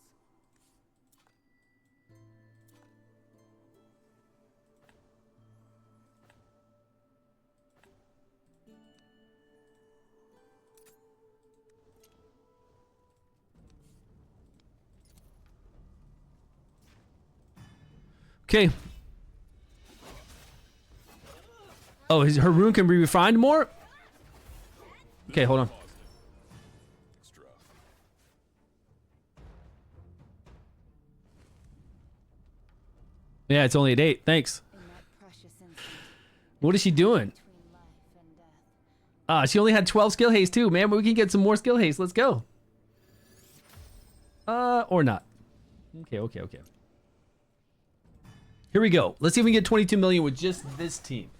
Okay. Oh, her rune can be refined more? Okay, hold on. Yeah, it's only at 8. Thanks. In that precious instant What is she doing? between life and death. She only had 12 skill haste too, man. But we can get some more skill haste. Let's go. Or not. Okay. Here we go. Let's see if we can get 22 million with just this team.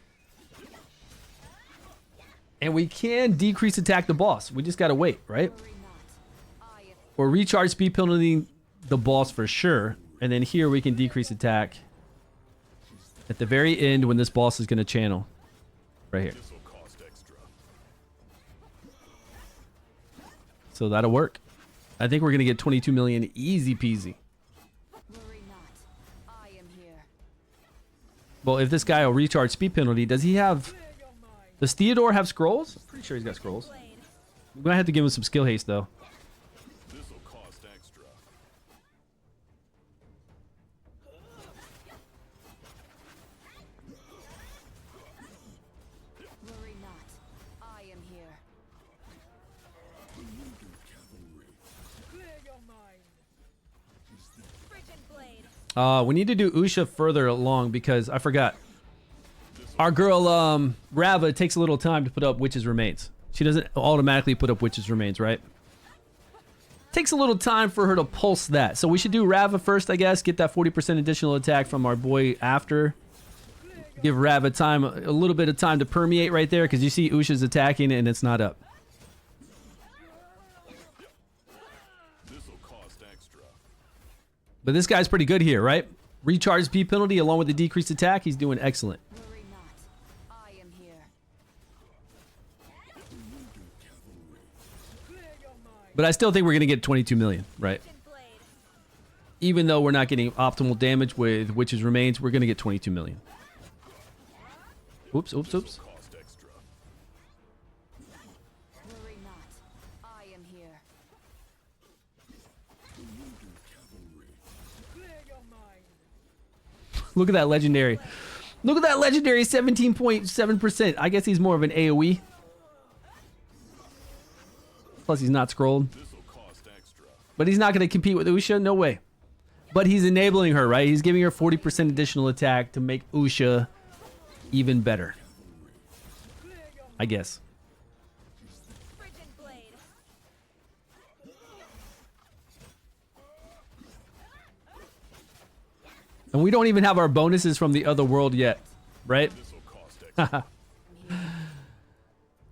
And we can decrease attack the boss. We just gotta wait, right? Worry not. I am Or recharge speed penalty the boss for sure. And then here we can decrease attack at the very end when this boss is gonna channel. Right here. So that'll work. I think we're gonna get 22 million easy peasy. worry not. I am here. Well, if this guy will recharge speed penalty, does he have... Does Theodore have scrolls? I'm pretty sure he's got scrolls. We might have to give him some skill haste, though. This'll cost extra. Worry not. I am here. Clear your mind. Frigid blade. We need to do Usha further along because I forgot. Our girl, Rava, it takes a little time to put up Witch's Remains. She doesn't automatically put up Witch's Remains, right? Takes a little time for her to pulse that. So we should do Rava first, I guess. Get that 40% additional attack from our boy after. Give Rava time, a little bit of time to permeate right there because you see Usha's attacking and it's not up. This'll cost extra. But this guy's pretty good here, right? Recharge speed penalty along with the decreased attack. He's doing excellent. Worry not. I am here. Clear your mind. But I still think we're going to get 22 million, right? Frigid blade. Even though we're not getting optimal damage with Witch's Remains, we're going to get 22 million. Oops. Cost extra. Worry not. I am here. Clear your mind. Look at that legendary. Look at that legendary 17.7%. I guess he's more of an AoE. Plus he's not scrolled. This'll cost extra. But he's not going to compete with Usha. No way. But he's enabling her, right? He's giving her 40% additional attack to make Usha even better. I guess. Frigid blade. And we don't even have our bonuses from the other world yet, right? This'll cost extra.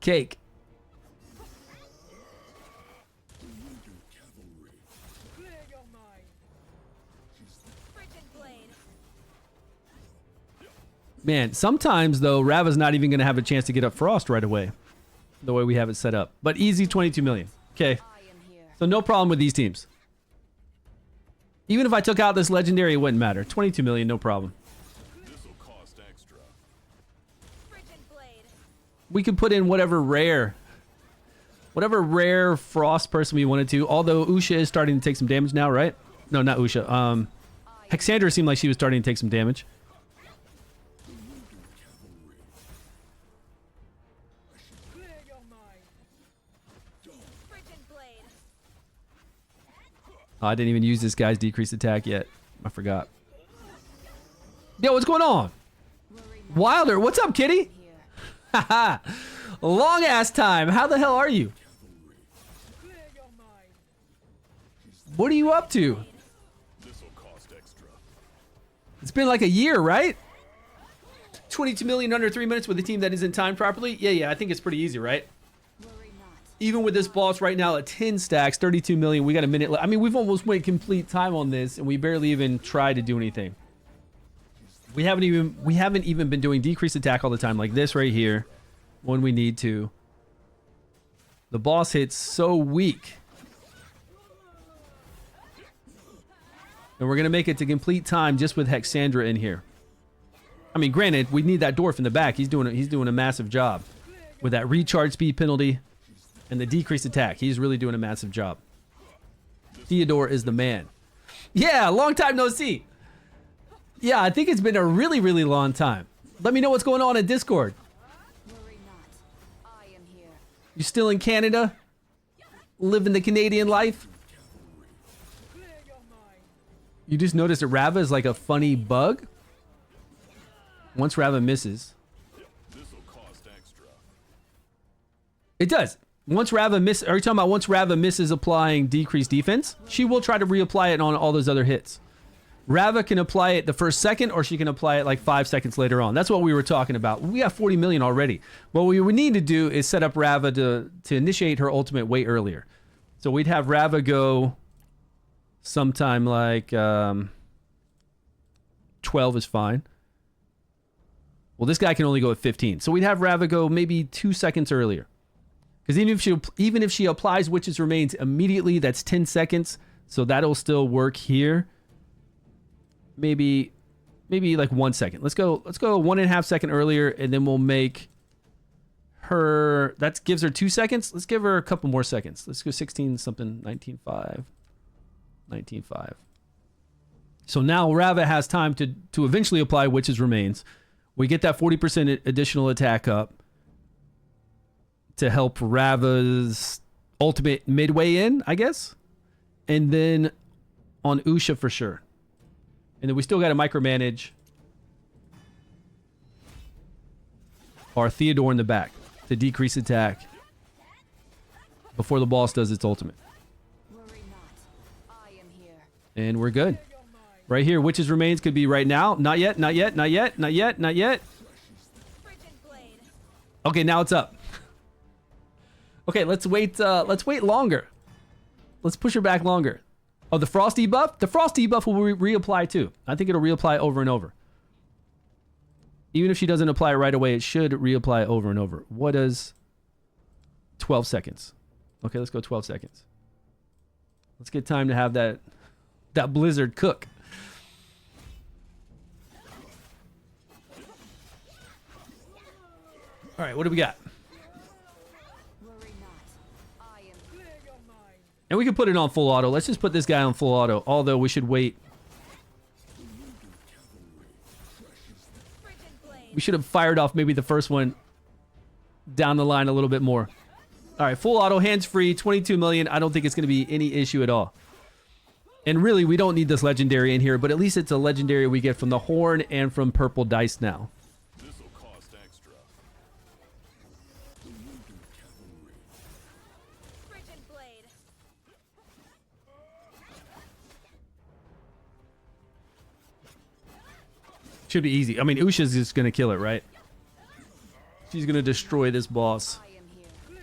Cake. Clear your mind. Frigid blade. Man, sometimes though, Rava's not even going to have a chance to get up Frost right away. The way we have it set up. But easy 22 million. Okay. I am here. So no problem with these teams. Even if I took out this legendary, it wouldn't matter. 22 million, no problem. This'll cost extra. Frigid blade. We could put in whatever rare Frost person we wanted to. Although Usha is starting to take some damage now, right? No, not Usha. Hexandra seemed like she was starting to take some damage. Clear your mind. Frigid blade. Oh, I didn't even use this guy's decreased attack yet. I forgot. Yo, what's going on? Worry not. Wilder, what's up, kitty? Here. Haha. Long ass time. How the hell are you? Clear your mind. What are you up to? This'll cost extra. It's been like a year, right? 22 million under 3 minutes with a team that isn't timed properly? Yeah, I think it's pretty easy, right? Worry not. Even with this boss right now at 10 stacks, 32 million, we got a minute left. I mean, we've almost went complete time on this, and we barely even tried to do anything. We haven't even been doing decreased attack all the time, like this right here, when we need to. The boss hits so weak. And we're gonna make it to complete time just with Hexandra in here. I mean, granted, we need that dwarf in the back. He's doing a massive job with that recharge speed penalty and the decreased attack. He's really doing a massive job. Theodore is the man. Yeah, long time no see. Yeah, I think it's been a really, really long time. Let me know what's going on in Discord. Worry not. I am here. You still in Canada? Living the Canadian life? You just noticed that Rava is like a funny bug? Once Rava misses. It does. Once Rava misses, are you talking about once Rava misses applying decreased defense? She will try to reapply it on all those other hits. Rava can apply it the first second, or she can apply it like 5 seconds later on. That's what we were talking about. We have 40 million already. What we would need to do is set up Rava to initiate her ultimate way earlier. So we'd have Rava go sometime like 12 is fine. Well, this guy can only go at 15. So we'd have Rava go maybe 2 seconds earlier. Because even if she applies Witch's Remains immediately, that's 10 seconds. So that'll still work here. Maybe like 1 second. Let's go 1.5 seconds earlier, and then we'll make her. That gives her 2 seconds. Let's give her a couple more seconds. Let's go 16 something, 19.5, 19.5. So now Rava has time to eventually apply Witch's Remains. We get that 40% additional attack up to help Rava's ultimate midway in, I guess. And then on Usha for sure. And then we still got to micromanage our Theodore in the back to decrease attack before the boss does its ultimate. Worry not. I am here. And we're good. Right here, Witch's Remains could be right now. Not yet, not yet, not yet, not yet, not yet. Okay, now it's up. Okay, let's wait longer. Let's push her back longer. Oh, the frost debuff? The frost debuff will reapply too. I think it'll reapply over and over. Even if she doesn't apply it right away, it should reapply over and over. What is 12 seconds? Okay, let's go 12 seconds. Let's get time to have that blizzard cook. All right, what do we got? Worry not. I am here. And we can put it on full auto. Let's just put this guy on full auto. Although we should wait. We should have fired off maybe the first one down the line a little bit more. All right, full auto, hands free, 22 million. I don't think it's going to be any issue at all. And really, we don't need this legendary in here, but at least it's a legendary we get from the horn and from purple dice now. This'll cost extra. Should be easy. I mean, Usha's just going to kill it, right? She's going to destroy this boss. I am here.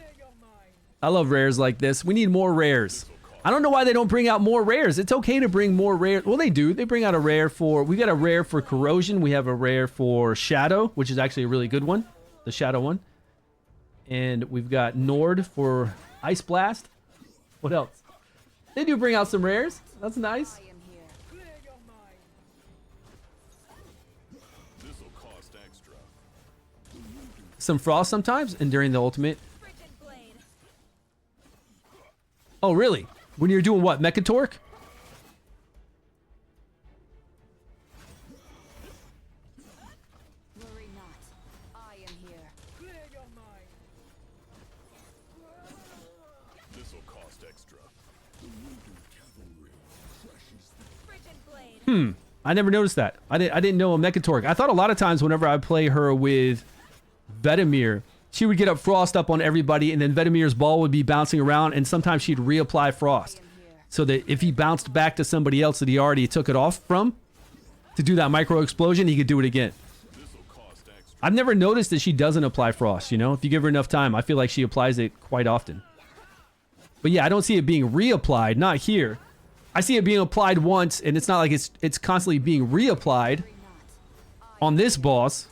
I love rares like this. We need more rares. I don't know why they don't bring out more rares. It's okay to bring more rares. Well, they do. They bring out a rare for... We got a rare for Corrosion. We have a rare for Shadow, which is actually a really good one. The Shadow one. And we've got Nord for Ice Blast. What else? They do bring out some rares. That's nice. I am here. This'll cost extra. Some Frost sometimes, and during the ultimate. Oh, really? When you're doing what? Mechatorque? Worry not. I am here. This'll cost extra. I never noticed that. I didn't know a Mechatorque. I thought a lot of times whenever I play her with Vedemir, she would get up Frost up on everybody, and then Vedemir's ball would be bouncing around, and sometimes she'd reapply Frost. So that if he bounced back to somebody else that he already took it off from to do that micro explosion, he could do it again. This'll cost extra. I've never noticed that she doesn't apply Frost, you know? If you give her enough time, I feel like she applies it quite often. But yeah, I don't see it being reapplied. Not here. I see it being applied once, and it's not like it's constantly being reapplied on this boss.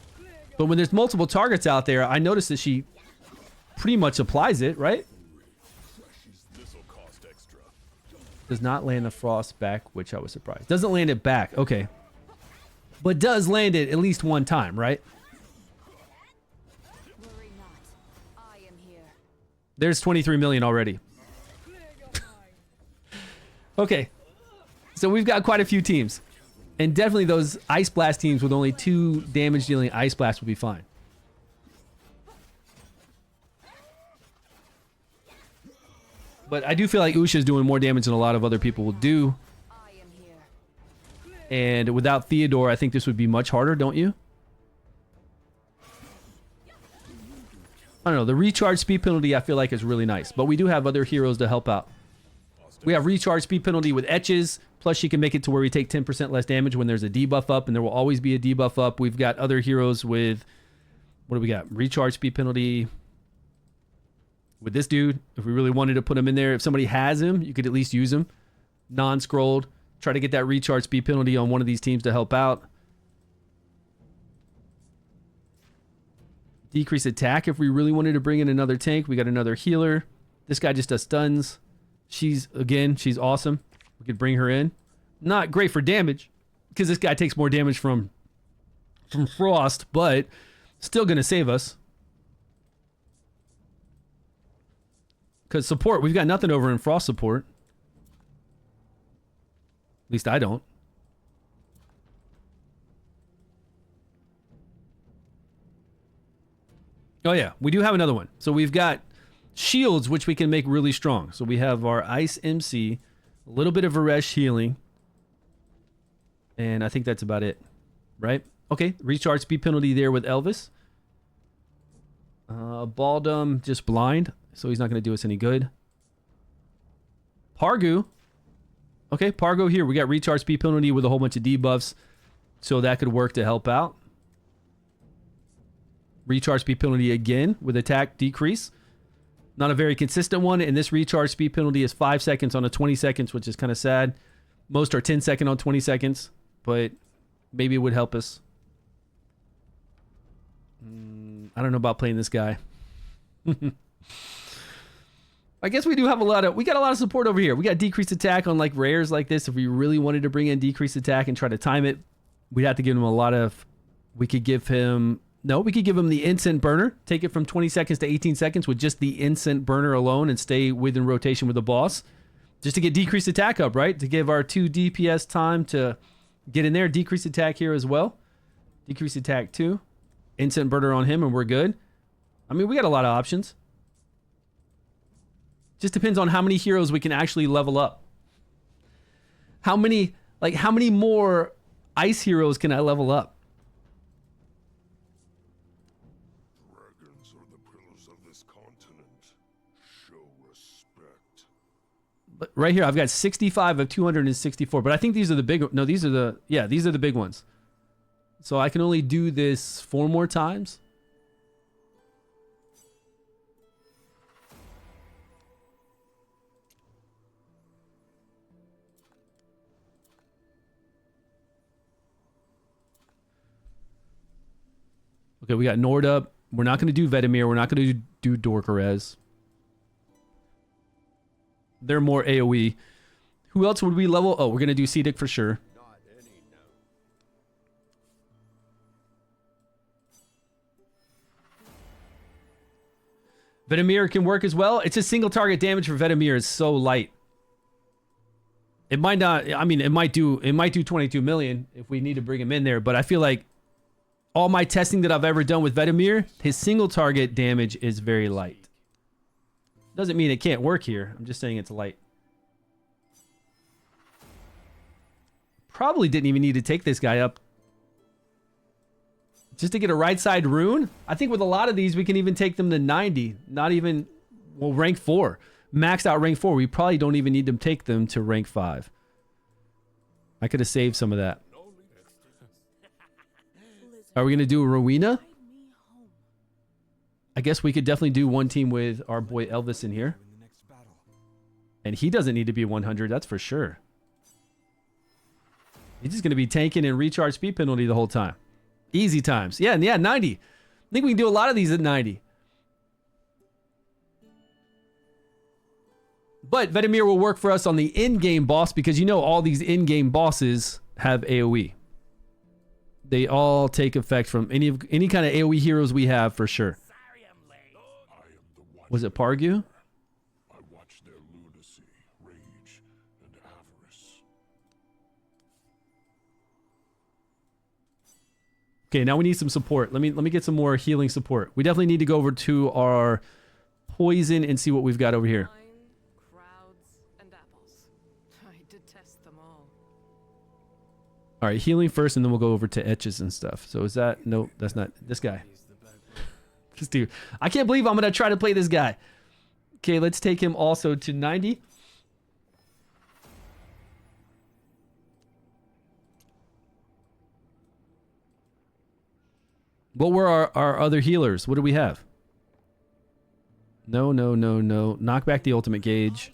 But when there's multiple targets out there, I notice that she pretty much applies it, right? This'll cost extra. Does not land the frost back, which I was surprised. Doesn't land it back. Okay. But does land it at least one time, right? Worry not. I am here. There's 23 million already. Okay. So we've got quite a few teams. And definitely those Ice Blast teams with only 2 damage dealing Ice Blast will be fine. But I do feel like Usha is doing more damage than a lot of other people will do. I am here. And without Theodore, I think this would be much harder, don't you? I don't know. The recharge speed penalty I feel like is really nice. But we do have other heroes to help out. We have recharge speed penalty with Etches. Plus she can make it to where we take 10% less damage when there's a debuff up. And there will always be a debuff up. We've got other heroes with... What do we got? Recharge speed penalty... With this dude, if we really wanted to put him in there, if somebody has him, you could at least use him. Non-scrolled. Try to get that recharge speed penalty on one of these teams to help out. Decrease attack if we really wanted to bring in another tank. We got another healer. This guy just does stuns. She's awesome. We could bring her in. Not great for damage, because this guy takes more damage from Frost, but still going to save us. Because support, we've got nothing over in Frost support. At least I don't. Oh yeah, we do have another one. So we've got shields, which we can make really strong. So we have our Ice MC, a little bit of Varesh healing. And I think that's about it, right? Okay, recharge speed penalty there with Elvis. Baldum, just blind. So he's not going to do us any good. Pargu. Okay, Pargo here. We got recharge speed penalty with a whole bunch of debuffs. So that could work to help out. Recharge speed penalty again with attack decrease. Not a very consistent one. And this recharge speed penalty is 5 seconds on a 20 seconds, which is kind of sad. Most are 10 second on 20 seconds. But maybe it would help us. I don't know about playing this guy. I guess we do have we got a lot of support over here. We got decreased attack on like rares like this. If we really wanted to bring in decreased attack and try to time it, we'd have to give him a lot of, we could give him the instant burner, take it from 20 seconds to 18 seconds with just the instant burner alone and stay within rotation with the boss just to get decreased attack up, right? To give our 2 DPS time to get in there. Decreased attack here as well. Decreased attack 2. Instant burner on him and we're good. I mean, we got a lot of options. Just depends on how many heroes we can actually level up. How many more ice heroes can I level up? Dragons are the pillars of this continent. Show respect. But right here, I've got 65 of 264. But I think these are the big... No, these are the big ones. So I can only do this 4 more times. Okay, we got Nord up. We're not going to do Vedemir. We're not going to do Dorkarez. They're more AoE. Who else would we level? Oh, we're going to do Cedic for sure. Not any no. Vedemir can work as well. It's just single target damage for Vedemir is so light. It might not, I mean, it might do 22 million if we need to bring him in there, but I feel like all my testing that I've ever done with Vedemir, his single target damage is very light. Doesn't mean it can't work here. I'm just saying it's light. Probably didn't even need to take this guy up just to get a right side rune. I think with a lot of these, we can even take them to 90. Not even, well, rank 4. Maxed out rank 4. We probably don't even need to take them to rank 5. I could have saved some of that. Are we going to do a Rowena? I guess we could definitely do one team with our boy Elvis in here. In the next battle. And he doesn't need to be 100, that's for sure. He's just going to be tanking and recharge speed penalty the whole time. Easy times. Yeah, 90. I think we can do a lot of these at 90. But Vetemir will work for us on the in-game boss because you know all these in-game bosses have AoE. They all take effect from any kind of AoE heroes we have for sure. Was it Pargu? I watch their lunacy, rage, and avarice. Okay, now we need some support. Let me get some more healing support. We definitely need to go over to our poison and see what we've got over here. Crowds, and apples. I detest them all. All right, healing first, and then we'll go over to etches and stuff. So is that... No, that's not... This guy. This dude. I can't believe I'm going to try to play this guy. Okay, let's take him also to 90. What were our other healers? What do we have? No. Knock back the ultimate gauge.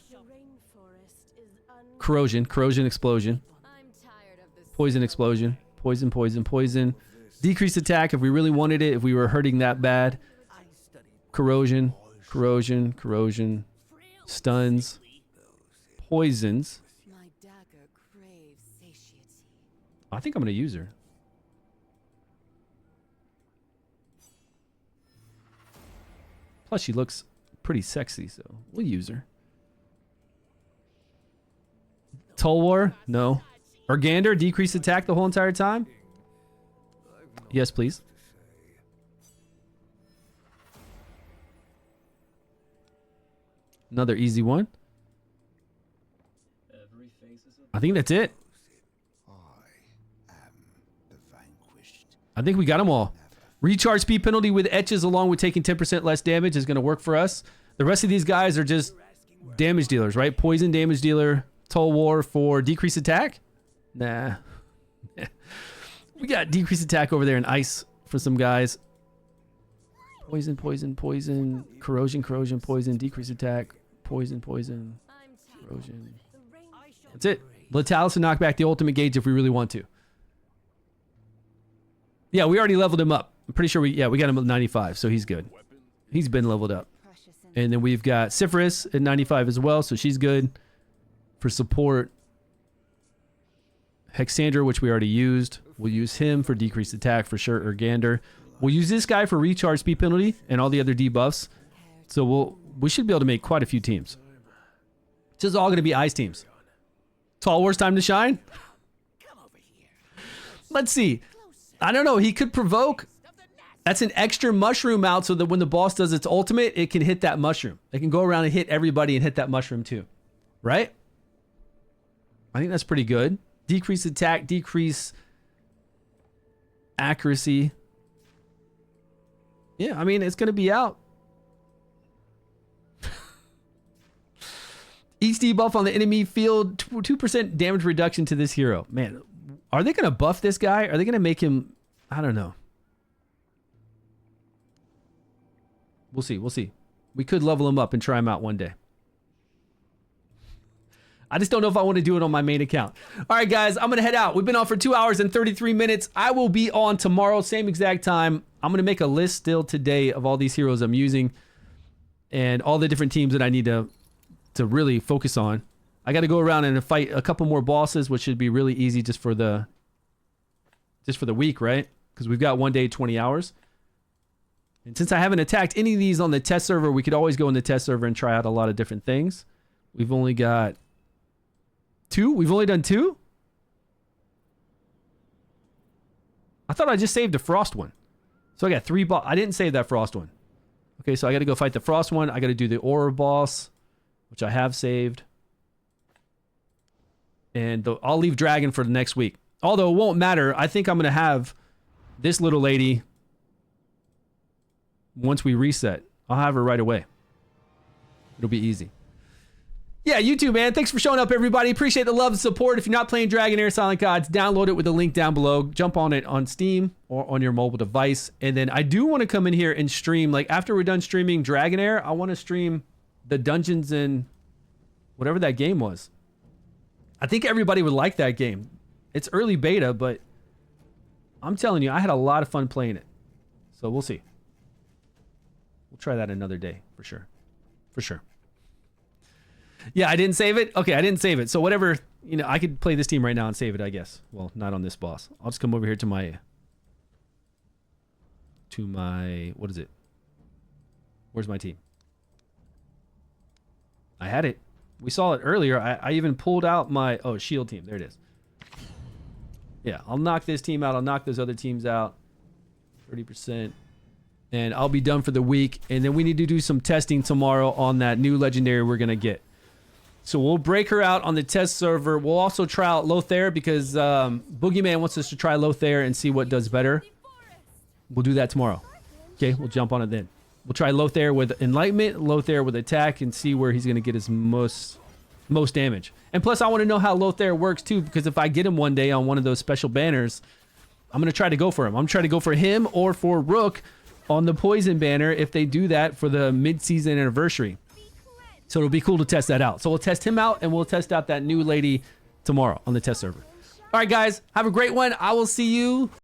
Corrosion. Corrosion explosion. I'm tired of this. Poison explosion. Poison. Decreased attack if we really wanted it, if we were hurting that bad. Corrosion. Stuns. Poisons. My dagger craves satiety. I think I'm going to use her. Plus, she looks pretty sexy, so we'll use her. Toll War? No. Organder, decreased attack the whole entire time? Yes, please. Another easy one. I think that's it. I think we got them all. Recharge speed penalty with etches along with taking 10% less damage is going to work for us. The rest of these guys are just damage dealers, right? Poison damage dealer, Toll War for decreased attack? Nah. We got decreased attack over there in ice for some guys. Poison. Corrosion, poison, decreased attack. Poison. Corrosion. That's it. Letalis to knock back the ultimate gauge if we really want to. Yeah, we already leveled him up. I'm pretty sure we got him at 95, so he's good. He's been leveled up. And then we've got Syphilis at 95 as well, so she's good for support. Hexandra, which we already used. We'll use him for decreased attack for sure. Organder. We'll use this guy for recharge speed penalty and all the other debuffs. So we should be able to make quite a few teams. It's just all going to be ice teams. Tall War's time to shine. Let's see. I don't know. He could provoke. That's an extra mushroom out so that when the boss does its ultimate, it can hit that mushroom. It can go around and hit everybody and hit that mushroom too. Right? I think that's pretty good. Decrease attack, decrease accuracy. Yeah, I mean, it's going to be out. Each debuff on the enemy field, 2% damage reduction to this hero. Man, are they going to buff this guy? Are they going to make him... I don't know. We'll see. We could level him up and try him out one day. I just don't know if I want to do it on my main account. All right, guys, I'm going to head out. We've been on for 2 hours and 33 minutes. I will be on tomorrow, same exact time. I'm going to make a list still today of all these heroes I'm using and all the different teams that I need to really focus on. I got to go around and fight a couple more bosses, which should be really easy just for the week, right? Because we've got one day, 20 hours. And since I haven't attacked any of these on the test server, we could always go in the test server and try out a lot of different things. We've only got 2? We've only done 2? I thought I just saved the frost one. So I got 3 I didn't save that frost one. Okay, so I got to go fight the frost one. I got to do the aura boss, which I have saved. And I'll leave dragon for the next week. Although it won't matter. I think I'm going to have this little lady once we reset. I'll have her right away. It'll be easy. Yeah, you too, man. Thanks for showing up, everybody. Appreciate the love and support. If you're not playing Dragonheir Silent Gods, download it with the link down below. Jump on it on Steam or on your mobile device. And then I do want to come in here and stream. Like, after we're done streaming Dragonheir, I want to stream the dungeons and Whatever that game was. I think everybody would like that game. It's early beta, but I'm telling you, I had a lot of fun playing it. So we'll see. We'll try that another day for sure. For sure. Yeah, I didn't save it. Okay, I didn't save it. So whatever, you know, I could play this team right now and save it, I guess. Well, not on this boss. I'll just come over here to my what is it? Where's my team? I had it. We saw it earlier. I even pulled out my shield team. There it is. Yeah, I'll knock this team out. I'll knock those other teams out. 30%. And I'll be done for the week. And then we need to do some testing tomorrow on that new legendary we're going to get. So we'll break her out on the test server. We'll also try out Lothair because Boogeyman wants us to try Lothair and see what does better. We'll do that tomorrow. Okay, we'll jump on it then. We'll try Lothair with Enlightenment, Lothair with Attack, and see where he's going to get his most damage. And plus, I want to know how Lothair works too, because if I get him one day on one of those special banners, I'm going to try to go for him. I'm trying to go for him or for Rook on the Poison banner if they do that for the mid-season anniversary. So it'll be cool to test that out. So we'll test him out, and we'll test out that new lady tomorrow on the test server. All right, guys, have a great one. I will see you